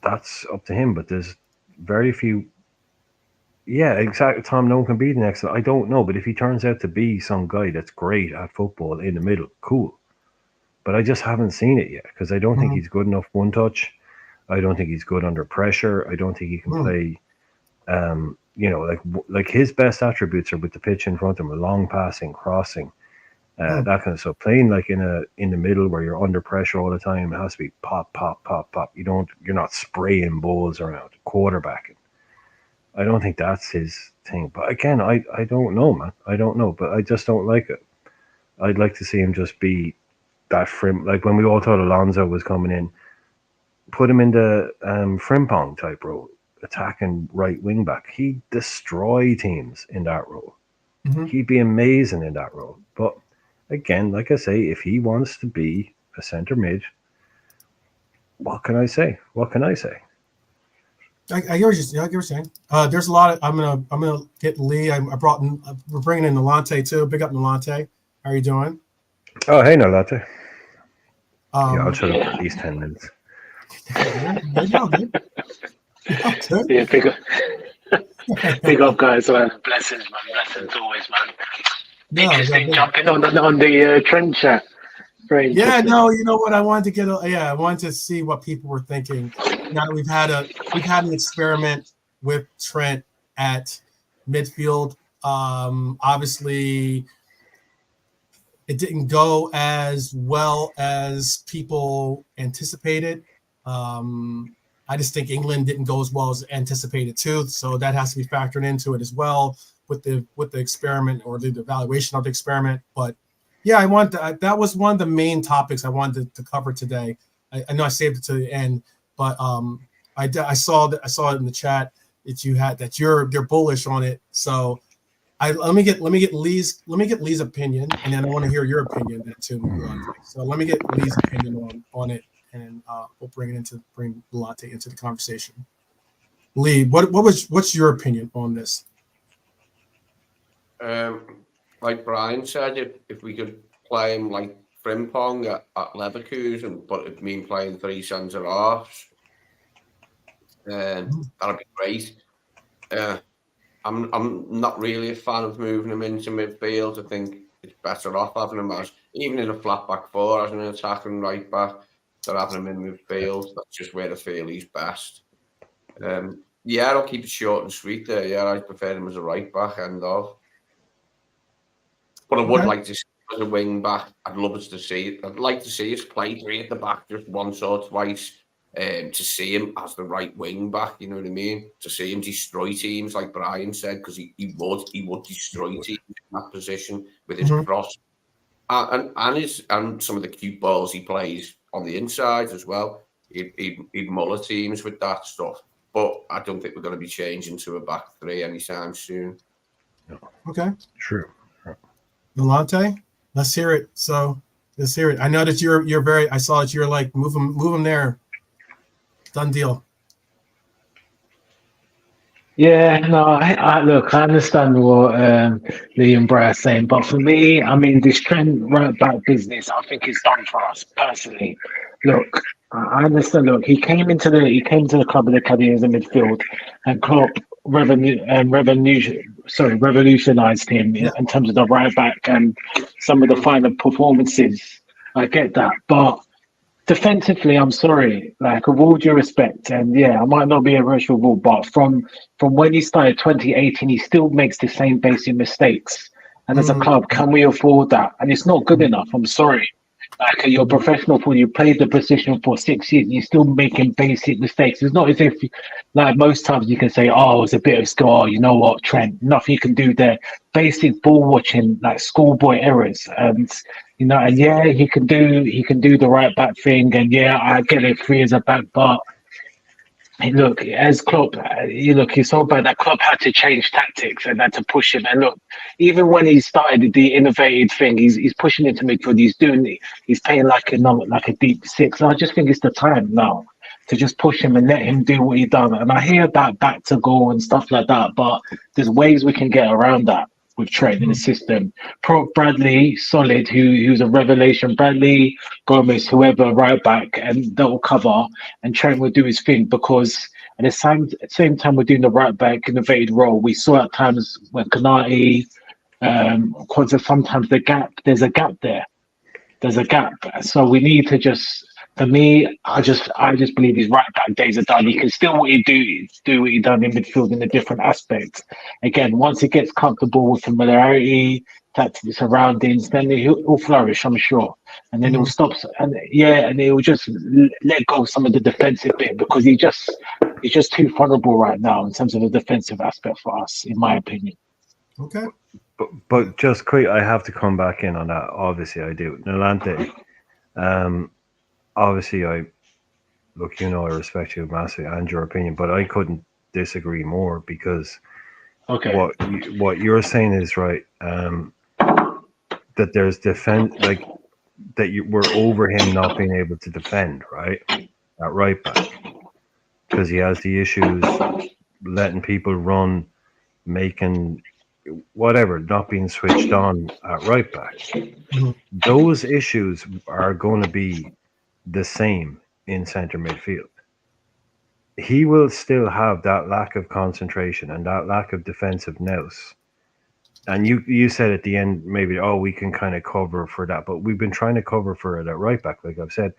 that's up to him. But there's very few. Yeah, exactly. Tom, no one can be the next. I don't know, but if he turns out to be some guy that's great at football in the middle, cool. But I just haven't seen it yet because I don't think Mhm. he's good enough one touch. I don't think he's good under pressure. I don't think he can play. Like his best attributes are with the pitch in front of him, long passing, crossing, that kind of stuff. Playing like in the middle where you're under pressure all the time, it has to be pop, pop, pop, pop. You're not spraying balls around, quarterbacking. I don't think that's his thing. But again, I don't know, man. I don't know, but I just don't like it. I'd like to see him just be that Frim. Like when we all thought Alonso was coming in, put him in the Frimpong type role, attacking right wing back. He'd destroy teams in that role. He'd be amazing in that role. But again, like I say, if he wants to be a centre mid, what can I say? What can I say? I get what you're saying. There's a lot of. I'm gonna get Lee. We're bringing in Nalante too. Big up Nalante. How are you doing? Oh, hey, no latte. Yeah, I'll shut up Yeah. for at least 10 minutes. Yeah, big up, guys, man. Blessings, man. Blessings always, man. Interesting jumping on the trend chat. Very Yeah, interesting. no, you know what? I wanted to I wanted to see what people were thinking. Now that we've had an experiment with Trent at midfield. Obviously, it didn't go as well as people anticipated. I just think England didn't go as well as anticipated too, so that has to be factored into it as well with the experiment or the evaluation of the experiment. But yeah, that was one of the main topics I wanted to cover today. I know I saved it to the end, but I saw it in the chat that you're bullish on it. So let me get Lee's opinion, and then I want to hear your opinion then too. So let me get Lee's opinion on it, and we'll bring Latte into the conversation. Lee, what's your opinion on this? Like Brian said, if we could play him like Frimpong at Leverkusen, but it mean playing three centre halves, that'd be great. I'm not really a fan of moving him into midfield. I think it's better off having him as even in a flat back four as an attacking right back. Than having him in midfield. That's just where I feel he's best. Yeah, I'll keep it short and sweet there. Yeah, I prefer him as a right back end of. But I would like to see him as a wing back. I'd like to see us play three at the back just once or twice. To see him as the right wing back, you know what I mean? To see him destroy teams, like Brian said, because he would destroy teams in that position with his cross and some of the cute balls he plays on the inside as well. He'd muller teams with that stuff. But I don't think we're going to be changing to a back three anytime soon. Okay. True. Nalante, let's hear it. So let's hear it. I know that you're very. I saw that you're like move him there. Done deal. Yeah, no, I look, I understand what Lee and Brad are saying, but for me, I mean, this trend right back business, I think it's done for us personally. Look, I understand. Look, he came to the club of the academy as a midfield, and Klopp revolutionized him in terms of the right back and some of the final performances. I get that, but defensively, I'm sorry, like with all due respect, and yeah, I might not be a rush with all, but from when he started 2018, he still makes the same basic mistakes. And as a club, can we afford that? And it's not good enough. I'm sorry. Like you're a professional for you played the position for 6 years, you're still making basic mistakes. It's not as if, like most times, you can say, "Oh, it's a bit of score." You know what, Trent? Nothing you can do there. Basic ball watching, like schoolboy errors, and and yeah, he can do the right back thing, and yeah, I get it, three as a back, but. Look, as Klopp, he's so bad that Klopp had to change tactics and had to push him. And look, even when he started the innovative thing, he's pushing into midfield. He's playing like a deep six. And I just think it's the time now to just push him and let him do what he done. And I hear that back to goal and stuff like that, but there's ways we can get around that. with Trent in the system. Bradley, solid, who's a revelation. Bradley, Gomez, whoever, right back, and that will cover. And Trent will do his thing because at the same time we're doing the right back innovated role. We saw at times when Kanate, because sometimes there's a gap there. There's a gap. So we need to just. For me, I just believe his right back days are done. He can still do what he done in midfield in a different aspect. Again, once he gets comfortable with familiarity, tactical surroundings, then he'll flourish, I'm sure. And then he'll stop and he'll just let go of some of the defensive bit because he's just too vulnerable right now in terms of the defensive aspect for us, in my opinion. Okay. But just quick, I have to come back in on that. Obviously, I do. Nolante, obviously, I respect you massively and your opinion, but I couldn't disagree more because what you're saying is right. That there's we're over him not being able to defend, right? At right back, because he has the issues letting people run, making whatever, not being switched on at right back. Those issues are going to be the same in centre midfield. He will still have that lack of concentration and that lack of defensive nous. And you said at the end, maybe, we can kind of cover for that. But we've been trying to cover for it at right back. Like I've said,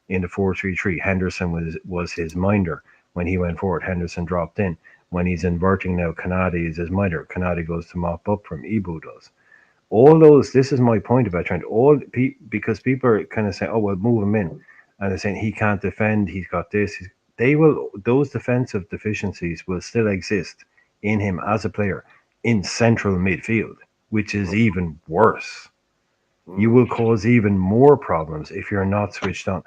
in the 4-3-3, Henderson was his minder. When he went forward, Henderson dropped in. When he's inverting now, Kanadi is his minder. Kanadi goes to mop up from Ibu does. All those, this is my point about Trent. Because people are kind of saying, well, move him in. And they're saying he can't defend, he's got this. Those defensive deficiencies will still exist in him as a player in central midfield, which is even worse. You will cause even more problems if you're not switched on.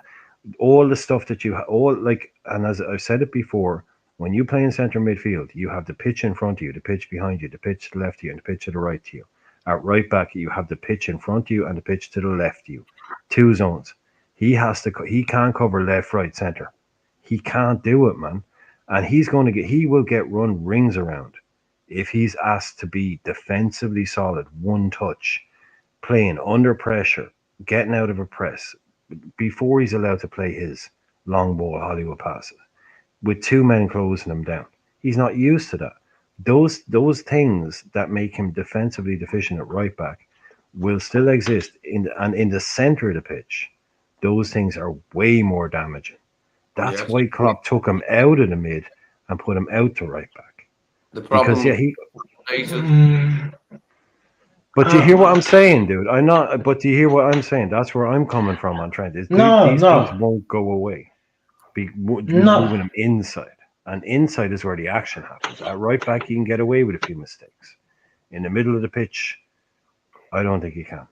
All the stuff that and as I've said it before, when you play in central midfield, you have the pitch in front of you, the pitch behind you, the pitch to the left of you, and the pitch to the right of you. At right back, you have the pitch in front of you and the pitch to the left of you. 2 zones. He can't cover left, right, center. He can't do it, man. And he will get run rings around if he's asked to be defensively solid, one touch, playing under pressure, getting out of a press before he's allowed to play his long ball Hollywood passes with 2 men closing him down. He's not used to that. Those things that make him defensively deficient at right back will still exist in the center of the pitch. Those things are way more damaging. That's why Klopp took him out of the mid and put him out to right back. The problem, But do you hear what I'm saying, dude? But do you hear what I'm saying? That's where I'm coming from on Trent. These things won't go away. Moving him inside. And inside is where the action happens. At right back, you can get away with a few mistakes. In the middle of the pitch, I don't think you can.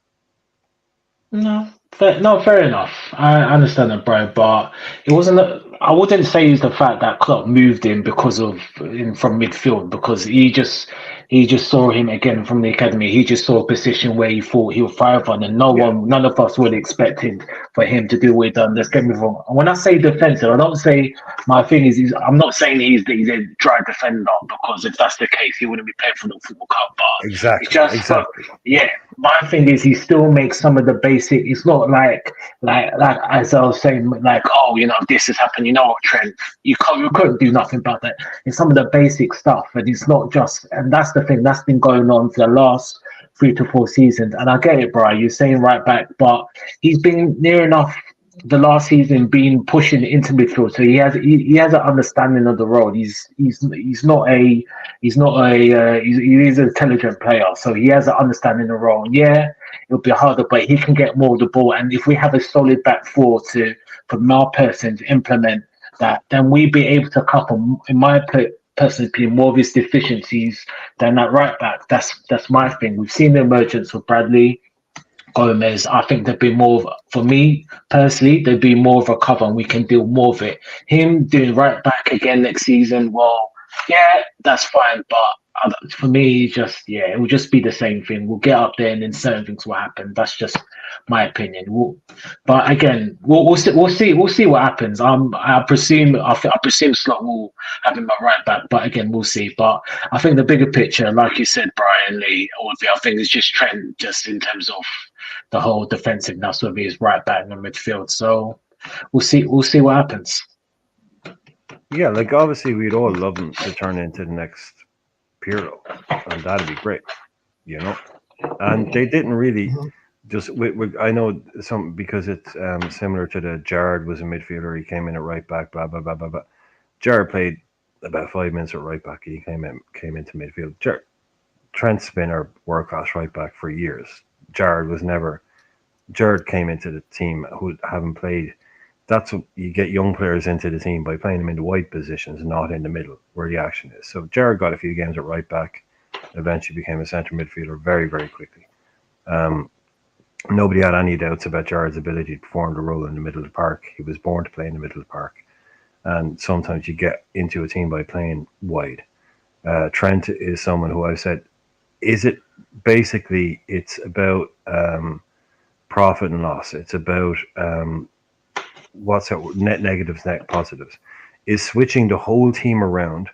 Fair enough. I understand that, bro, but it wasn't. I wouldn't say it's the fact that Klopp moved him from midfield because he just saw him again from the academy. He just saw a position where he thought he would thrive on, and none of us would expect for him to do what he done. Let's get me wrong. And when I say defensive, I don't say my thing is I'm not saying he's a dry defender because if that's the case, he wouldn't be playing for the football club. But exactly. My thing is he still makes some of the basic. It's not like as I was saying, this has happened. You know what, Trent? You couldn't do nothing about that. It's some of the basic stuff, and it's not just. And that's the thing that's been going on for the last 3 to 4 seasons. And I get it, bro. You're saying right back, but he's been near enough the last season being pushing into midfield, so he has an understanding of the role. He's an intelligent player, so he has an understanding of the role. Yeah, it'll be harder, but he can get more of the ball. And if we have a solid back four for my person to implement that, then we'd be able to couple, in my personal opinion, more of his deficiencies than that right back. That's my thing. We've seen the emergence of Bradley, Gomez. I think there'd be more for me personally. There'd be more of a cover, and we can deal more of it. Him doing right back again next season, well, yeah, that's fine. But For me, just it will just be the same thing. We'll get up there, and then certain things will happen. That's just my opinion. But again, we'll see. We'll see what happens. I presume Slot will have him at right back, but again, we'll see. But I think the bigger picture, like you said, Brian Lee, I think it's just Trent, just in terms of the whole defensiveness with his right back in the midfield. So we'll see. We'll see what happens. Yeah, like obviously we'd all love him to turn into the next Pirlo, and that'd be great, you know. And they didn't really just. I know some because it's similar to the Gerrard was a midfielder. He came in at right back. Blah blah blah blah blah. Gerrard played about 5 minutes at right back. He came into midfield. Trent's been our world class right back for years. Gerrard came into the team who haven't played. That's what you get young players into the team by playing them in the wide positions, not in the middle where the action is. So Gerrard got a few games at right back, eventually became a centre midfielder very, very quickly. Nobody had any doubts about Gerrard's ability to perform the role in the middle of the park. He was born to play in the middle of the park. And sometimes you get into a team by playing wide. Trent is someone who I've said, it's about profit and loss. It's about net negatives, net positives, is switching the whole team around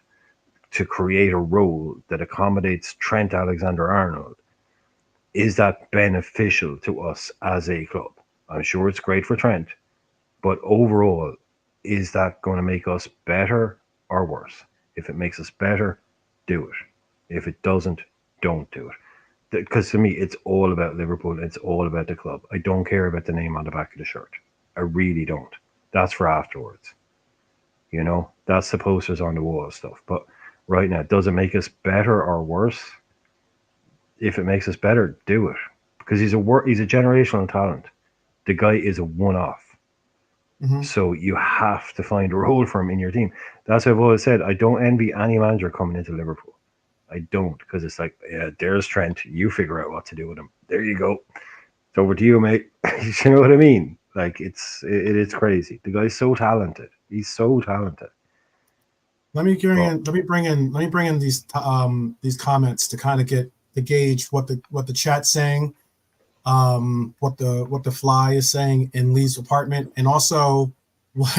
to create a role that accommodates Trent Alexander-Arnold. Is that beneficial to us as a club? I'm sure it's great for Trent, but overall, is that going to make us better or worse? If it makes us better, do it. If it doesn't, don't do it. Because to me, it's all about Liverpool. It's all about the club. I don't care about the name on the back of the shirt. I really don't. That's for afterwards. You know, that's the posters on the wall stuff. But right now, does it make us better or worse? If it makes us better, do it. Because he's a generational talent. The guy is a one-off. Mm-hmm. So you have to find a role for him in your team. That's what I've always said. I don't envy any manager coming into Liverpool. I don't, because it's like, yeah, there's Trent. You figure out what to do with him. There you go. It's over to you, mate. You know what I mean? Like it's crazy. The guy's so talented. He's so talented. Let me bring in these comments to kind of get the gauge what the chat's saying, what the fly is saying in Lee's apartment, and also what.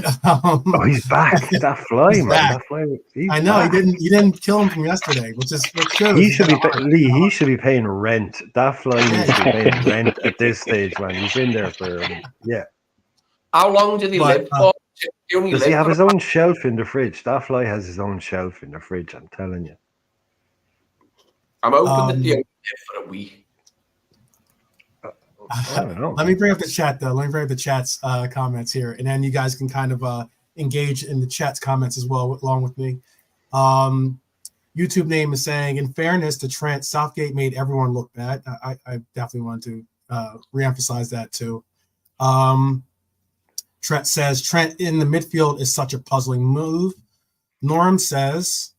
He's back. That fly, man. Back. That fly. I know back. he didn't kill him from yesterday, which shows he should be paying rent. That fly needs to be paying rent at this stage, man. He's been there for How long did he live for? Does he have his own shelf in the fridge? That fly has his own shelf in the fridge. I'm telling you. I'm hoping that he only lived for a week. I don't know. Let me bring up the chat though. Let me bring up the chat's comments here, and then you guys can kind of engage in the chat's comments as well along with me. YouTube name is saying, in fairness to Trent, Southgate made everyone look bad. I definitely want to reemphasize that too. Trent says Trent in the midfield is such a puzzling move. Norm says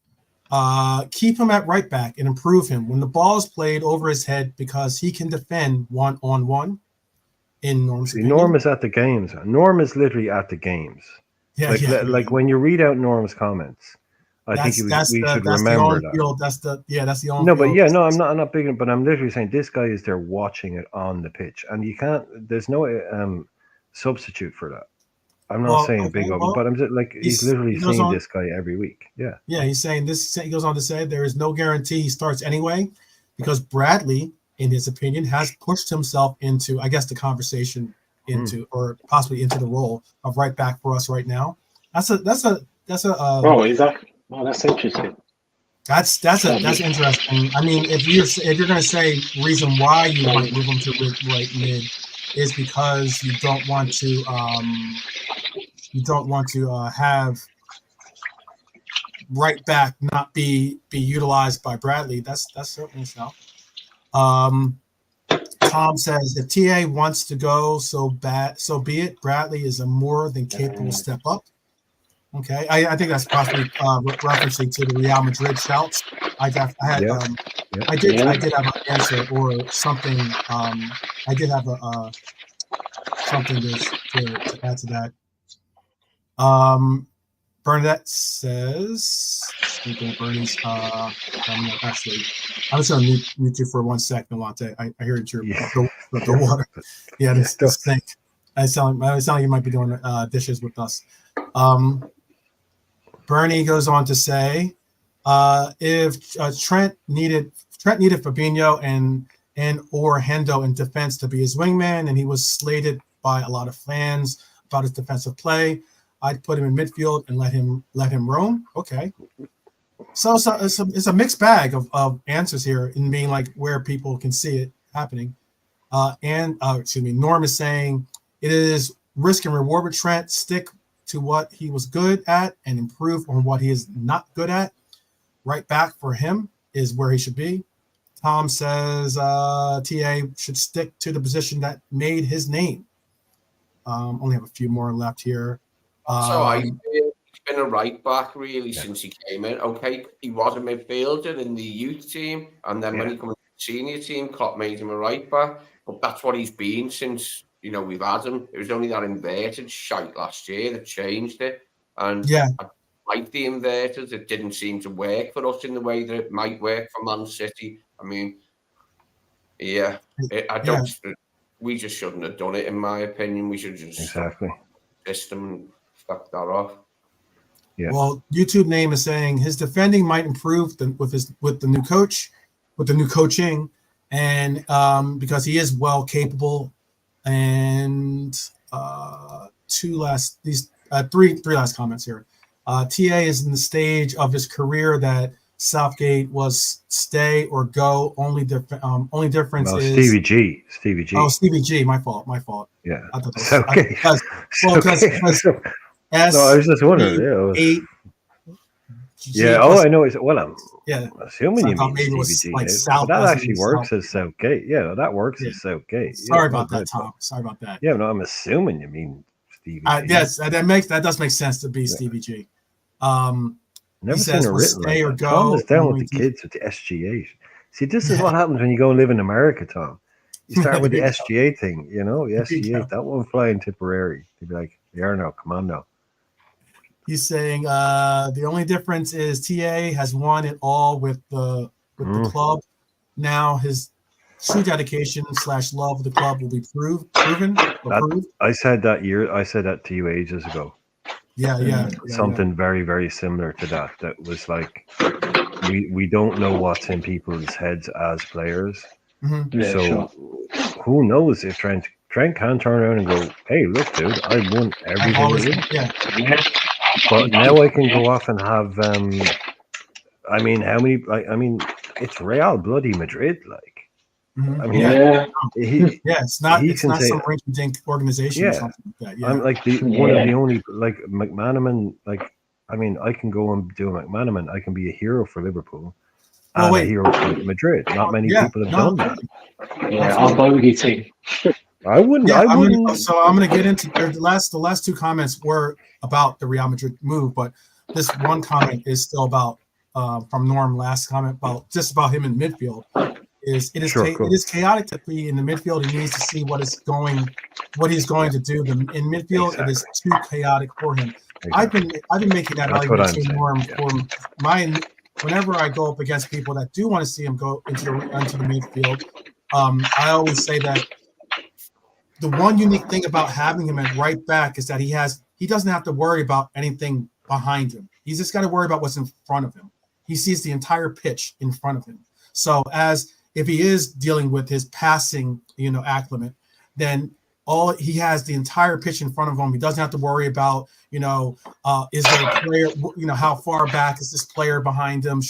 keep him at right back and improve him when the ball is played over his head because he can defend one-on-one. In Norm's opinion. Norm is at the games. Norm is literally at the games. Like when you read out Norm's comments, I think we should remember that. That's the only. No, but I'm not big, but I'm literally saying this guy is there watching it on the pitch, and you can't. There's no substitute for that. I'm not saying big of him, but I'm just like he's literally seeing this guy every week. Yeah. Yeah, he's saying this. He goes on to say there is no guarantee he starts anyway, because Bradley, in his opinion, has pushed himself into, I guess, the conversation or possibly into the role of right back for us right now. That's exactly. Oh, that's interesting. That's interesting. I mean, if you're going to say reason why you might move him to right mid is because you don't want to have right back not be utilized by Bradley. That's certainly so. Tom says if TA wants to go, so be it. Bradley is a more than capable step up. Okay, I think that's possibly referencing to the Real Madrid shouts. I did have an answer or something. I did have something to add to that. Bernadette says Bernie's. Actually, I'm just gonna mute you for 1 second, Latte. I hear your the water. Yeah, this sink. I sound like you might be doing dishes with us. Bernie goes on to say, if Trent needed Fabinho and or Hendo in defense to be his wingman, and he was slated by a lot of fans about his defensive play, I'd put him in midfield and let him roam. Okay. So it's a mixed bag of answers here in being like where people can see it happening. Norm is saying it is risk and reward with Trent. Stick to what he was good at and improve on what he is not good at. Right back for him is where he should be. Tom says TA should stick to the position that made his name. Only have a few more left here. So I feel he's been a right back really since he came in. Okay, he was a midfielder in the youth team, and then when he came to the senior team, Klopp made him a right back. But that's what he's been since we've had him. It was only that inverted shite last year that changed it, and I like the inverted. It didn't seem to work for us in the way that it might work for Man City. I mean, I don't. We just shouldn't have done it, in my opinion. We should just exactly system and fuck that off. Yeah. Well, YouTube name is saying his defending might improve with the new coach, with the new coaching, and because he is well capable. And three last comments here. TA is in the stage of his career that Southgate was stay or go. Only difference is Stevie G. Oh, Stevie G. My fault. Yeah. I thought that was, okay. Because I was just wondering. I know. I'm assuming you mean Stevie G. Like but that actually works as Southgate. Yeah, that works as Southgate. Sorry about that, Tom. Sorry about that. Yeah, no, I'm assuming you mean Stevie G. Yes, that does make sense to be Stevie G. Never seen it written like that. Tom is down with the kids with the SG8. See, this is what happens when you go and live in America, Tom. You start with the SG8 thing, the SG8, that one flying Tipperary. You'd be like, no, come on now. He's saying the only difference is TA has won it all with the club. Now his true dedication / love of the club will be proven. I said that to you ages ago. Something very, very similar to that. That was like we don't know what's in people's heads as players. Who knows if Trent can turn around and go, hey, look, dude, I won everything. But now I can go off and have it's Real bloody Madrid, like. It's not some rinky-dink organization or something like that. Yeah. I'm like one of the only, like, McManaman, like, I can go and do a McManaman. I can be a hero for Liverpool and a hero for Madrid. Not many people have done that. Yeah, our bogey team. I wouldn't. So I'm going to get into the last two comments were about the Real Madrid move, but this one comment is still about from Norm. Last comment about him in midfield. It is chaotic to be in the midfield. He needs to see what he's going to do. In midfield, it is too chaotic for him. Exactly. I've been making that argument to Norm for mine. Whenever I go up against people that do want to see him go into the midfield, I always say that the one unique thing about having him at right back is that he doesn't have to worry about anything behind him. He's just got to worry about what's in front of him. He sees the entire pitch in front of him. So if he is dealing with his passing, acclimate, then he has the entire pitch in front of him. He doesn't have to worry about, is there a player, how far back is this player behind him,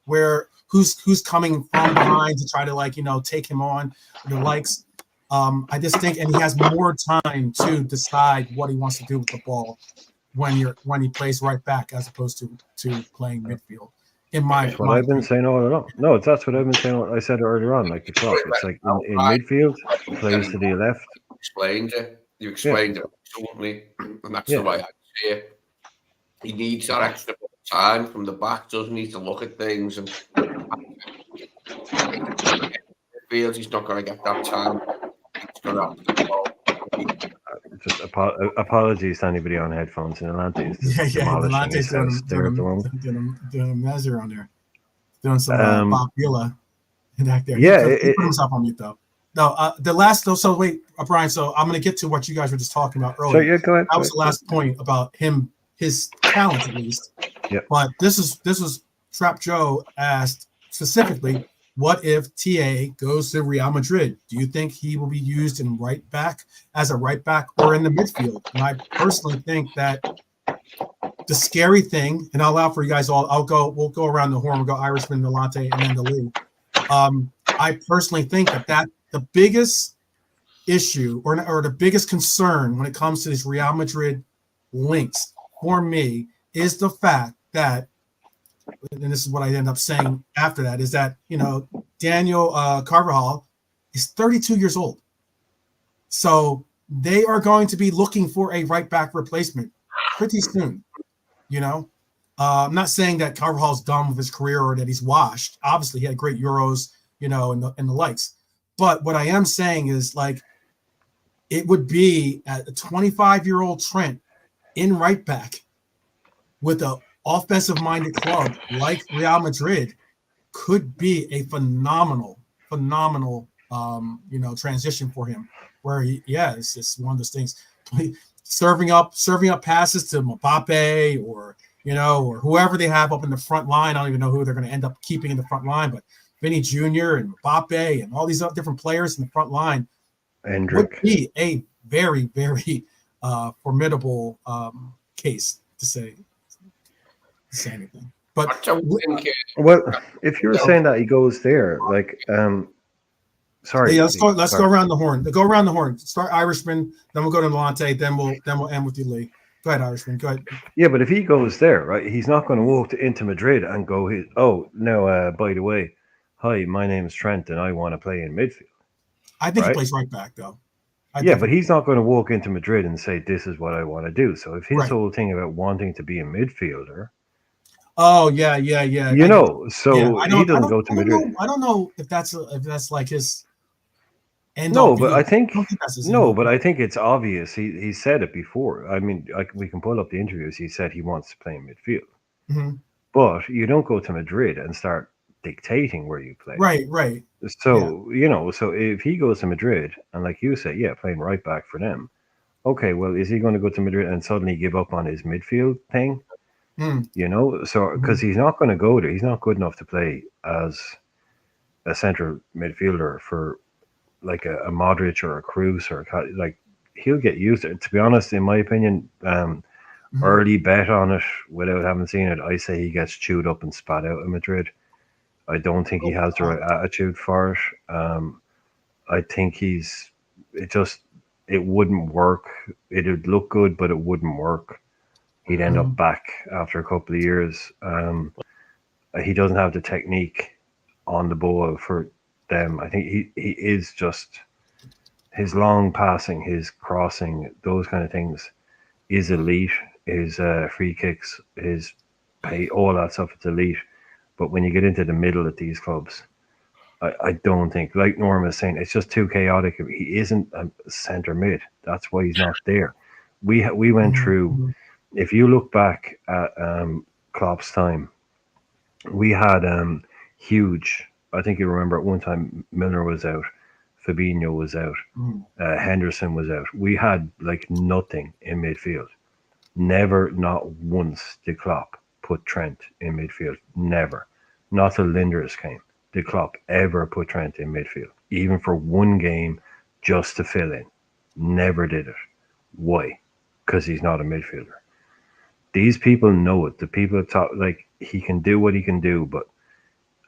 or who's coming from behind to try to take him on, the likes. I just think, and he has more time to decide what he wants to do with the ball when he plays right back as opposed to playing midfield. That's what I've been saying all along. No, that's what I've been saying. I said earlier on, like the Klopp. It's like in midfield, plays to the left. You explained it absolutely, and that's the way I see it. He needs that extra time from the back, doesn't he, to look at things, and feels he's not going to get that time. He's going to have to just apologies to anybody on headphones. And Atlanta is just Yeah. demolishing Delante's his house there at the moment. doing a measure on there. Doing some Um, Bob Vila back there. Yeah, He put himself on mute though. No, the last though. So wait, Brian. So I'm going to get to what you guys were just talking about earlier. So yeah, go ahead. That was the last point about him, his talent at least. Yeah. But this was Trap Joe asked specifically, what if TA goes to Real Madrid? Do you think he will be used in right back as a right back or in the midfield? And I personally think that the scary thing, and I'll allow for you guys all. We'll go around the horn. We'll go Irishman, Delante, and then the Lee. I personally think that the biggest issue or the biggest concern when it comes to these Real Madrid links for me is the fact that, and this is what I end up saying after that, is that, Daniel Carvajal is 32 years old. So they are going to be looking for a right back replacement pretty soon. I'm not saying that Carvajal's done with his career or that he's washed. Obviously, he had great Euros, and the likes. But what I am saying is, like, it would be a 25-year-old Trent in right back with a offensive-minded club like Real Madrid could be a phenomenal, transition for him. Where it's just one of those things, serving up passes to Mbappe or whoever they have up in the front line. I don't even know who they're going to end up keeping in the front line, but Vinny Jr. and Mbappe and all these other different players in the front line would be a very, very formidable case to say anything. But I don't think. Well, if you're saying that he goes there, like, sorry. Yeah, let's go around the horn. Go around the horn. Start Irishman, then we'll go to Delante, then we'll end with you, Lee. Go ahead, Irishman. Go ahead. Yeah, but if he goes there, right, he's not going to walk into Madrid and go, by the way, hi, my name is Trent and I want to play in midfield. I think he plays right back, though. But he's not going to walk into Madrid and say, this is what I want to do. So if his whole thing about wanting to be a midfielder. Oh, yeah. He doesn't go to Madrid. I don't know if that's like his end. I think it's obvious. He said it before. I mean, we can pull up the interviews. He said he wants to play in midfield. Mm-hmm. But you don't go to Madrid and start dictating where you play. Right. So, so if he goes to Madrid and, like you said, playing right back for them. Okay, well, is he going to go to Madrid and suddenly give up on his midfield thing? So because he's not going to go there. He's not good enough to play as a central midfielder for like a Modric or a Kroos or like he'll get used to it. To be honest, in my opinion, early bet on it without having seen it, I say he gets chewed up and spat out in Madrid. I don't think he has the right attitude for it. I think it wouldn't work. It'd look good, but it wouldn't work. He'd end up back after a couple of years. He doesn't have the technique on the ball for them. I think he is just his long passing, his crossing, those kind of things is elite. His free kicks, his pay, all that stuff is elite. But when you get into the middle at these clubs, I don't think, like Norm is saying, it's just too chaotic. He isn't a centre mid. That's why he's not there. We went through. If you look back at Klopp's time, we had huge. I think you remember at one time Milner was out, Fabinho was out, Henderson was out. We had like nothing in midfield. Never, not once did Klopp put Trent in midfield. Never. Not till Linders came did Klopp ever put Trent in midfield, even for one game just to fill in. Never did it. Why? Because he's not a midfielder. These people know it. The people talk like he can do what he can do, but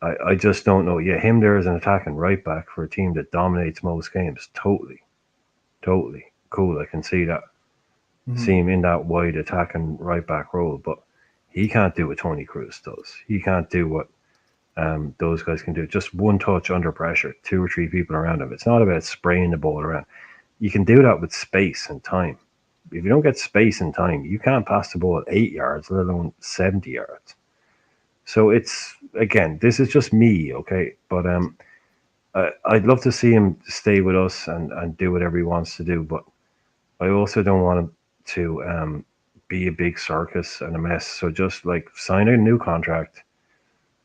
I just don't know. Yeah, him there as an attacking right back for a team that dominates most games. Totally cool. I can see that. See him in that wide attacking right back role, but he can't do what Toni Kroos does. He can't do what those guys can do. Just one touch under pressure, 2 or 3 people around him. It's not about spraying the ball around. You can do that with space and time. If you don't get space and time, you can't pass the ball at 8 yards, let alone 70 yards. So it's, again, this is just me, okay? But I'd love to see him stay with us and do whatever he wants to do. But I also don't want it to be a big circus and a mess. So just like sign a new contract,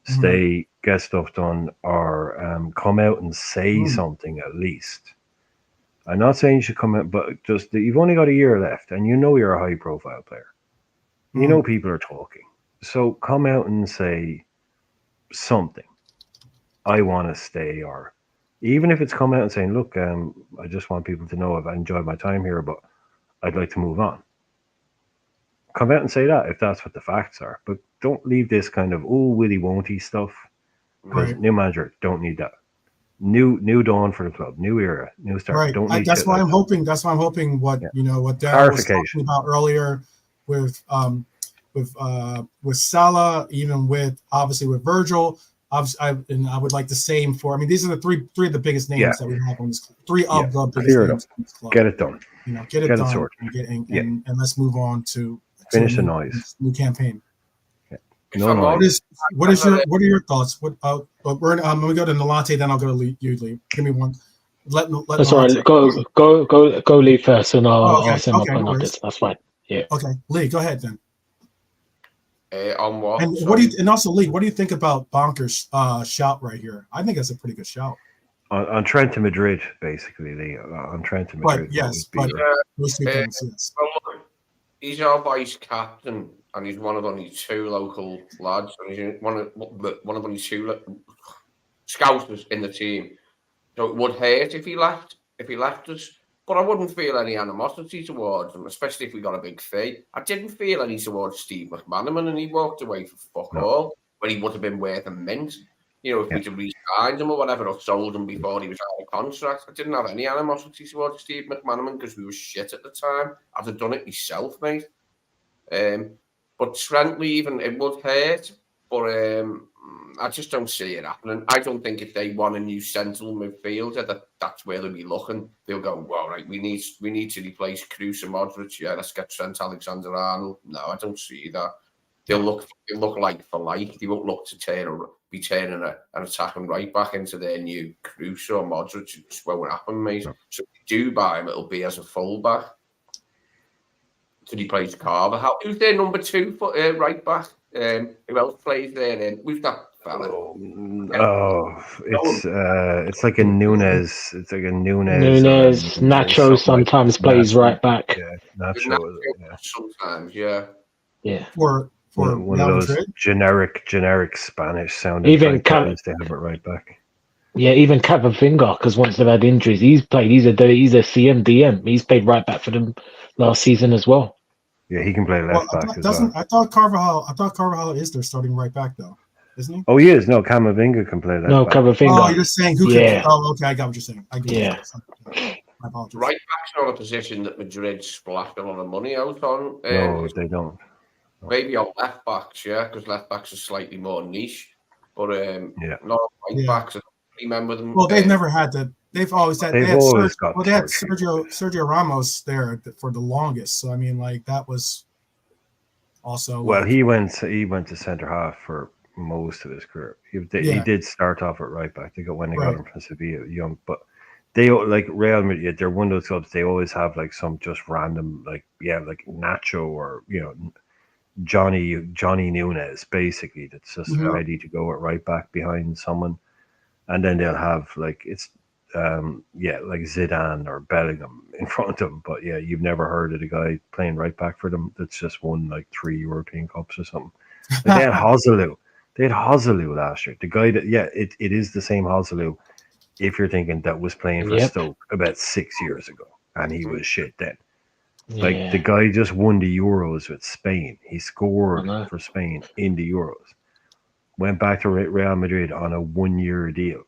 stay, get stuff done, or come out and say something at least. I'm not saying you should come out, but just you've only got a year left, and you know you're a high-profile player. You know people are talking, so come out and say something. I want to stay, or even if it's come out and saying, "Look, I just want people to know I've enjoyed my time here, but I'd like to move on." Come out and say that if that's what the facts are, but don't leave this kind of willy won't he stuff. Because new manager, don't need that. New dawn for the club, new era, new start. Right. Don't need that's shit why like I'm hoping. That's why I'm hoping what what Darryl was talking about earlier with Salah, even with obviously with Virgil. And I would like the same for. I mean, these are the three of the biggest names that we have on this club. Three of the biggest names on this club. Get it done. Get it done sorted. And let's move on to finish the noise. New campaign. No noise. What are your thoughts? What I'm gonna go to Nolante, then I'll go to you, Lee. Give me one. That's all right. Go Lee first, and I'll send my point after. That's fine. Yeah. Okay, Lee, go ahead then. On what? And what do you? And also, Lee, what do you think about Bonker's shout right here? I think that's a pretty good shout. On Trent to Madrid, basically, Lee. On Trent to Madrid. But yes, those two things, yes. Well, he's our vice captain, and he's one of only two local lads, and he's one of only two scouters in the team. So it would hurt if he left us. But I wouldn't feel any animosity towards him, especially if we got a big fee. I didn't feel any towards Steve McManaman, and he walked away for fuck all, when he would have been worth a mint. If we'd have re-signed him or whatever, or sold him before he was out of contract. I didn't have any animosity towards Steve McManaman because we were shit at the time. I'd have done it myself, mate. But Trent leaving, it would hurt, but I just don't see it happening. I don't think if they want a new central midfielder, that's where they'll be looking. They'll go, well, right, we need to replace Kroos and Modric. Yeah, let's get Trent-Alexander-Arnold. No, I don't see that. They'll look like for like. They won't look to be turning an attacking right back into their new Kroos or Modric. It just won't happen, mate. No. So if they do buy him, it'll be as a full-back. So he plays Carver. Who's their number two for right back? Who else plays there? We've got fella. It's like a Nunez. It's like a Nunez. Nacho sometimes plays right back. Yeah, Nacho. Sometimes, yeah. For one of those generic Spanish sounding. Even they have it right back. Yeah, even Camavinga, because once they've had injuries, he's played. He's a CMDM. He's played right back for them last season as well. Yeah, he can play left back as well. I thought Carvajal is their starting right back though, isn't he? Oh, he is. No, Camavinga can play left back. Camavinga. Oh, you're just saying who can? Oh, okay, I got what you're saying. I apologize. Right back's not a position that Madrid splashed a lot of money out on. No, they don't. Maybe on left backs, because left backs are slightly more niche. But not on right backs. I don't remember them. Well, they've never had that. They've always had. They had Sergio Ramos there for the longest. So I mean, like that was also. Well, he went to centre half for most of his career. He did start off at right back. They got him from Sevilla young, but they like Real Madrid. They're one of those clubs. They always have like some just random like Nacho or Johnny Nunez basically that's just ready to go at right back behind someone, and then they'll have like like Zidane or Bellingham in front of him. But you've never heard of the guy playing right back for them that's just won like 3 European Cups or something. Like they had Joselu. They had Joselu last year. The guy that it is the same Joselu if you're thinking that was playing for Stoke about 6 years ago and he was shit then. Like the guy just won the Euros with Spain. He scored for Spain in the Euros. Went back to Real Madrid on a 1-year deal.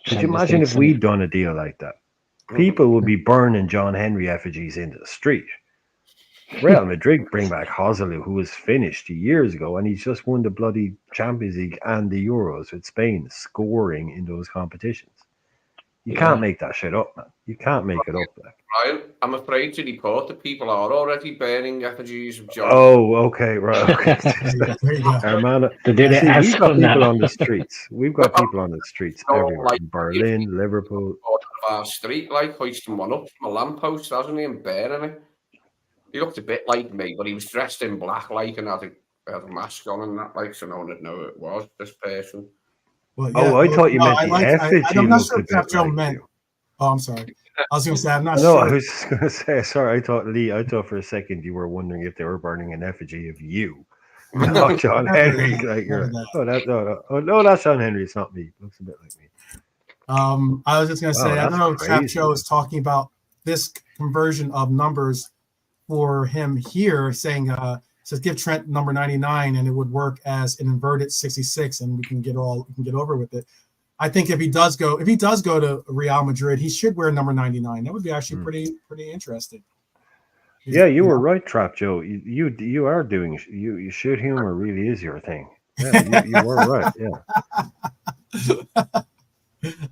Could you imagine if we'd done a deal like that? People would be burning John Henry effigies into the street. Real Madrid bring back Joselu, who was finished years ago, and he's just won the bloody Champions League and the Euros with Spain, scoring in those competitions. You can't make that shit up, man. You can't make it up. Ryan, I'm afraid to report that people are already burning effigies of John. Oh, okay, right. Okay. Armando, we've got people on the streets. We've got people on the streets everywhere. In Berlin, Liverpool, our street, like hoisting one up from a lamppost, hasn't he, and bearing it. He looked a bit like me, but he was dressed in black, like, and had a mask on and that, like, so no one would know who it was, this person. Well, yeah. Oh, I thought you no, meant the effigy I'm not looked sure a if Trap bit Joe like meant. you. Oh, I'm sorry. I was going to say, I'm not No, I sure. was just going to say, sorry, I thought for a second you were wondering if they were burning an effigy of you, not John Henry. Like you're, no, that's John Henry. It's not me. It looks a bit like me. I was just going to say, I that's don't know if Trap crazy. Joe is talking about this conversion of numbers for him here, saying, says give Trent number 99 and it would work as an inverted 66 and we can get over with it. I think if he does go to Real Madrid, he should wear number 99. That would be actually pretty interesting. Yeah, you were right, Trap Joe. You are doing you shit humor really is your thing. Yeah, you were right. Yeah.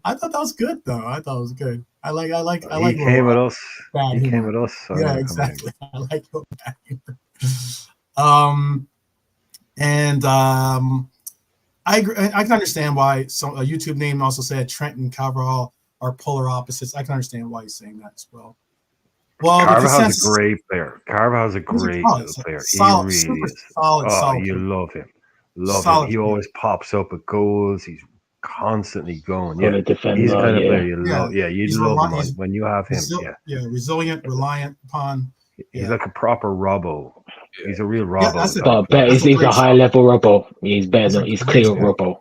I thought that was good though. I thought it was good. I like. He came at us. Bad He humor. came at us. So yeah, exactly. I like bad humor. I agree. I can understand why a YouTube name also said Trent and Carvajal are polar opposites. I can understand why he's saying that as well. Well, Carvajal's a great player. Carvajal's a great little player. Solid, he really is. Solid. You love him. Love him. He always pops up at goals. He's constantly going. Yeah, he's the kind of player you love. Yeah, you love him when you have him. Resilient, reliant upon. He's like a proper Robbo. He's a real Robbo. But better, he's a high level Robbo. He's better. He's clear Robbo.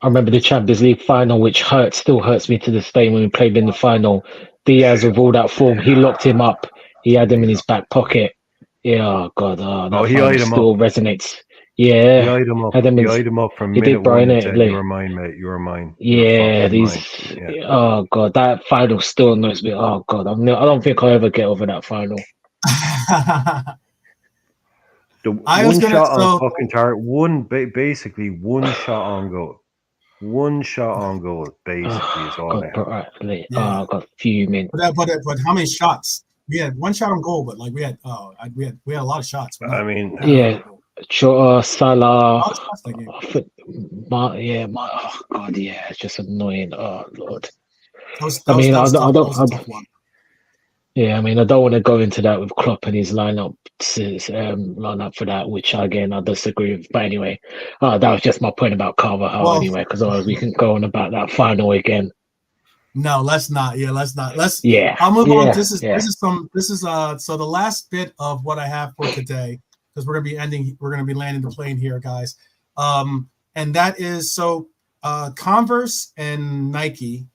I remember the Champions League final, which still hurts me to this day when we played in the final. Diaz with all that form, he locked him up. He had him in his back pocket. Yeah, oh God, that he eyed him still up. Resonates. Yeah, he eyed him up from minute one and said, "You were mine, mate. You were mine." Yeah, oh God, that final still annoys me. Oh God, I don't think I'll ever get over that final. One shot on fucking target. Basically one shot on goal. One shot on goal, basically, is all I have. I got fuming. But how many shots? We had one shot on goal, but like we had a lot of shots. Salah. Oh God, yeah, it's just annoying. Oh Lord. I mean, I don't want to go into that with Klopp and his lineup for that, which again I disagree with. But anyway, that was just my point about Carvajal anyway, because we can go on about that final again. No, let's not. Yeah, let's not. I'll move on. This is so the last bit of what I have for today, because we're gonna be landing the plane here, guys. And that is Converse and Nike.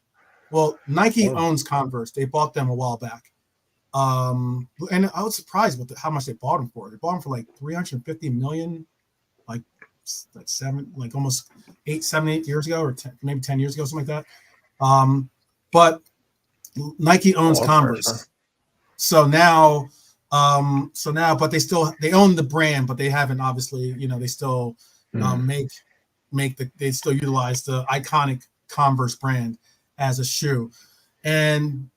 Well, Nike owns Converse. They bought them a while back. And I was surprised with how much they bought them for. They bought them for like $350 million, like almost 7, 8 years ago, or maybe 10 years ago, something like that. But Nike owns Converse, so now, but they own the brand, but they haven't obviously, they still they still utilize the iconic Converse brand as a shoe, and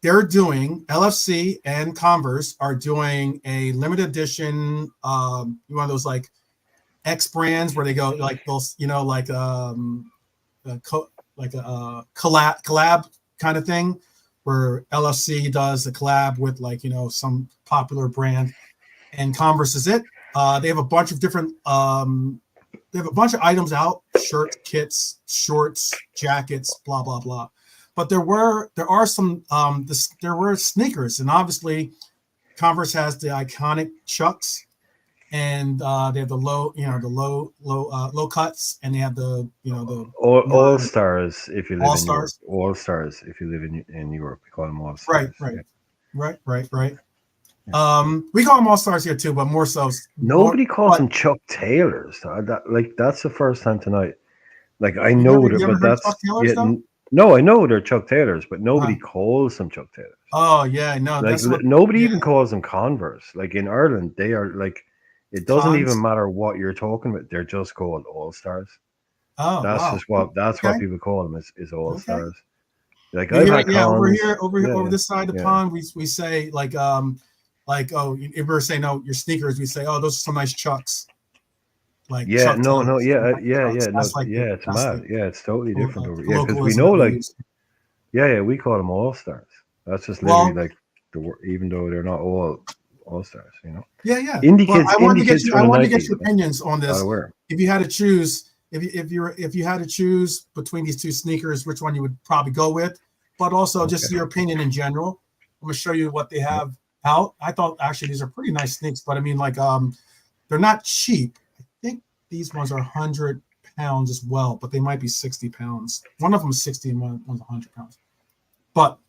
they're doing LFC and Converse are doing a limited edition, one of those like X brands where they go like those, like a collab kind of thing, where LFC does a collab with like some popular brand, and Converse is it. They have a bunch of different items out: shirts, kits, shorts, jackets, blah blah blah. But there were sneakers, and obviously Converse has the iconic Chucks, and they have the low cuts, and they have the all stars if you live all in stars. Europe. All stars if you live in Europe, we call them all stars. Right. We call them all stars here too, but more so. Nobody calls them Chuck Taylors. That's the first time tonight. Like I know that, but that's no, I know they're Chuck Taylors, but nobody calls them Chuck Taylors. Oh yeah, no. Like nobody even calls them Converse. Like in Ireland, they are like. It doesn't even matter what you're talking about. They're just called All Stars. Oh, that's what people call them is All Stars. Like over this side of the pond, we say like if we're saying your sneakers, we say those are some nice Chucks. like Yeah, Chuck no, Taylors. yeah, yeah, yeah, no, That's like yeah, it's that's mad. the Yeah, it's totally different over. Yeah, because we colloquialism know, that we like, use. yeah, we call them all stars. That's just literally Well, like even though they're not all stars, you know. yeah. But Indie kids I from the wanted to get '90s. your opinions on Gotta this. wear 'em. If you had to choose, if you had to choose between these two sneakers, which one you would probably go with, but also just Okay. your opinion in general. I'm gonna show you what they have out. I thought actually these are pretty nice sneaks, but I mean like they're not cheap. I think these ones are 100 pounds as well, but they might be 60 pounds. One of them is 60 and one's 100 pounds. But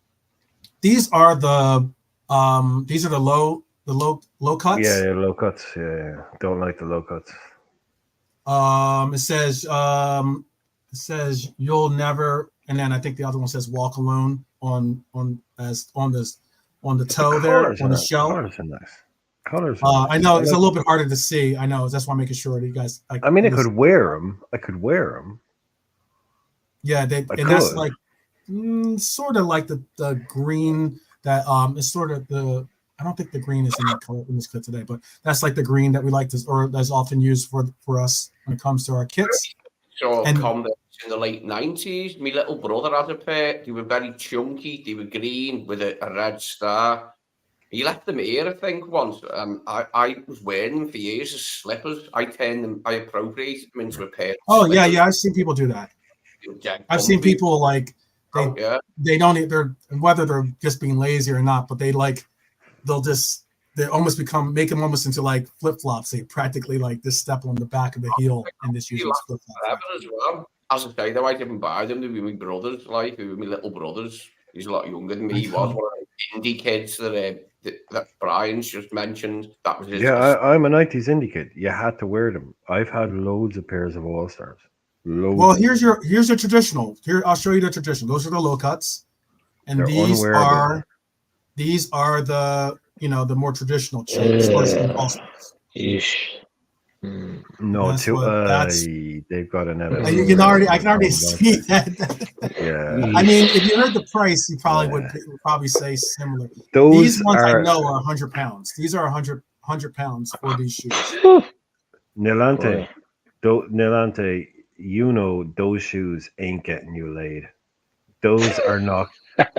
these are the low Yeah, cuts. yeah, low cuts. Yeah. Don't like the low cuts. It says you'll never, and then I think the other one says walk alone on the toe there on the shell. Colors are nice. Colors are nice. I know it's a little bit harder to see. I know that's why I'm making sure that you guys. Like, I mean, I could wear them. Yeah, that's like sort of like the green that is sort of the. I don't think the green is in that color in this kit today, but that's like the green that we like to, or that's often used for us when it comes to our kits. So And- Converse in the late 90s. My little brother had a pair. They were very chunky. They were green with a red star. He left them here, I think, once. I was wearing them for years as slippers. I appropriated them into a pair of Oh slippers. yeah, I've seen people do that. Jack I've seen Comfy. people like Yeah. they don't they're whether they're just being lazy or not, but they make them almost into like flip flops. They practically like just step on the back of the heel and just use flip Forever flops. as well. As I say, though, I didn't buy them. They were my brothers, like, they were my little brothers. He's a lot younger than me. He was one of the indie kids that Brian's just mentioned. That was his. Yeah, I'm a '90s indie kid. You had to wear them. I've had loads of pairs of All Stars. Well, here's your traditional. Here, I'll show you the traditional. Those are the low cuts, and They're unwearable. these are the the more traditional All-Stars. Ish. No, That's they've got an I can already see that. Yeah. I mean, if you heard the price, you probably would probably say similar. Those These ones are I know are 100 pounds. These are 100 pounds for these shoes. Nilante, you know those shoes ain't getting you laid. Those are not.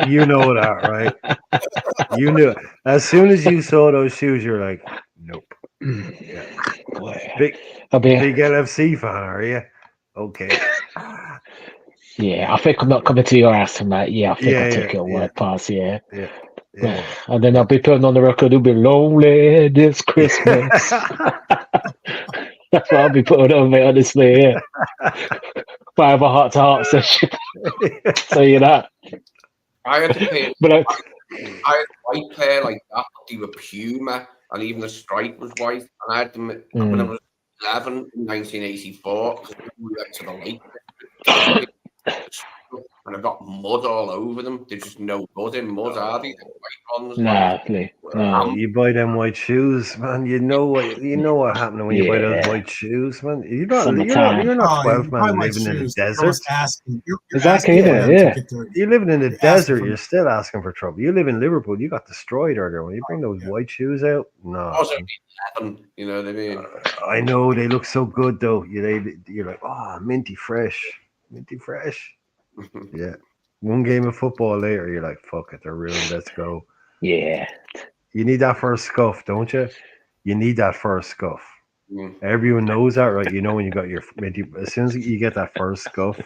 You know that, right? You knew. As soon as you saw those shoes, you're like, nope. Yeah. Big LFC fan, are you? Okay. Yeah, I think I'm not coming to your house tonight. Yeah, I think I took your word pass. Yeah. And then I'll be putting on the record. It'll be lonely this Christmas. That's what I'll be putting on, mate. Honestly, yeah. If I have a heart-to-heart session, so you know. I had a pair. But I had a white pair like that. They were Puma, and even the stripe was white. And I had them when I was 11 in 1984. We went to the lake, and I got mud all over them. There's just no mud in mud, are they? The white ones. No. You buy them white shoes, man. You know what happened when you buy those white shoes, man. You're not 12 man living in the desert. Exactly. You're living in the desert. You're still asking for trouble. You live in Liverpool. You got destroyed earlier. When you bring those white shoes out, no. I was only 11, you know what I mean? I know they look so good though. You're like, oh, minty fresh. Yeah. One game of football later, you're like, fuck it, they're ruined. Let's go. Yeah. You need that first scuff, don't you? You need that first scuff. Everyone knows that, right? You know when you got your minty. As soon as you get that first scuff,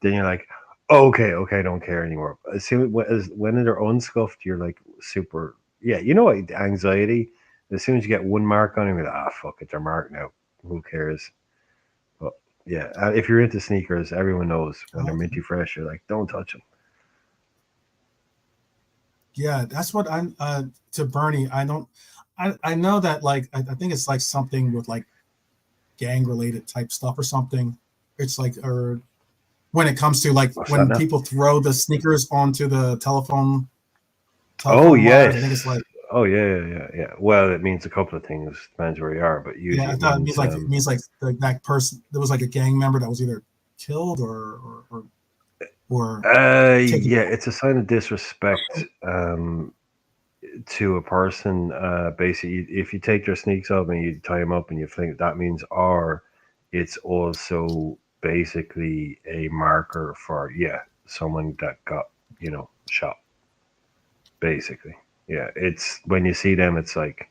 then you're like, okay, I don't care anymore. As soon as when they're unscuffed, you're like super. Yeah, you know what? Anxiety. As soon as you get one mark on them, you're like, fuck it, they're marked now. Who cares? But yeah, if you're into sneakers, everyone knows when they're minty fresh. You're like, don't touch them. Yeah, that's what I'm to Bernie. I know that like I think it's like something with like gang related type stuff or something. It's like or when it comes to like when people throw the sneakers onto the telephone oh yes, I think it's like yeah. Well, it means a couple of things. Depends where you are, but usually I thought it means like that person there was like a gang member that was either killed or yeah, it's a sign of disrespect to a person. Basically, if you take their sneaks off and you tie them up and you fling, that means or it's also basically a marker for someone that got shot. Basically, it's when you see them, it's like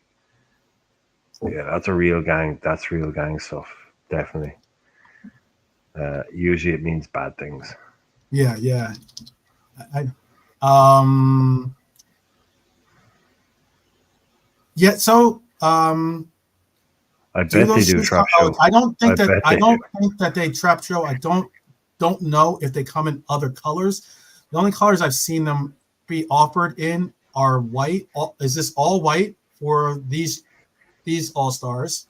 that's a real gang. That's real gang stuff. Definitely. Usually, it means bad things. Yeah. Um. Yeah. So. I Do bet they those do shoes trap come? show. I don't think I that. bet I they don't do. think that they trap show. I don't know if they come in other colors. The only colors I've seen them be offered in are white. Is this all white for these all stars?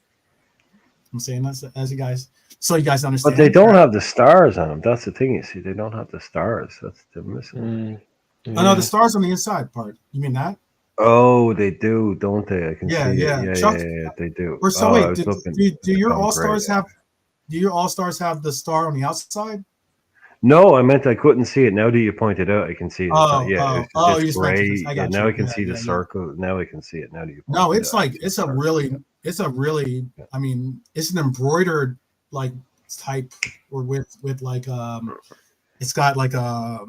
I'm saying that as you guys, so you guys But they understand. don't have the stars on them. That's the thing. You see, they don't have the stars. That's the missing. Oh no, the Yeah. stars on the inside part. You mean that? Oh, they do, don't they? I can Yeah, see it. yeah. Yeah, Chuck, they do. or so Oh, I wait. was Do, looking. do, do It's your gone all grey. stars have? Do your all stars have the star on the outside? No, I meant I couldn't see it. Now that you pointed out, I can see it. It's not. Yeah, You it's just meant to. grey. I Yeah, got now I you. can Yeah, see the yeah, yeah. circle. Now I can see it. Now that you No, pointed it's out, I like can see the circle. it's a really. I mean, it's an embroidered like type or with like it's got like kind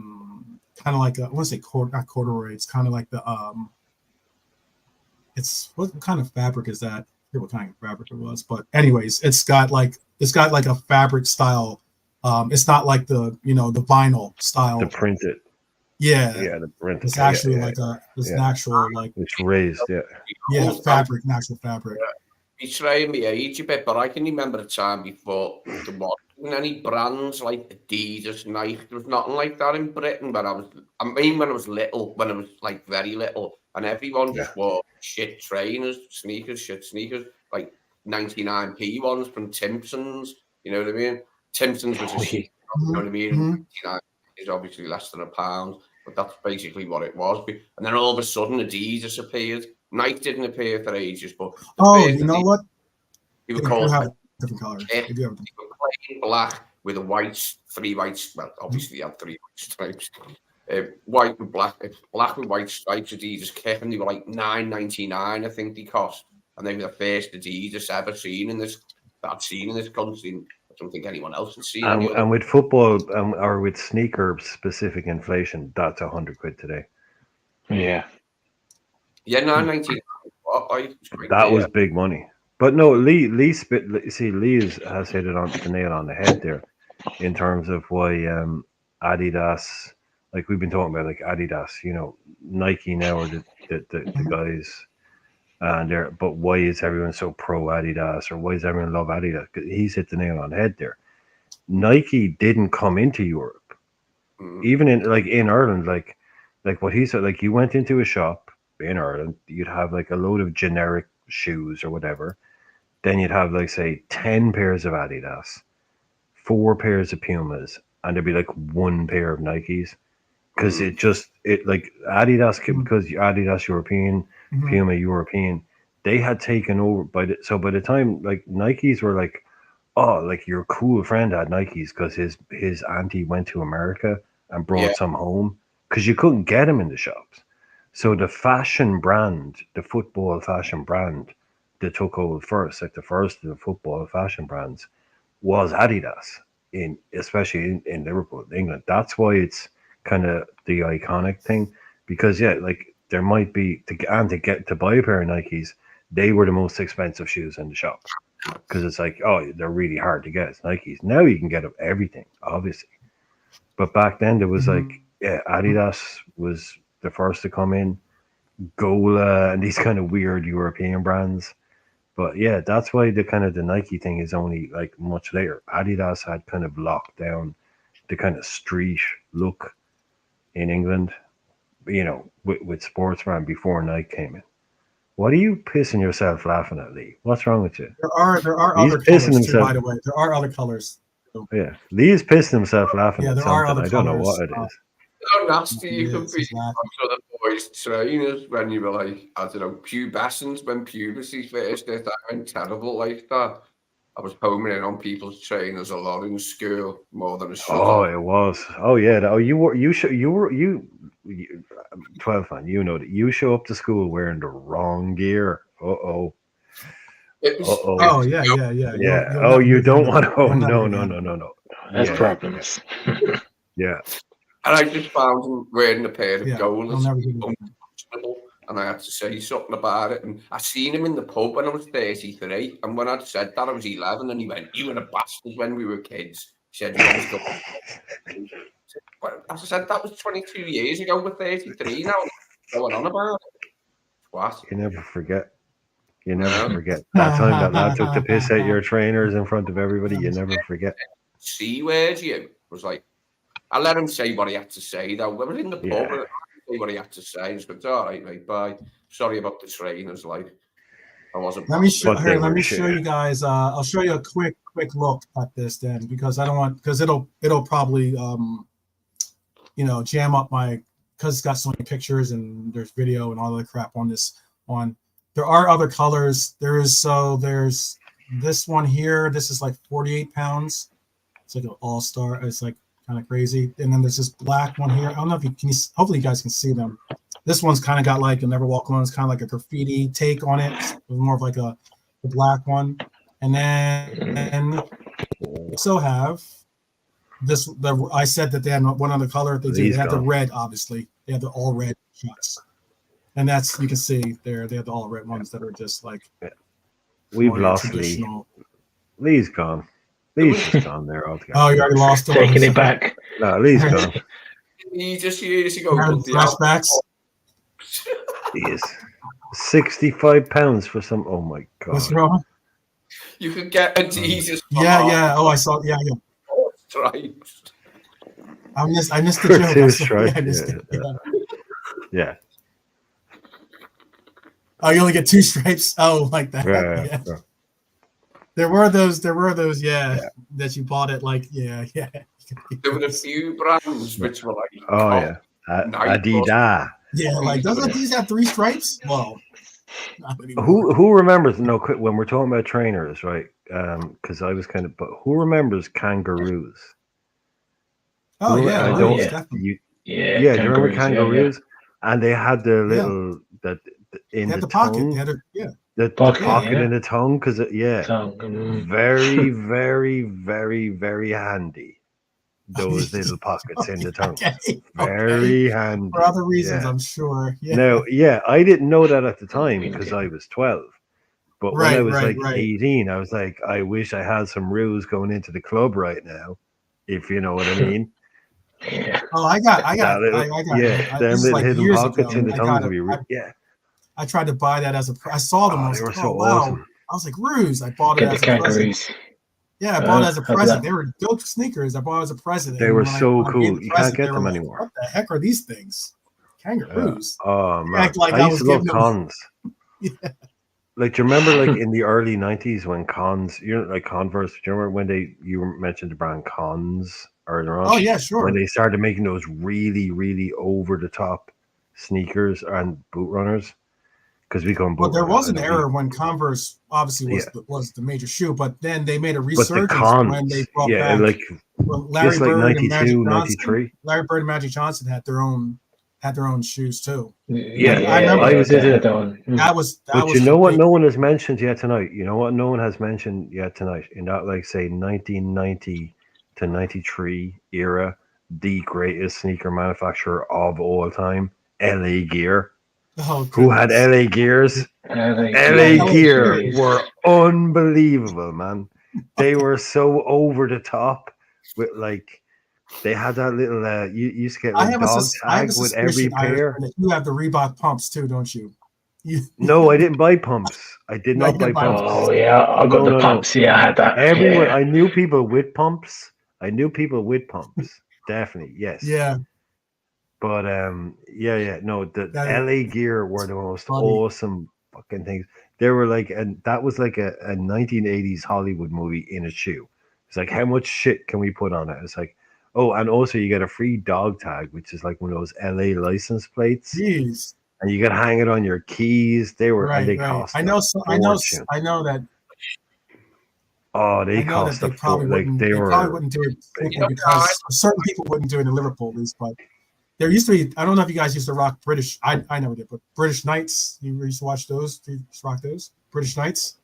of like I want to say not corduroy. It's kind of like the it's what kind of fabric is that? I forget what kind of fabric it was, but anyways, it's got like a fabric style. It's not like the the vinyl The style. printed. Yeah, Yeah, the print. it's Yeah, actually yeah, like it's an yeah. actual like It's raised. Yeah. fabric, natural fabric. Betraying me age a bit, but I can remember a time before there wasn't any brands like Adidas, Nike. There was nothing like that in Britain when when I was little, when I was like very little, and everyone Yeah. just wore shit trainers, shit sneakers, like 99p ones from Timpsons. You know what I mean? Timpsons was a shit. You know what I mean? Mm-hmm. 99 is obviously less than £1, but that's basically what it was. And then all of a sudden, Adidas appeared. Nike didn't appear for ages, but the Oh, first you know what? they were They do called have different colors. kit. They do have. They were plain black with a three whites. Well, obviously they had three white stripes. White with black with white stripes. Adidas kit, and they were like $9.99. I think they cost, and they were the first Adidas ever seen in this. That I'd seen in this country. I don't think anyone else had seen any other. And with football or with sneaker specific inflation, that's £100 today. Yeah. Yeah, $9.99. That was big money. But no, Lee has hit it on the nail on the head there in terms of why Adidas, like we've been talking about, like Adidas, Nike now are the guys, and they're. But why is everyone so pro Adidas, or why does everyone love Adidas? 'Cause he's hit the nail on the head there. Nike didn't come into Europe, even in Ireland, like what he said, like you went into a shop in Ireland, you'd have like a load of generic shoes or whatever. Then you'd have like say 10 pairs of Adidas, 4 pairs of Pumas, and there'd be like 1 pair of Nikes. Because it like Adidas, because Adidas European, Puma European, they had taken over by the time like Nikes were like, oh, like your cool friend had Nikes because his auntie went to America and brought some home because you couldn't get them in the shops. So the fashion brand, the football fashion brand that took over first, like the first of the football fashion brands, was Adidas especially in Liverpool, England. That's why it's kind of the iconic thing because like there might be to buy a pair of Nikes, they were the most expensive shoes in the shop because it's like, oh, they're really hard to get. It's Nikes. Now you can get everything, obviously. But back then there was like, Adidas was the first to come in, Gola, and these kind of weird European brands. But yeah, that's why the Nike thing is only like much later. Adidas had kind of locked down the kind of street look in England, with sports brand before Nike came in. What are you pissing yourself laughing at, Lee? What's wrong with you? There are He's other pissing colors too, himself. by the way. There are other colors. Yeah, Lee's pissing himself laughing Yeah, at there are something. other I don't know colors. what it is. How nasty you could Yes, be exactly. for the boys' trainers when you were like, I don't know, pubescent when puberty first hit. I went terrible like that. I was homing in on people's trainers a lot in school, more than I should Oh, have. it was. Oh yeah. Oh, you 12 man. You know that you show up to school wearing the wrong gear. Uh oh. It was. Uh-oh. Oh yeah, yeah, yeah. Yeah. You'll Oh, never you get don't rid of want it. to. Oh, You'll never no, get no, rid no, of it. no, no. That's Yeah. problems. Yeah. And I just found him wearing a pair of Yeah, goals. you'll never get rid of it. Unconscionable, and I had to say something about it. And I seen him in the pub when I was 33, and when I'd said that I was 11, and he went, "You were a bastard when we were kids." He said, "You always go." As I said, that was 22 years ago. We're 33 now. Going on about it. What? You never forget. You never No. forget. That time that lad took the piss at your trainers in front of everybody, you never forget. C words you was like, I let him say what he had to say though. We were in the pub Yeah. and I let him say what he had to say. He's like, all right, mate, bye. Sorry about the trainers, like I wasn't. Let me show But they here. Let were me show shit. you guys. I'll show you a quick look at this then, because I don't want, because it'll probably jam up my, because it's got so many pictures and there's video and all the crap on this one. There are other colors. There's this one here. This is like 48 pounds. It's like an all-star. It's like kind of crazy. And then there's this black one here. I don't know if you can. Hopefully you guys can see them. This one's kind of got like a Never Walk Alone. It's kind of like a graffiti take on it. It's more of like a black one. And then we also have this. I said that they had one other color. They have the red, obviously. They have the all red shots. And that's, you can see there, they have the all red ones that are just like we've lost Lee. Lee's gone. Lee's just gone there altogether. Oh, you already lost him. Taking it back. No, Lee's gone. He just years ago. Flashbacks. He is 65 pounds for some. Oh my god. What's wrong? You could get a Jesus. Yeah. Oh, I saw. Yeah. Stripes. I missed the For joke. two stripes. I missed it. Yeah. Oh, you only get 2 stripes. Oh, like that. Yeah. There were those. Yeah, that you bought it. Like, yeah. There were a few brands which were like, oh yeah, Adidas. Yeah, like doesn't these have 3 stripes? Well, who remembers? No, when we're talking about trainers, right? Because I was kind of, but who remembers kangaroos? Oh yeah, I don't. Do you remember kangaroos? Yeah. And they had the little that in they had the pocket. tongue. They had the pocket in the tongue, because very, very, very, very handy. Those little pockets in the tongue, very handy for other reasons, I'm sure. Yeah. No, I didn't know that at the time because I was 12. But when I was 18, I was like, I wish I had some roos going into the club right now, if you know what I mean. Oh, I got them little like hidden pockets in the tongue would be I tried to buy that as I saw them. Oh, they were so awesome. I was like, roos. I bought it as a present. Yeah, I bought it as a present. They were dope sneakers. I bought it as a present. They were so cool. You can't get them anymore. What the heck are these things? Kangaroos. Yeah. Oh man, I used to love cons. Yeah. Like, do you remember, like in the early 90s when Cons, like Converse? Do you remember when you mentioned the brand Cons earlier on? Oh yeah, sure. When they started making those really, really over the top sneakers and boot runners. Because we go. Well, there was an era when Converse obviously was the major shoe, but then they made a resurgence when they brought back. Like Larry just like Bird 92, 93. Larry Bird and Magic Johnson had their own shoes too. I remember. I was into that was. But you know what? No one has mentioned yet tonight. You know what? No one has mentioned yet tonight. In that, like, say, 1990 to 93 era, the greatest sneaker manufacturer of all time, LA Gear. Oh, who had LA Gears? LA Gear were unbelievable, man. They were so over the top with, like, they had that little you used to get a dog tag with every pair. You have the Reebok pumps too, don't you? No, I didn't buy pumps. I did not buy pumps. Oh yeah, I got the pumps. Yeah, I had that. Everyone, I knew people with pumps. Definitely, yes. Yeah. But no, the LA Gear were the most awesome fucking things. They were like, and that was like a 1980s Hollywood movie in a shoe. It's like, how much shit can we put on it? It's like, oh, and also you get a free dog tag, which is like one of those LA license plates. Jeez. And you could hang it on your keys. They were, and they cost. I know that. Oh, they cost they probably wouldn't do it because certain people wouldn't do it in Liverpool, at least. But there used to be. I don't know if you guys used to rock British. I never did, but British Knights. You used to watch those. You used to rock those British Knights.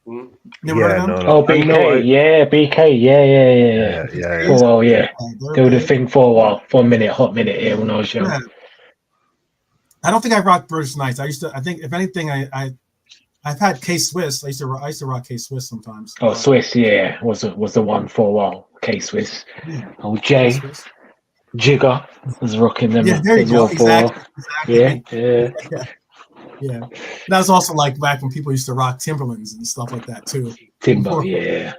Never heard Yeah, of them? no. Oh, BK, yeah, BK, yeah. Yeah. For a while, yeah. They're They were the big. thing for a while, for a minute, hot minute here when I was young. Yeah. I don't think I rocked British Knights. I think if anything, I've had K Swiss. I used to rock K Swiss sometimes. Oh, Swiss, yeah, was the one for a while. K Swiss. Yeah, Oh, K Jay Swiss. Jigger was rocking them Yeah, there you as go. well for a while. Exactly. Yeah. Yeah. That was also like back when people used to rock Timberlands and stuff like that too. Timber, yeah.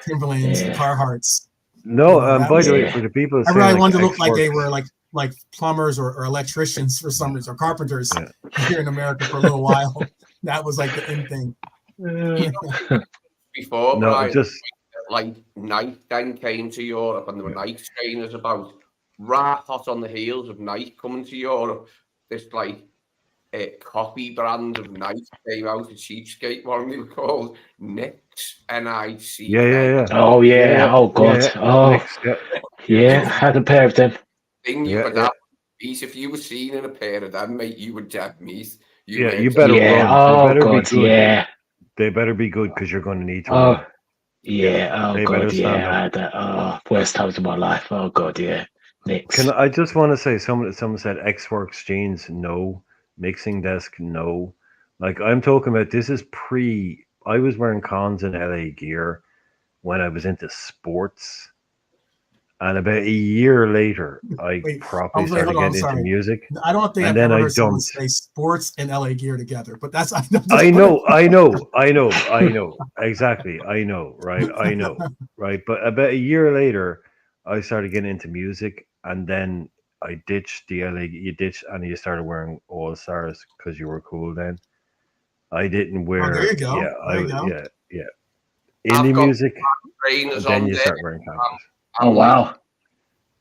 Timberlands and Carhartts. No, That by was the way, Yeah. for the people saying everybody like wanted to look like they X-Works, were like plumbers or electricians for some reason, or carpenters Yeah. here in America for a little while. That was like the in thing. Before, no, Brian, just like Nike then came to Europe and there were Nike trainers about right hot on the heels of Nike coming to Europe. This like copy brand of Nike came out, a cheapskate one they were called Nicks, N-I-C-K. yeah. Oh yeah. Oh god. Yeah. Oh Next, yeah. Had a pair of them. Thing you Yeah, could yeah. have, piece if you were seen in a pair of them, mate, you were dead meat. Yeah, were you dead. better Yeah. run. Oh They better god. be good. Yeah. They better be good because you're going to need to Oh run. yeah. Oh They god. better stand Yeah. I up. had that. Oh, worst times of my life. Oh god. Yeah. Knicks. I just want to say someone said X-Works jeans, no. Mixing desk, no. Like I'm talking about this is I was wearing cons in LA gear when I was into sports. And about a year later, I Wait, properly wait, started hold on, I'm getting into sorry. music. I don't think And I've then ever I heard someone dumped. say sports and LA gear together, but that's I know. Exactly. I know, right? But about a year later, I started getting into music, and then I ditched the LA. You ditched, and you started wearing All Stars because you were cool then. I didn't Oh, there wear, you go. There you go. yeah. I've Indie got music, trainers then on you there. start wearing Converse. Oh wow.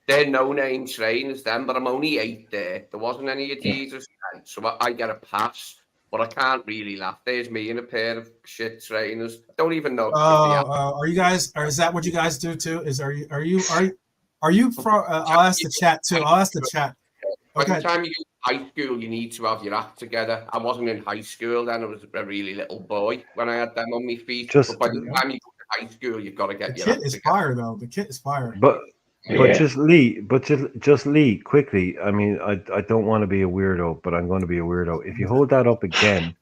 They're no-name trainers then, but I'm only 8 there. There wasn't any Adidas, so I get a pass. But I can't really laugh. There's me in a pair of shit trainers. I don't even know if they are. Are you guys? Or is that what you guys do too? Are you from? I'll ask the chat too. I'll ask the chat. By the Okay. time you go to high school, you need to have your act together. I wasn't in high school then. I was a really little boy when I had them on my feet. Just- But by the time you go to high school, you've got to The get your kit act is together. fire though. The kit is fire. But Yeah. just Lee, quickly. I mean, I don't want to be a weirdo, but I'm going to be a weirdo. If you hold that up again,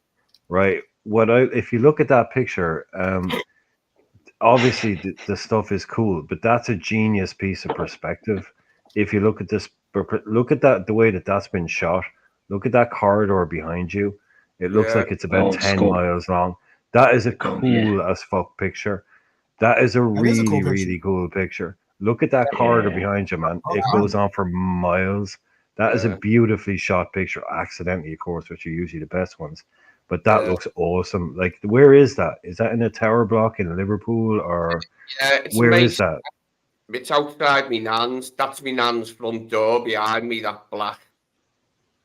right? If you look at that picture, obviously the stuff is cool, but that's a genius piece of perspective. If you look at this, look at that the way that's been shot. Look at that corridor behind you. It looks Yeah. like it's about Oh, 10 cool. miles long. That is a Oh, cool as fuck picture. That is a That is a really, cool picture. really cool picture. Look at that corridor behind you, man. It wow. goes on for miles. That is a Yeah. beautifully shot picture, accidentally, of course, which are usually the best ones. But that Yeah. looks awesome. Like, where is that? Is that in a tower block in Liverpool, or Yeah, it's where amazing. is that? It's outside me nan's. That's me nan's front door behind me, that black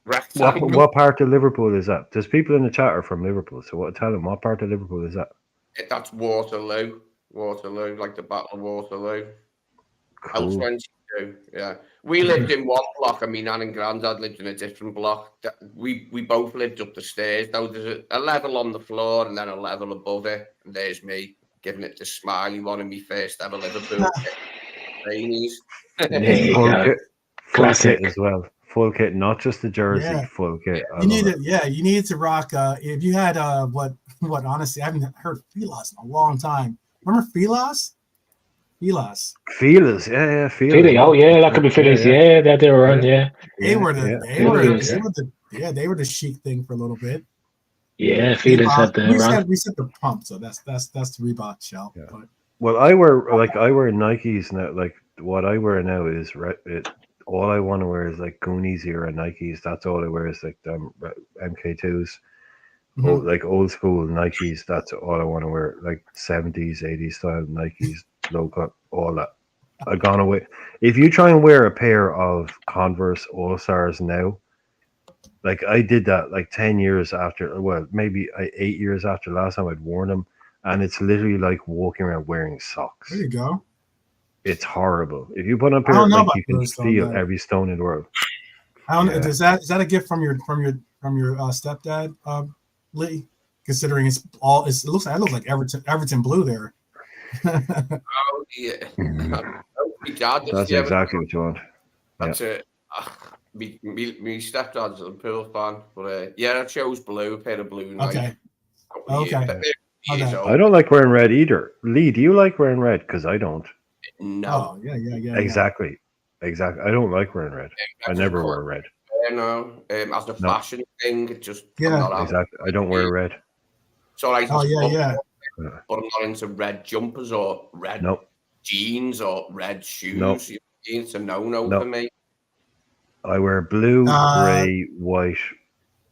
rectangle. What part of Liverpool is that? There's people in the chat are from Liverpool, so tell them what part of Liverpool is that? That's Waterloo. Waterloo, like the Battle of Waterloo. Cool. L22, yeah. We lived in one block, and my nan and granddad lived in a different block. We both lived up the stairs. Now there's a level on the floor and then a level above it. And there's me giving it the smiley one in my first ever Liverpool trainees. There you Full go. kit, Classic. as well. Full kit, not just the jersey. Yeah. Full kit. I You love need it. to, yeah. You need to rock. If you had what honestly, I haven't heard Filas in a long time. Remember Filas? Filas. Feelers, yeah, feelers. Philly. Oh yeah, that could be Phillies. Yeah, that they were on. Yeah. They were Phillies. they were the chic thing for a little bit. Yeah, Phillies had the run. We said the pump, so that's the Reebok shell. Yeah. But Well, I wear Nikes now. Like what I wear now is all I want to wear is like Goonies era Nikes. That's all I wear is like MK2s. Oh, like old school Nikes. That's all I want to wear. Like 70s, 80s style Nikes, low cut, all that. I've gone away. If you try and wear a pair of Converse All Stars now, like I did that like 10 years after, well, maybe 8 years after last time I'd worn them, and it's literally like walking around wearing socks. there you go. It's horrible. If you put on a I pair, don't know like about you can those, though, feel but- every stone in the world. I don't know. Yeah. Is that a gift from your stepdad, Lee? considering it looks like Everton blue there. Oh, yeah. My dad, That's yeah, exactly what you want. that's it. Me stepdad's a Liverpool fan, but yeah, I chose blue, a pair of blue Nike. Okay. They're years Okay. old. I don't like wearing red either. Lee, do you like wearing red? Because I don't. No, Oh yeah. Exactly. I don't like wearing red. I just never cut. wear red. No, as a No. fashion thing, it just Yeah. I'm not having Exactly. I don't wear red. So like, Oh yeah. but I'm not into red jumpers or red Nope. jeans or red shoes. Nope. It's a no Nope. for me. I wear blue, grey, white.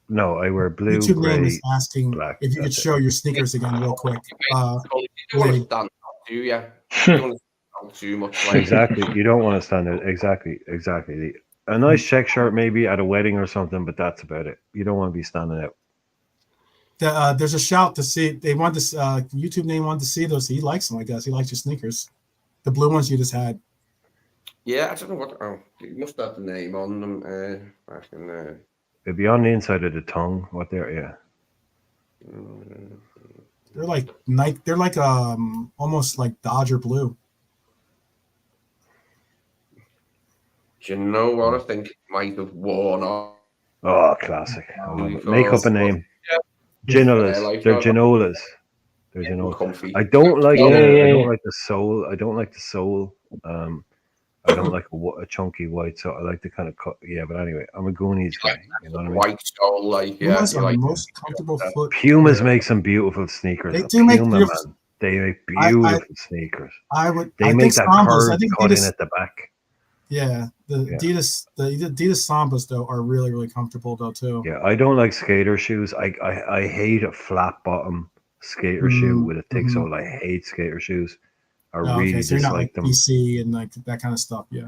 No, I wear blue, YouTube name grey, is asking black. if you could That's it. show your sneakers again real quick. You don't want to stand out, do you? You don't want to stand out too much. Like, Exactly. You don't want to stand out. Exactly. A nice check shirt maybe at a wedding or something, but that's about it. You don't want to be standing out. There's a shout to see. They want this YouTube name wanted to see those. He likes them, I guess. He likes your sneakers, the blue ones you just had. yeah, I don't know what. Oh, you must have the name on them. I can. It'd be on the inside of the tongue. What they're, yeah. They're like Nike. They're like almost like Dodger blue. Do you know what I think it might have worn off? Oh, classic. I love it. Because- Make up a name. Yeah. Ginolas. Yeah, like They're that. Ginolas. They're Yeah, Ginolas. comfy. I don't like Yeah, the. I yeah. don't like the sole. I don't like the sole. I don't like a chunky white. So I like the kind of cut. Yeah, but anyway, I'm a Goonies guy. You know what I mean? White sole, like yeah, Pumas you are like the most comfortable foot. Pumas make some beautiful sneakers. They do make Puma, beautiful- man. They make I- beautiful sneakers. I They think make that Sambas. I curved think cut in Adidas. at the back. Yeah, the Adidas Sambas though are really comfortable though too. Yeah, I don't like skater shoes. I hate a flat bottom skater shoe with a thick sole. I hate skater shoes. I Oh, really okay, so you're not like dislike them. DC and like that kind of stuff. Yeah.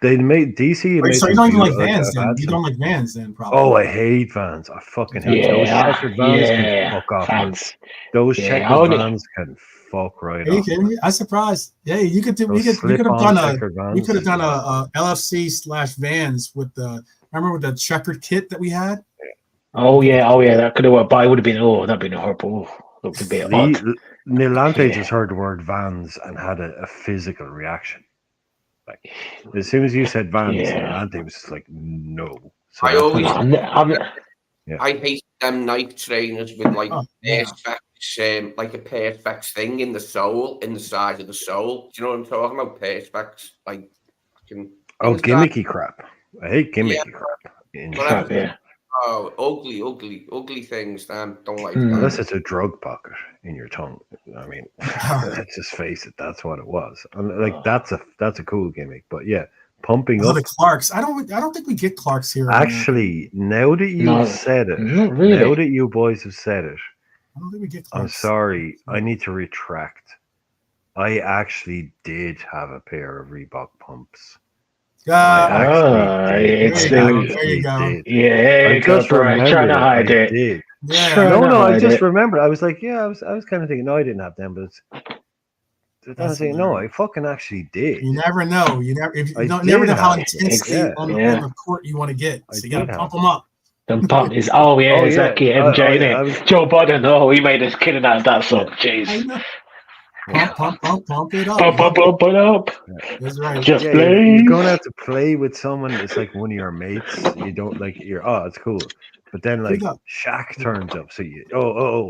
They made DC. Wait, made so you some don't even like beautiful- Vans I've then? had You some. don't like Vans then? Probably. Oh, I hate Vans. I fucking hate those checkered Vans. Can fuck off. Man. Fans. Those Yeah, checkered only- Vans can fuck right Are you off. kidding me? I'm surprised. Yeah, you could do. Those You could have slip-on done a. checkered We Vans. could have done a LFC/Vans with the. Remember with the checkered kit that we had? Oh yeah, that could have worked. But it would have been that'd been horrible. That would be a bit odd. Nilante Yeah. just heard the word Vans and had a physical reaction. Like as soon as you said Vans, Yeah. Nilante was just like, no. So I that's always- what- I hate them Nike trainers with like yeah. perspex, like a perspex thing in the sole, in the side of the sole. Do you know what I'm talking about? Perspex, like gimmicky crap. I hate gimmicky crap. In Whatever. shoes. Yeah. Oh, ugly things. Don't like Unless that. it's a drug pocket in your tongue. I mean, let's just face it. That's what it was. And, like that's a cool gimmick. But yeah, pumping Oh, up. the Clarks. I don't think we get Clarks here. Actually, now that you've No, said it, not really. now that you boys have said it, I don't think we get I'm Clarks. sorry. I need to retract. I actually did have a pair of Reebok pumps. it's there the- you go. Did. Yeah, I just remembered trying to hide I it. did. Yeah. Trying No, to I hide just it. remembered. I was like, yeah, I was kind of thinking, no, I didn't have them, but it's. I was That's saying, no, I hilarious. fucking actually did. You never know. You never. If I you don't did never know how have it. intensely Yeah. on Yeah. the court you want to get. I So you got did to have pump it. them up. The pump is exactly I MJ. was- Joe Budden. Oh, he made us killing out of that song. Jeez. I know. Pump it up. Pump it up. That's right. Just Yeah, play. you're going out to play with someone. It's like one of your mates. You don't like. It's cool. But then like Big up. Shaq turns up, so you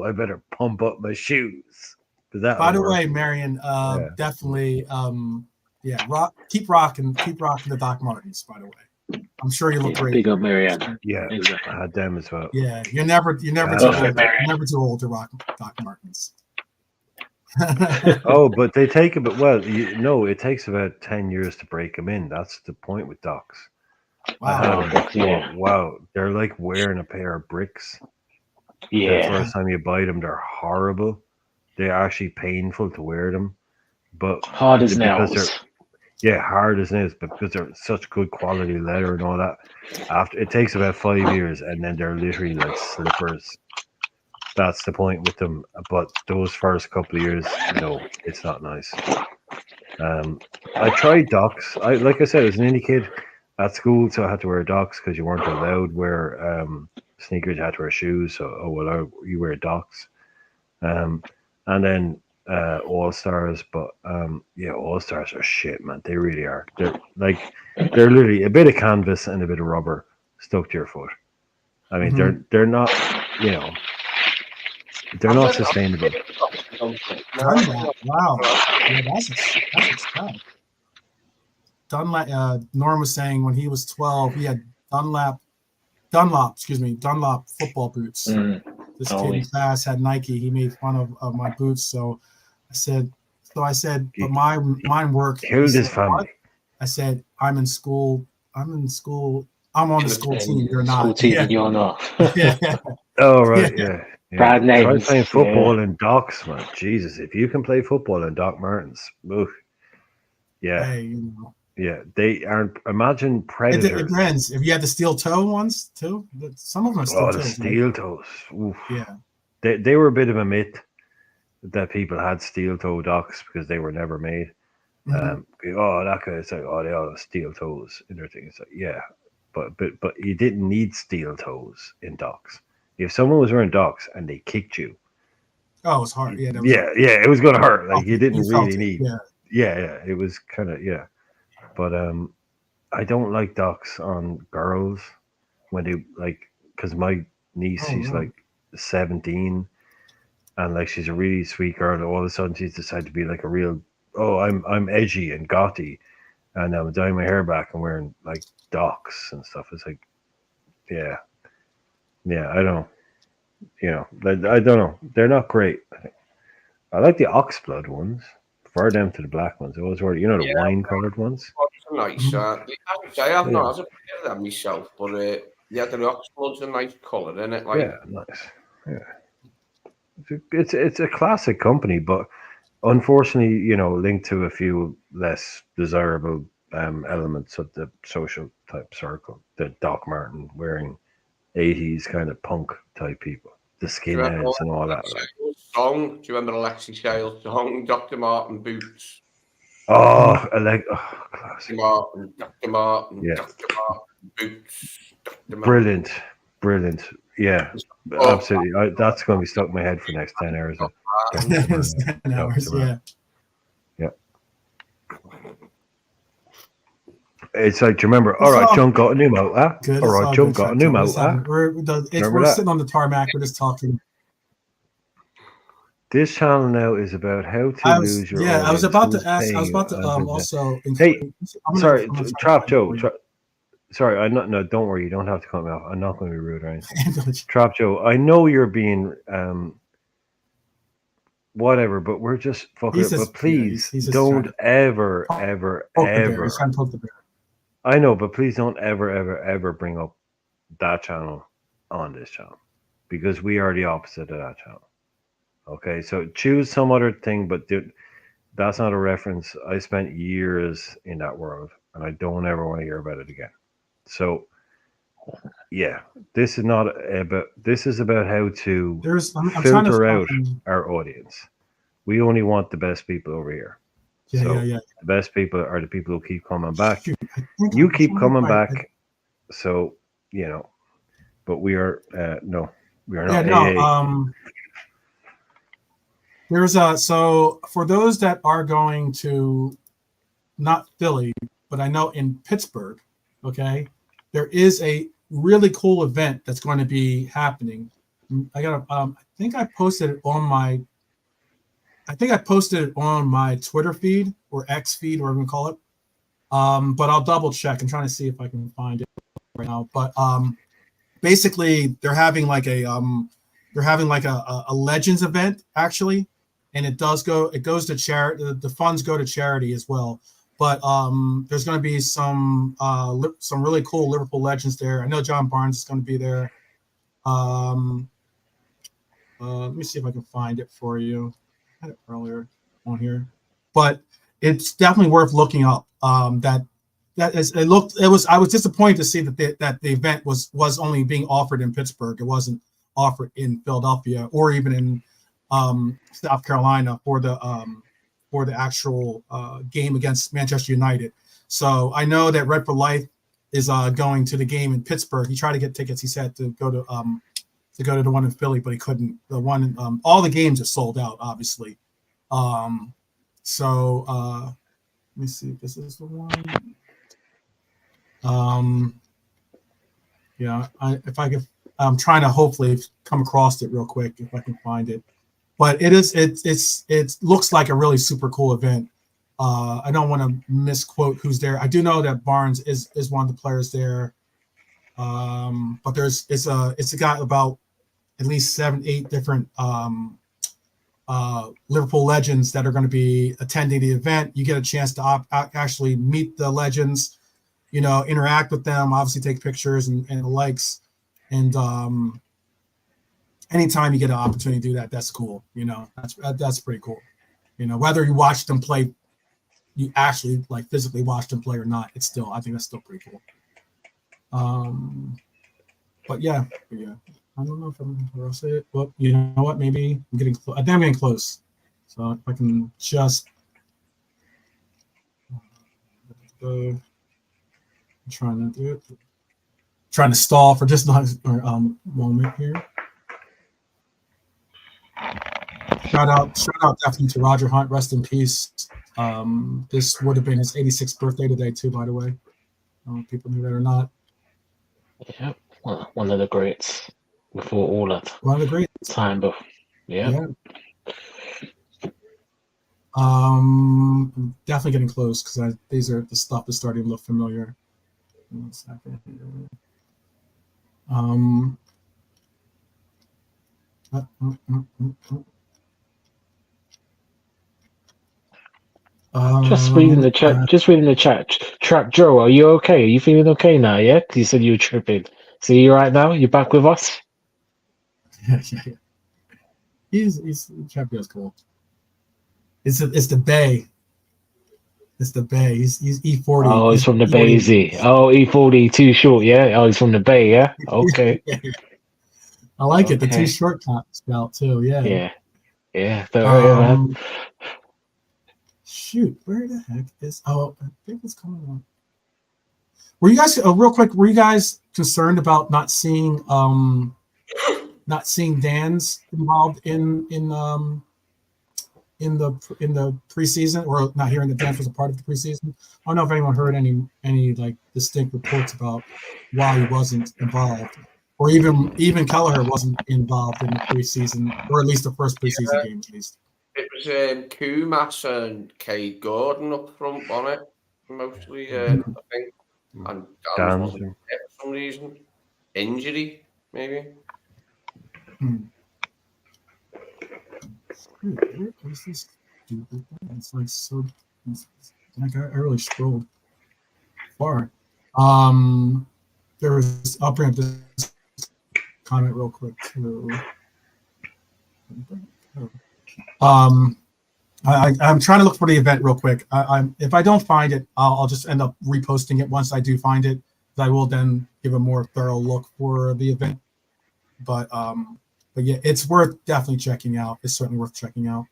I better pump up my shoes. By the way, Marion, Yeah. definitely, keep rocking the Doc Martens. By the way, I'm sure you look great. Big up, Marianne. yeah, Exactly. I had them as well. Yeah, you're never too Perfect, old. Marion. Never too old to rock Doc Martens. Oh, but they take it takes about 10 years to break them in. That's the point with Docs. I had Wow. them. Yeah. Wow, they're like wearing a pair of bricks. The Yeah. first time you buy them, they're horrible. They're actually painful to wear them, but Hard as because nails. they're hard as nails, but because they're such good quality leather and all that. After it takes about 5 years, and then they're literally like slippers. That's the point with them. But those first couple of years, no, it's not nice. I tried Docs. Like I said, as an indie kid at school, so I had to wear Docs because you weren't allowed to wear sneakers. You had to wear shoes. So, you wear Docs. And then All Stars, but yeah, All Stars are shit, man. They really are. They're literally a bit of canvas and a bit of rubber stuck to your foot. I mean, they're not, you know, they're not sustainable. Dunlap. Wow. Yeah, that's expensive. Dunlap. Norm was saying when he was 12, he had Dunlop football boots. This kid in class had Nike. He made fun of my boots. So I said, but mine work. Killed his family. I said, I'm in school. I'm on the school team. You're not. School team, and you're not. Yeah. Oh, right. Yeah. Bad Try names. playing football in docks, man. Jesus, if you can play football in Doc Martens, oof. Yeah. Hey, you know. Yeah, they aren't. Imagine It Predator. depends. If you had the steel toe ones too, some of them are steel Oh, the toes. steel toes. Oof. Yeah. They were a bit of a myth that people had steel toe docks because they were never made. That guy, it's like, oh, they all have steel toes in their thing. It's like, yeah, but you didn't need steel toes in docks. If someone was wearing docks and they kicked you, Oh, it was hard. Yeah. It was gonna hurt. Like you didn't really need. Yeah. It was kind of but I don't like docks on girls when they because my niece, she's like 17, and like she's a really sweet girl. And all of a sudden, she's decided to be like a real. Oh, I'm edgy and gothy, and I'm dyeing my hair back and wearing like docks and stuff. It's like, yeah, I don't. I don't know. They're not great. I like the oxblood ones. Prefer them to the black ones. Those were, the wine-colored ones. Nice. I have not had a pair of them myself, but the Oxblood's a nice colour, isn't it? Like, yeah, nice. Yeah, it's a classic company, but unfortunately, linked to a few less desirable elements of the social type circle. The Doc Marten wearing 80s kind of punk type people, the skinheads and all that. Song? Do you remember Alexi Sale's song, Dr. Martin Boots? Oh, Dr. classic. Martin, Dr. Martin, Yeah. Dr. Martin Boots. Dr. Brilliant. Yeah, absolutely. That's going to be stuck in my head for the next 10 hours. 10 hours, yeah. It's like, do you remember? All right, John got a new moat, huh? Good. All right, John got a new moat, huh? We're sitting on the tarmac. We're just talking. This channel now is about how to lose your. Yeah, I was about to ask. I was about to also. Sorry, Trap Joe. Sorry, I'm not. No, don't worry. You don't have to cut me off. I'm not going to be rude or anything. Trap Joe, I know you're being whatever, but we're just fucking. But please don't ever. I know, but please don't ever bring up that channel on this channel because we are the opposite of that channel. Okay, so choose some other thing, but that's not a reference. I spent years in that world, and I don't ever want to hear about it again. So, yeah, this is not about. This is about how to filter out our audience. We only want the best people over here. The best people are the people who keep coming back. You keep coming back, so But we are no, we are not. So for those that are going to not Philly, but I know in Pittsburgh, okay, there is a really cool event that's going to be happening. I think I posted it on my Twitter feed or X feed, whatever you call it. But I'll double check. I'm trying to see if I can find it right now. But basically they're having like a Legends event actually. And it goes to charity. The funds go to charity as well. But there's going to be some really cool Liverpool legends there. I know John Barnes is going to be there. Let me see if I can find it for you. I had it earlier on here, but it's definitely worth looking up. I was disappointed to see that the event was only being offered in Pittsburgh. It wasn't offered in Philadelphia or even in South Carolina for the actual game against Manchester United. So I know that Red for Life is going to the game in Pittsburgh. He tried to get tickets. He said to go to to go to the one in Philly, but he couldn't. The one, all the games are sold out, obviously. So let me see if this is the one. Yeah, if I could, I'm trying to hopefully come across it real quick if I can find it. But it looks like a really super cool event. I don't want to misquote who's there. I do know that Barnes is one of the players there. But it's got about at least 7-8 different Liverpool legends that are going to be attending the event. You get a chance to actually meet the legends, interact with them, obviously take pictures and the likes. And anytime you get an opportunity to do that, that's cool. That's pretty cool. Whether you watch them play, you actually like physically watch them play or not, I think that's still pretty cool. But yeah. I don't know if I'll say it. Well, you know what? Maybe I'm getting close. I think I'm getting close. So if I can just I'm trying to do it. Trying to stall for just a moment here. Shout out definitely to Roger Hunt. Rest in peace. This would have been his 86th birthday today too, by the way. I don't know if people knew that or not. Yeah, well, one of the greats before all that. One of the great time, but yeah. Definitely getting close because these are the stuff is starting to look familiar. 1 second here. Just reading the chat. Trap Joe, are you okay? Are you feeling okay now? Yeah, because you said you were tripping. So you right now? You back with us? Yeah. He's Champion's cool. It's the Bay. It's the Bay. He's E40. Oh, he's from the Bay, is he? Oh, E40 too short. Yeah. Oh, he's from the Bay. Yeah. Okay. I like it. The too short scout too. Yeah. Yeah. Don't worry, man. Shoot, where the heck is? Oh, I think it's coming on. Were you guys real quick? Were you guys concerned about not seeing Dan's involved in the preseason, or not hearing that Dan was a part of the preseason? I don't know if anyone heard any like distinct reports about why he wasn't involved, or even Kelleher wasn't involved in the preseason, or at least the first preseason game at least. It was Kumas and Cade Gordon up front on it, mostly, I think. And Dan wasn't there for some reason. Injury, maybe. Where is this stupid thing? It's like so. Like I really scrolled far. There was. I'll bring up this comment real quick too. I'm trying to look for the event real quick. If I don't find it, I'll just end up reposting it once I do find it. I will then give a more thorough look for the event. But yeah, it's worth definitely checking out. It's certainly worth checking out.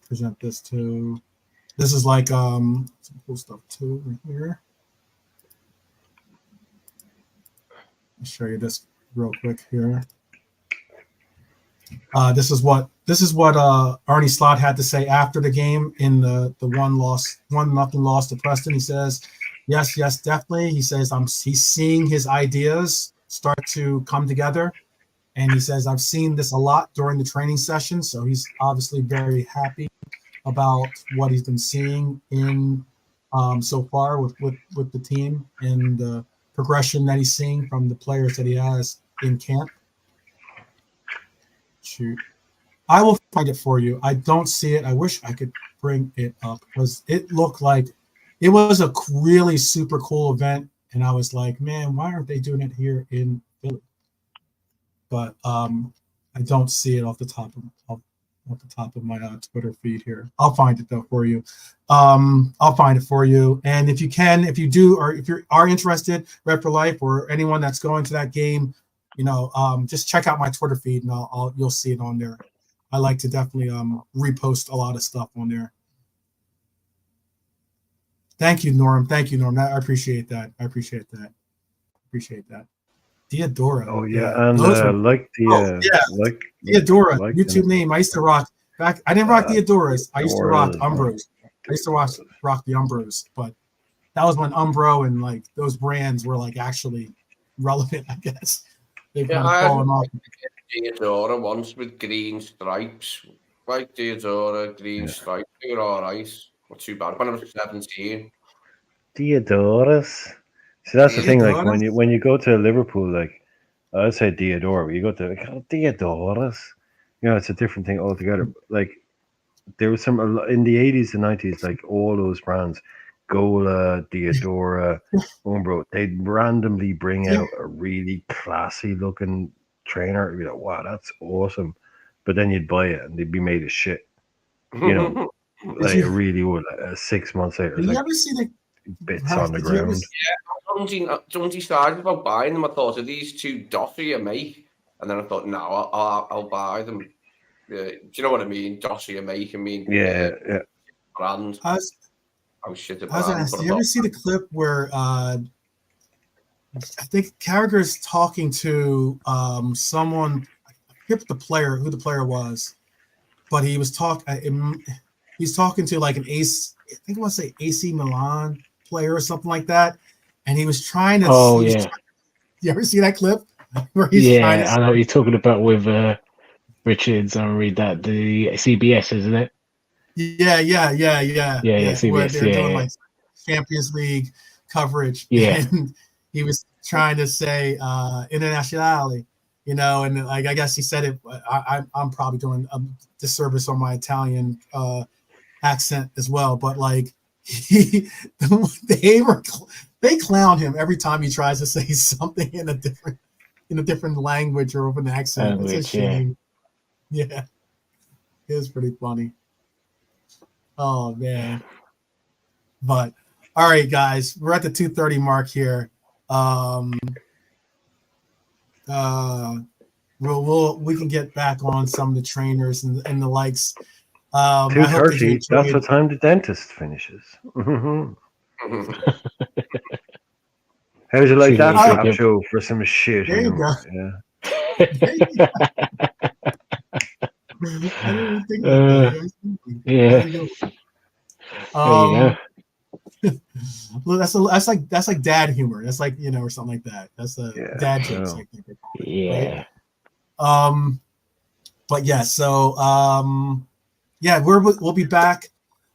Present this to. This is like some cool stuff too right here. I'll show you this real quick here. This is what Arnie Slot had to say after the game in the 1-0 loss to Preston. He says, yes, definitely. He says he's seeing his ideas start to come together, and he says I've seen this a lot during the training session. So he's obviously very happy about what he's been seeing in so far with the team and the progression that he's seeing from the players that he has in camp. Shoot. I will find it for you. I don't see it. I wish I could bring it up because it looked like it was a really super cool event. And I was like, man, why aren't they doing it here in Philly? But I don't see it off the top of my Twitter feed here. I'll find it though for you. I'll find it for you. And if you are interested, Red for Life or anyone that's going to that game, just check out my Twitter feed and you'll see it on there. I like to definitely repost a lot of stuff on there. Thank you, Norm. I appreciate that. Diodora. Oh yeah, and those were. like the Oh yeah, like Diodora. like YouTube name. I used to rock back. I didn't rock Diodoras. I used to rock Doras, man. Umbros. I used to rock the Umbros, but that was when Umbro and like those brands were like actually relevant. I guess they've Yeah, kind of I had fallen off. Theodora once with green stripes. Like Theodora, green Yeah. stripes. They were all right. Not too bad. When I was 17. Diodoras. See, that's the thing. Like Diodoras? when you go to Liverpool, like I'd say Diodora, but you go to like, oh, Diodoras. You know, it's a different thing altogether. Like there was some in the 80s and 90s, like all those brands, Gola, Diodora, Umbro, they'd randomly bring out a really classy looking trainer. You'd be like, wow, that's awesome. But then you'd buy it and they'd be made of shit. You know, like it really would. Like, 6 months later, Did you like ever see the? bits on the Did you ever? ground. Don't decided about buying them. I thought, are these too dossier make? And then I thought, no, I'll buy them. Do you know what I mean? Dossier make. I mean, Yeah, yeah. brand. I was Shit, a gonna brand. ask. But Did I you ever thought, see the clip where I think Carragher's talking to someone? I forget who the player was, but he was he's talking to like an ace. I think I want to say AC Milan player or something like that, and he was trying to. Oh yeah, You ever see that clip where he's trying yeah. to? I know what you're talking about with Richards. I read that the CBS, isn't it? Yeah. Yeah, Where CBS. they're doing Yeah, like Champions League coverage, yeah. and he was trying to say internationale, and like I guess he said it. I'm probably doing a disservice on my Italian accent as well, but like they clown him every time he tries to say something in a different language or with an accent. It's a Language. Yeah. shame. Yeah, it was pretty funny. Oh man. But all right, guys, we're at the 2:30 mark here. Um, we can get back on some of the trainers and the likes. I hope that you 2:30. That's enjoyed. what time the dentist finishes. How'd you like that, Too Top Show, for some shit There you go. humor? Yeah. There you go. I didn't even think about that. Yeah. There you There you go. Well, that's like dad humor. That's like or something like that. That's the Yeah, dad jokes. yeah. I think they call it, Yeah. right? But yeah, so yeah, we'll be back.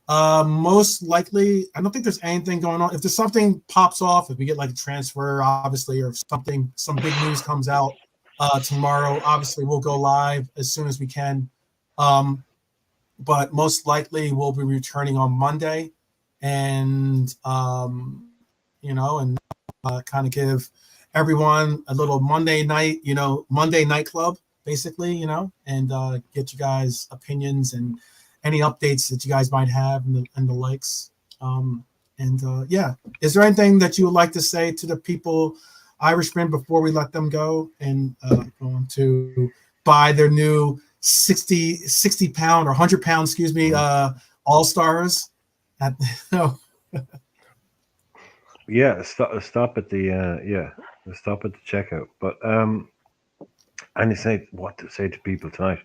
Most likely, I don't think there's anything going on. If there's something pops off, if we get like a transfer, obviously, or if some big news comes out tomorrow, obviously we'll go live as soon as we can. But most likely we'll be returning on Monday, and and kind of give everyone a little Monday night club, basically, and get you guys opinions and any updates that you guys might have and the likes. Yeah, is there anything that you would like to say to the people, Irishmen, before we let them go and going to buy their new 60 pound or 100-pound, excuse me, all stars at Yeah, stop at the stop at the checkout. But and say what to say to people tonight.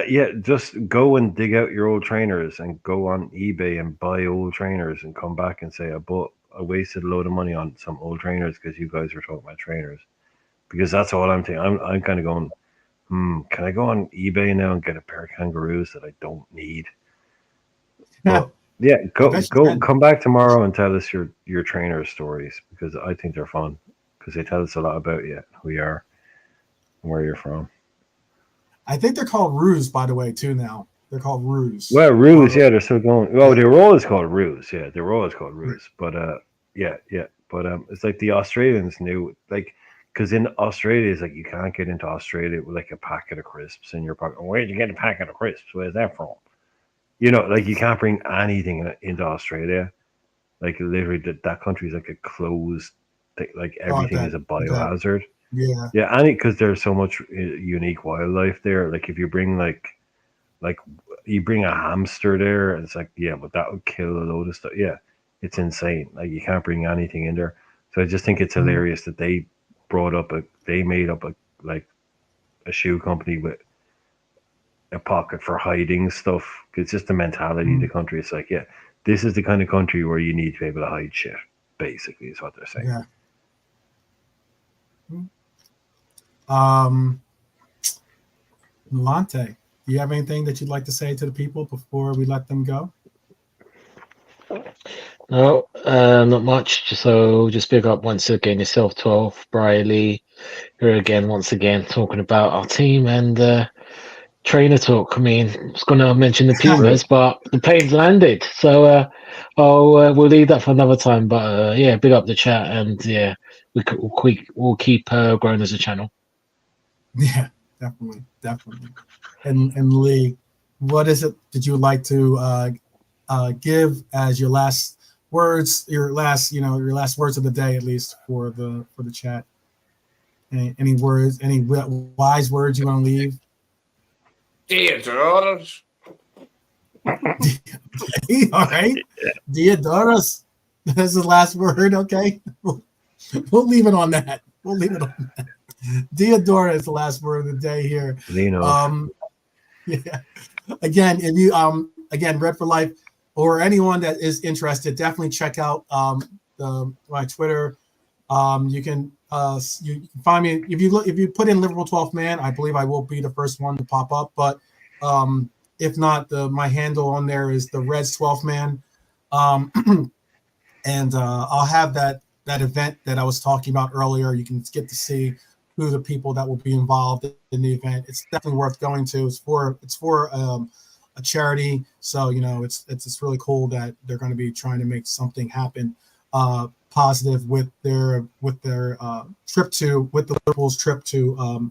Yeah, just go and dig out your old trainers and go on eBay and buy old trainers and come back and say I wasted a load of money on some old trainers because you guys were talking about trainers. Because that's all I'm thinking. I'm kind of going, can I go on eBay now and get a pair of kangaroos that I don't need? But yeah, come back tomorrow and tell us your trainer stories, because I think they're fun, because they tell us a lot about you, who you are, and where you're from. I think they're called Ruse, by the way, too. Now they're called Ruse. Well, Ruse, yeah, they're still going. Well, they were always called Ruse, yeah, they were always called Ruse. But yeah, but it's like the Australians knew, like, because in Australia, it's like you can't get into Australia with like a packet of crisps in your pocket. Where'd you get a packet of crisps? Where's that from? Like you can't bring anything into Australia. Like literally, that country is like a closed thing. Like everything is a biohazard. Yeah. Yeah, and because there's so much unique wildlife there. Like if you bring like you bring a hamster there, and it's like, yeah, but that would kill a load of stuff. Yeah, it's insane. Like you can't bring anything in there. So I just think it's hilarious that they they made up a shoe company with a pocket for hiding stuff. It's just the mentality of the country. It's like, yeah, this is the kind of country where you need to be able to hide shit, basically, is what they're saying. Yeah. Lante, do you have anything that you'd like to say to the people before we let them go? No, not much. So just big up once again yourself, 12, Briley, here again, once again, talking about our team and trainer talk. I mean, I was going to mention the Pumas, but the plane's landed. So we'll leave that for another time. But yeah, big up the chat. And yeah, we'll keep growing as a channel. Yeah, definitely. And Lee, what is it that you would like to give as your last words, your last words of the day, at least for the chat? Any words, any wise words you want to leave? Dear daughters. All right, Diodoros. That's the last word. Okay, we'll leave it on that. Diodora is the last word of the day here. Yeah. Again, if you Red for Life, or anyone that is interested, definitely check out my Twitter. You can find me if you put in Liverpool 12th man. I believe I will be the first one to pop up. But if not, my handle on there is the Reds 12th man. And I'll have that event that I was talking about earlier. You can get to see who the people that will be involved in the event. It's definitely worth going to. It's for a charity, so it's really cool that they're going to be trying to make something happen positive with their trip to the Liverpool's trip to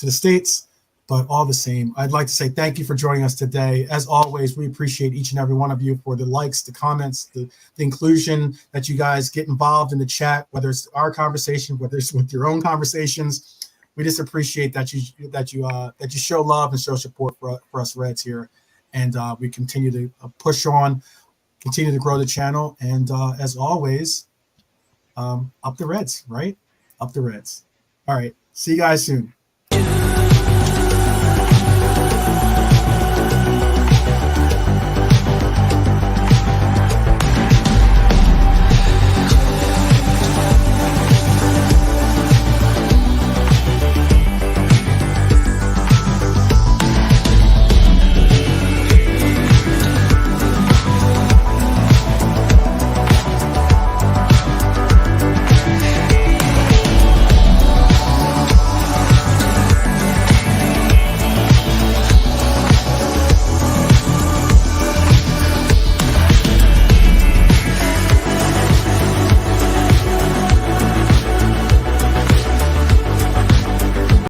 the States. But all the same, I'd like to say thank you for joining us today. As always, we appreciate each and every one of you for the likes, the comments, the inclusion that you guys get involved in the chat, whether it's our conversation, whether it's with your own conversations. We just appreciate that you show love and show support for us Reds here. And we continue to push on, continue to grow the channel. And as always, up the Reds, right? Up the Reds. All right. See you guys soon.